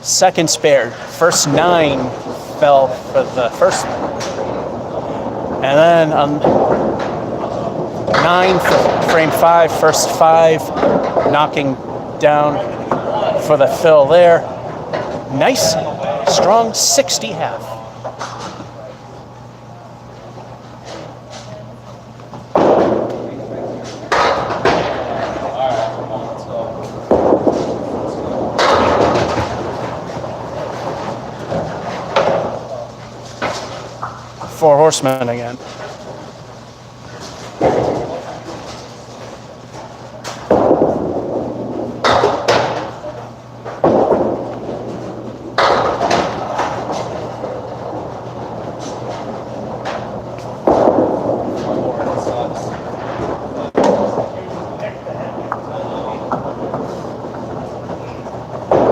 second spare. First 9 fell for the first one. And then 9 for frame 5, first 5, knocking down for the fill there. Nice, strong 60 half. Four horsemen again.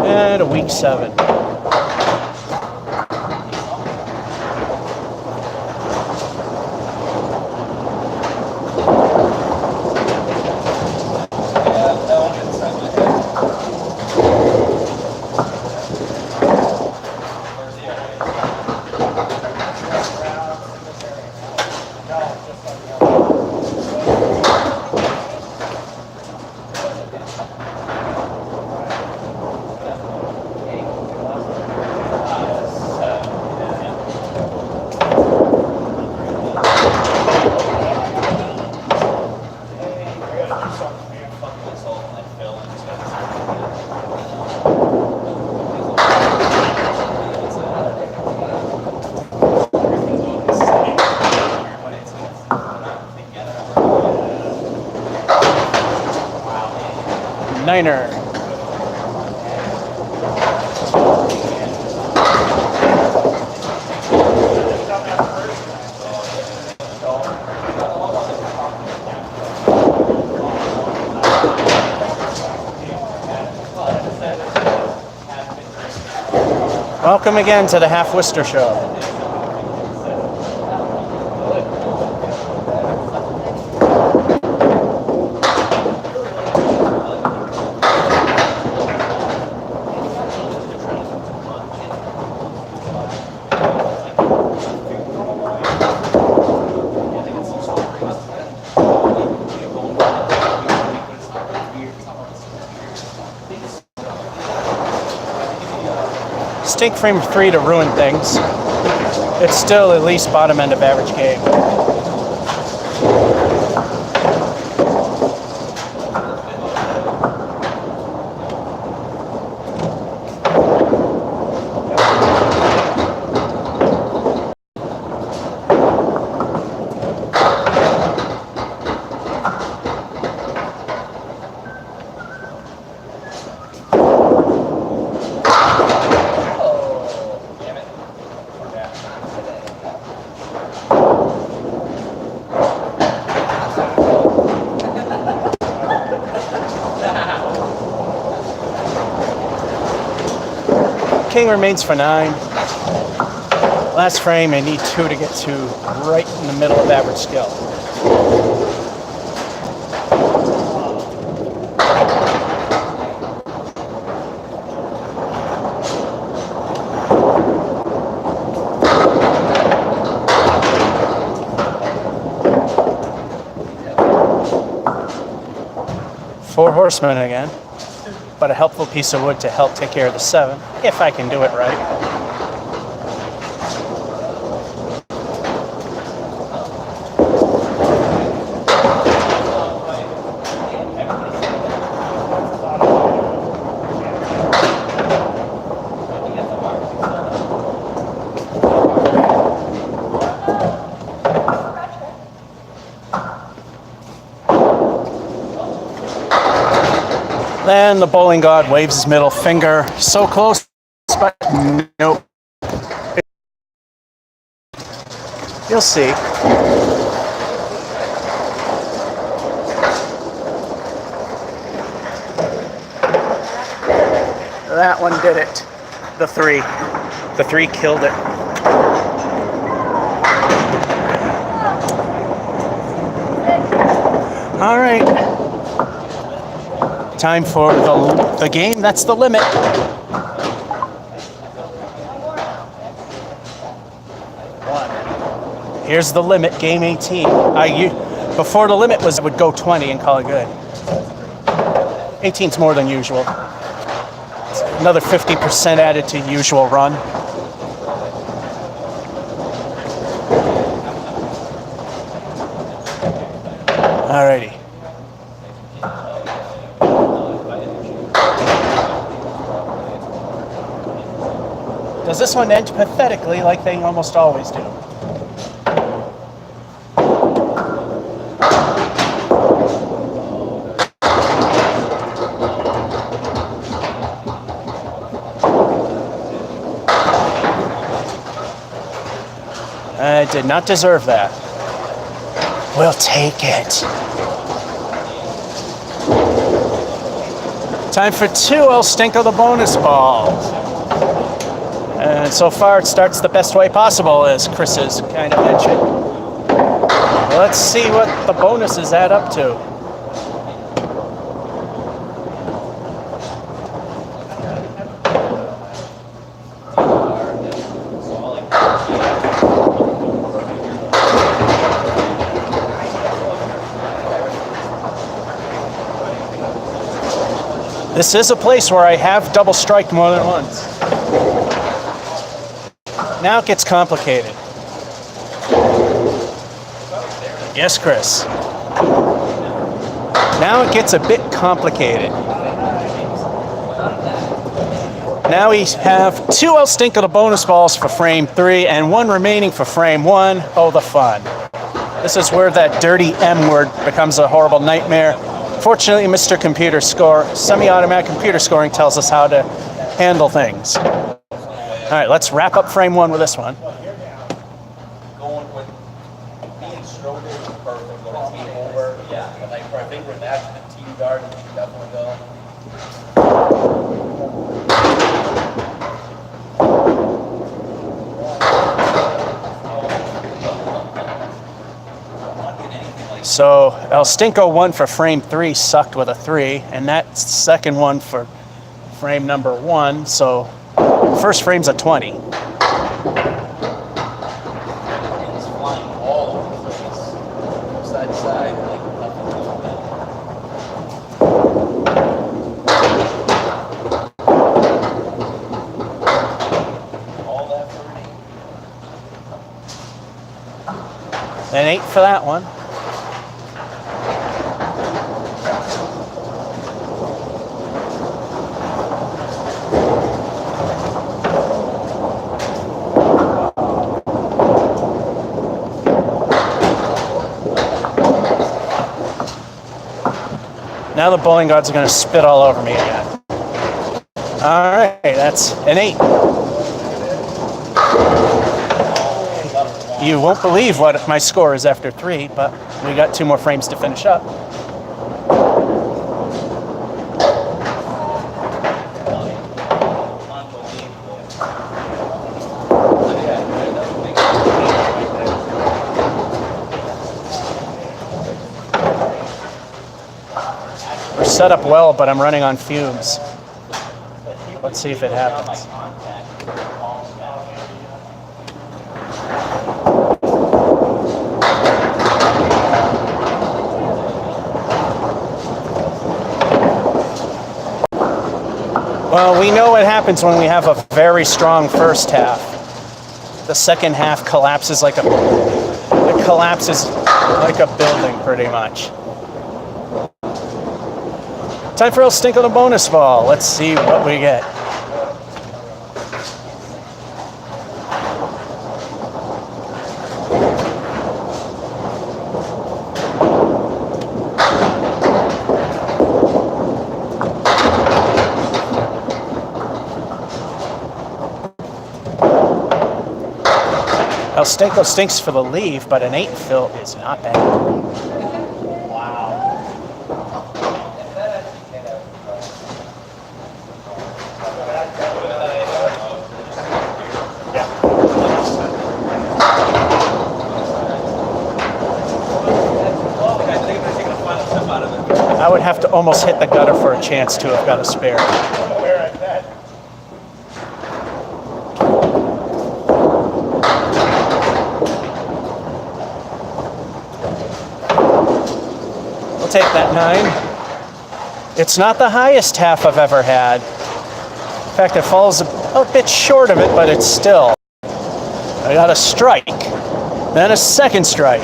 And a week 7. Niner. Welcome again to the Half Worcester Show. Stink frame 3 to ruin things. It's still at least bottom end of average game. King remains for 9. Last frame, I need 2 to get to right in the middle of average skill. Four horsemen again, but a helpful piece of wood to help take care of the 7, if I can do it right. Then the bowling god waves his middle finger. So close, but nope. You'll see. That one did it. The 3. The 3 killed it. All right. Time for the game. That's the limit. Here's the limit, game 18. Before the limit was, I would go 20 and call it good. 18's more than usual. Another 50% added to usual run. Alrighty. Does this one end pathetically like they almost always do? I did not deserve that. We'll take it. Time for 2. I'll Stinko the bonus ball. And so far, it starts the best way possible, as Chris has kind of mentioned. Let's see what the bonuses add up to. This is a place where I have double striked more than once. Now it gets complicated. Yes, Chris. Now it gets a bit complicated. Now we have 2 El Stinko the bonus balls for frame 3 and 1 remaining for frame 1. Oh, the fun. This is where that dirty M word becomes a horrible nightmare. Fortunately, Mr. Computer Score, semi-automatic computer scoring tells us how to handle things. All right, let's wrap up frame 1 with this one. Going with being stroked is perfect. When it's game over, yeah. And like, I think we're back to the team guard, we should definitely go. So El Stinko 1 for frame 3 sucked with a 3, and that second one for frame number 1. So first frame's a 20. It's flying all over the place, side to side, like nothing moving. All that for me. An 8 for that one. Now the bowling gods are going to spit all over me again. All right, that's an 8. You won't believe what my score is after 3, but we got 2 more frames to finish up. set up well, but I'm running on fumes. Let's see if it happens. Well, we know what happens when we have a very strong first half. The second half collapses like a building, pretty much. Time for a stink on a bonus ball. Let's see what we get. El Stinko stinks for the leave, but an 8 fill is not bad. I would have to almost hit the gutter for a chance to have got a spare. Take that 9. It's not the highest half I've ever had. In fact, it falls a bit short of it, but it's still. I got a strike, then a second strike,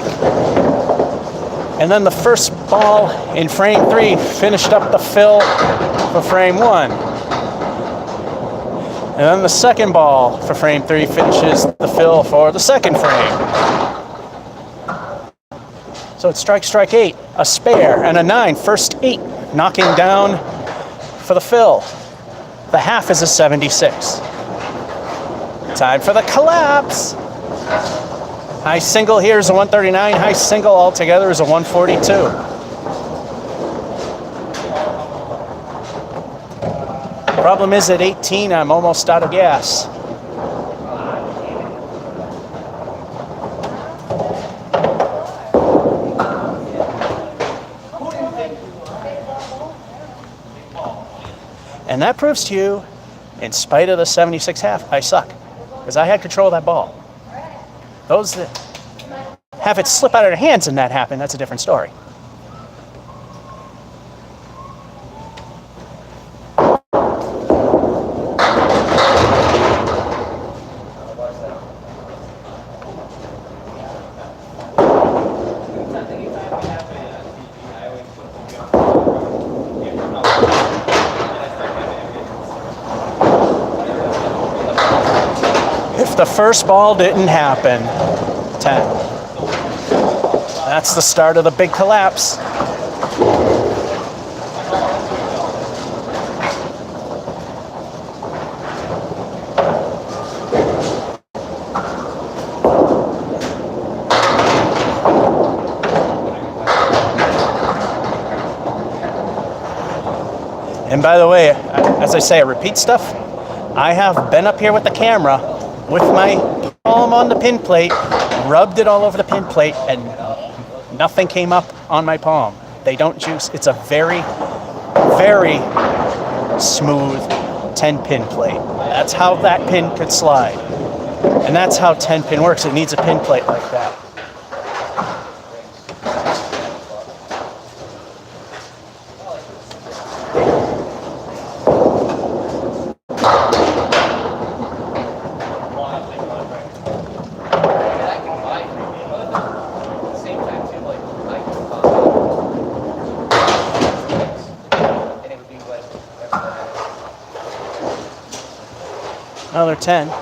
and then the first ball in frame 3 finished up the fill for frame 1. And then the second ball for frame 3 finishes the fill for the second frame. So it's strike 8, a spare, and a 9, first 8, knocking down for the fill. The half is a 76. Time for the collapse. High single here is a 139, high single altogether is a 142. Problem is at 18, I'm almost out of gas. And that proves to you, in spite of the 76 half, I suck. Because I had control of that ball. Those that have it slip out of their hands and that happen, that's a different story. The first ball didn't happen. 10. That's the start of the big collapse. And by the way, as I say, I repeat stuff. I have been up here with the camera with my palm on the pin plate, rubbed it all over the pin plate, and nothing came up on my palm. They don't juice. It's a very, very smooth 10-pin plate. That's how that pin could slide. And that's how 10-pin works. It needs a pin plate like that. Another 10.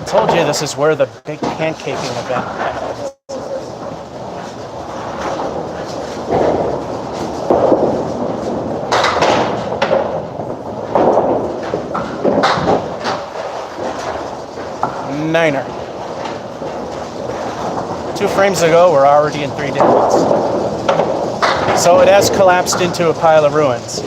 Told you this is where the big pancaking event happens. 1-9er. 2 frames ago, we're already in 3 digits. So it has collapsed into a pile of ruins.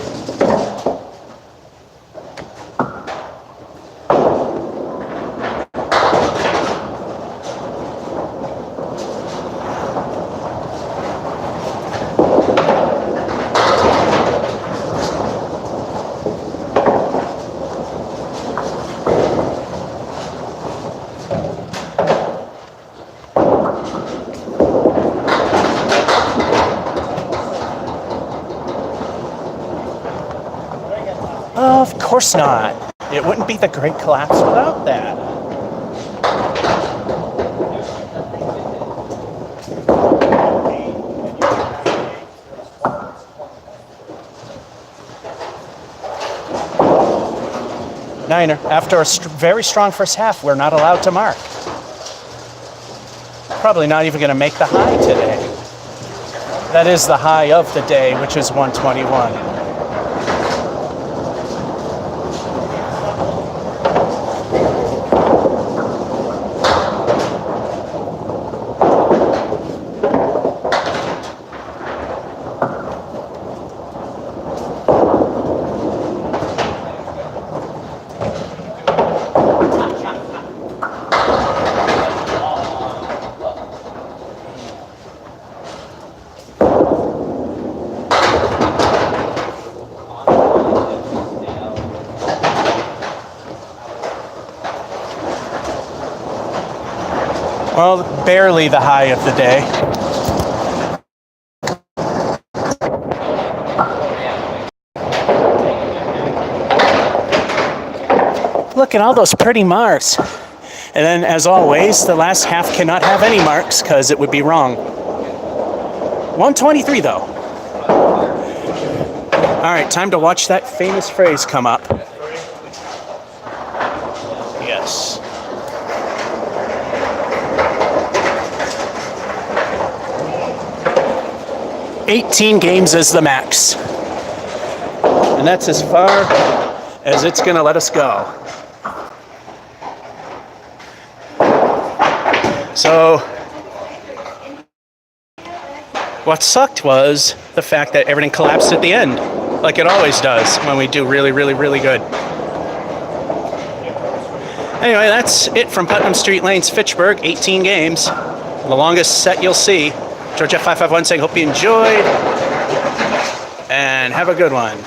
Of course not. It wouldn't be the Great Collapse without that. Niner. After a very strong first half, we're not allowed to mark. Probably not even going to make the high today. That is the high of the day, which is 121. Well, barely the high of the day. Look at all those pretty marks. And then, as always, the last half cannot have any marks because it would be wrong. 123, though. All right, time to watch that famous phrase come up. Yes. 18 games is the max. And that's as far as it's going to let us go. So, what sucked was the fact that everything collapsed at the end, like it always does when we do really, really, really good. Anyway, that's it from Putnam Street Lanes, Fitchburg, 18 games. The longest set you'll see. George F551 saying, hope you enjoyed, and have a good one.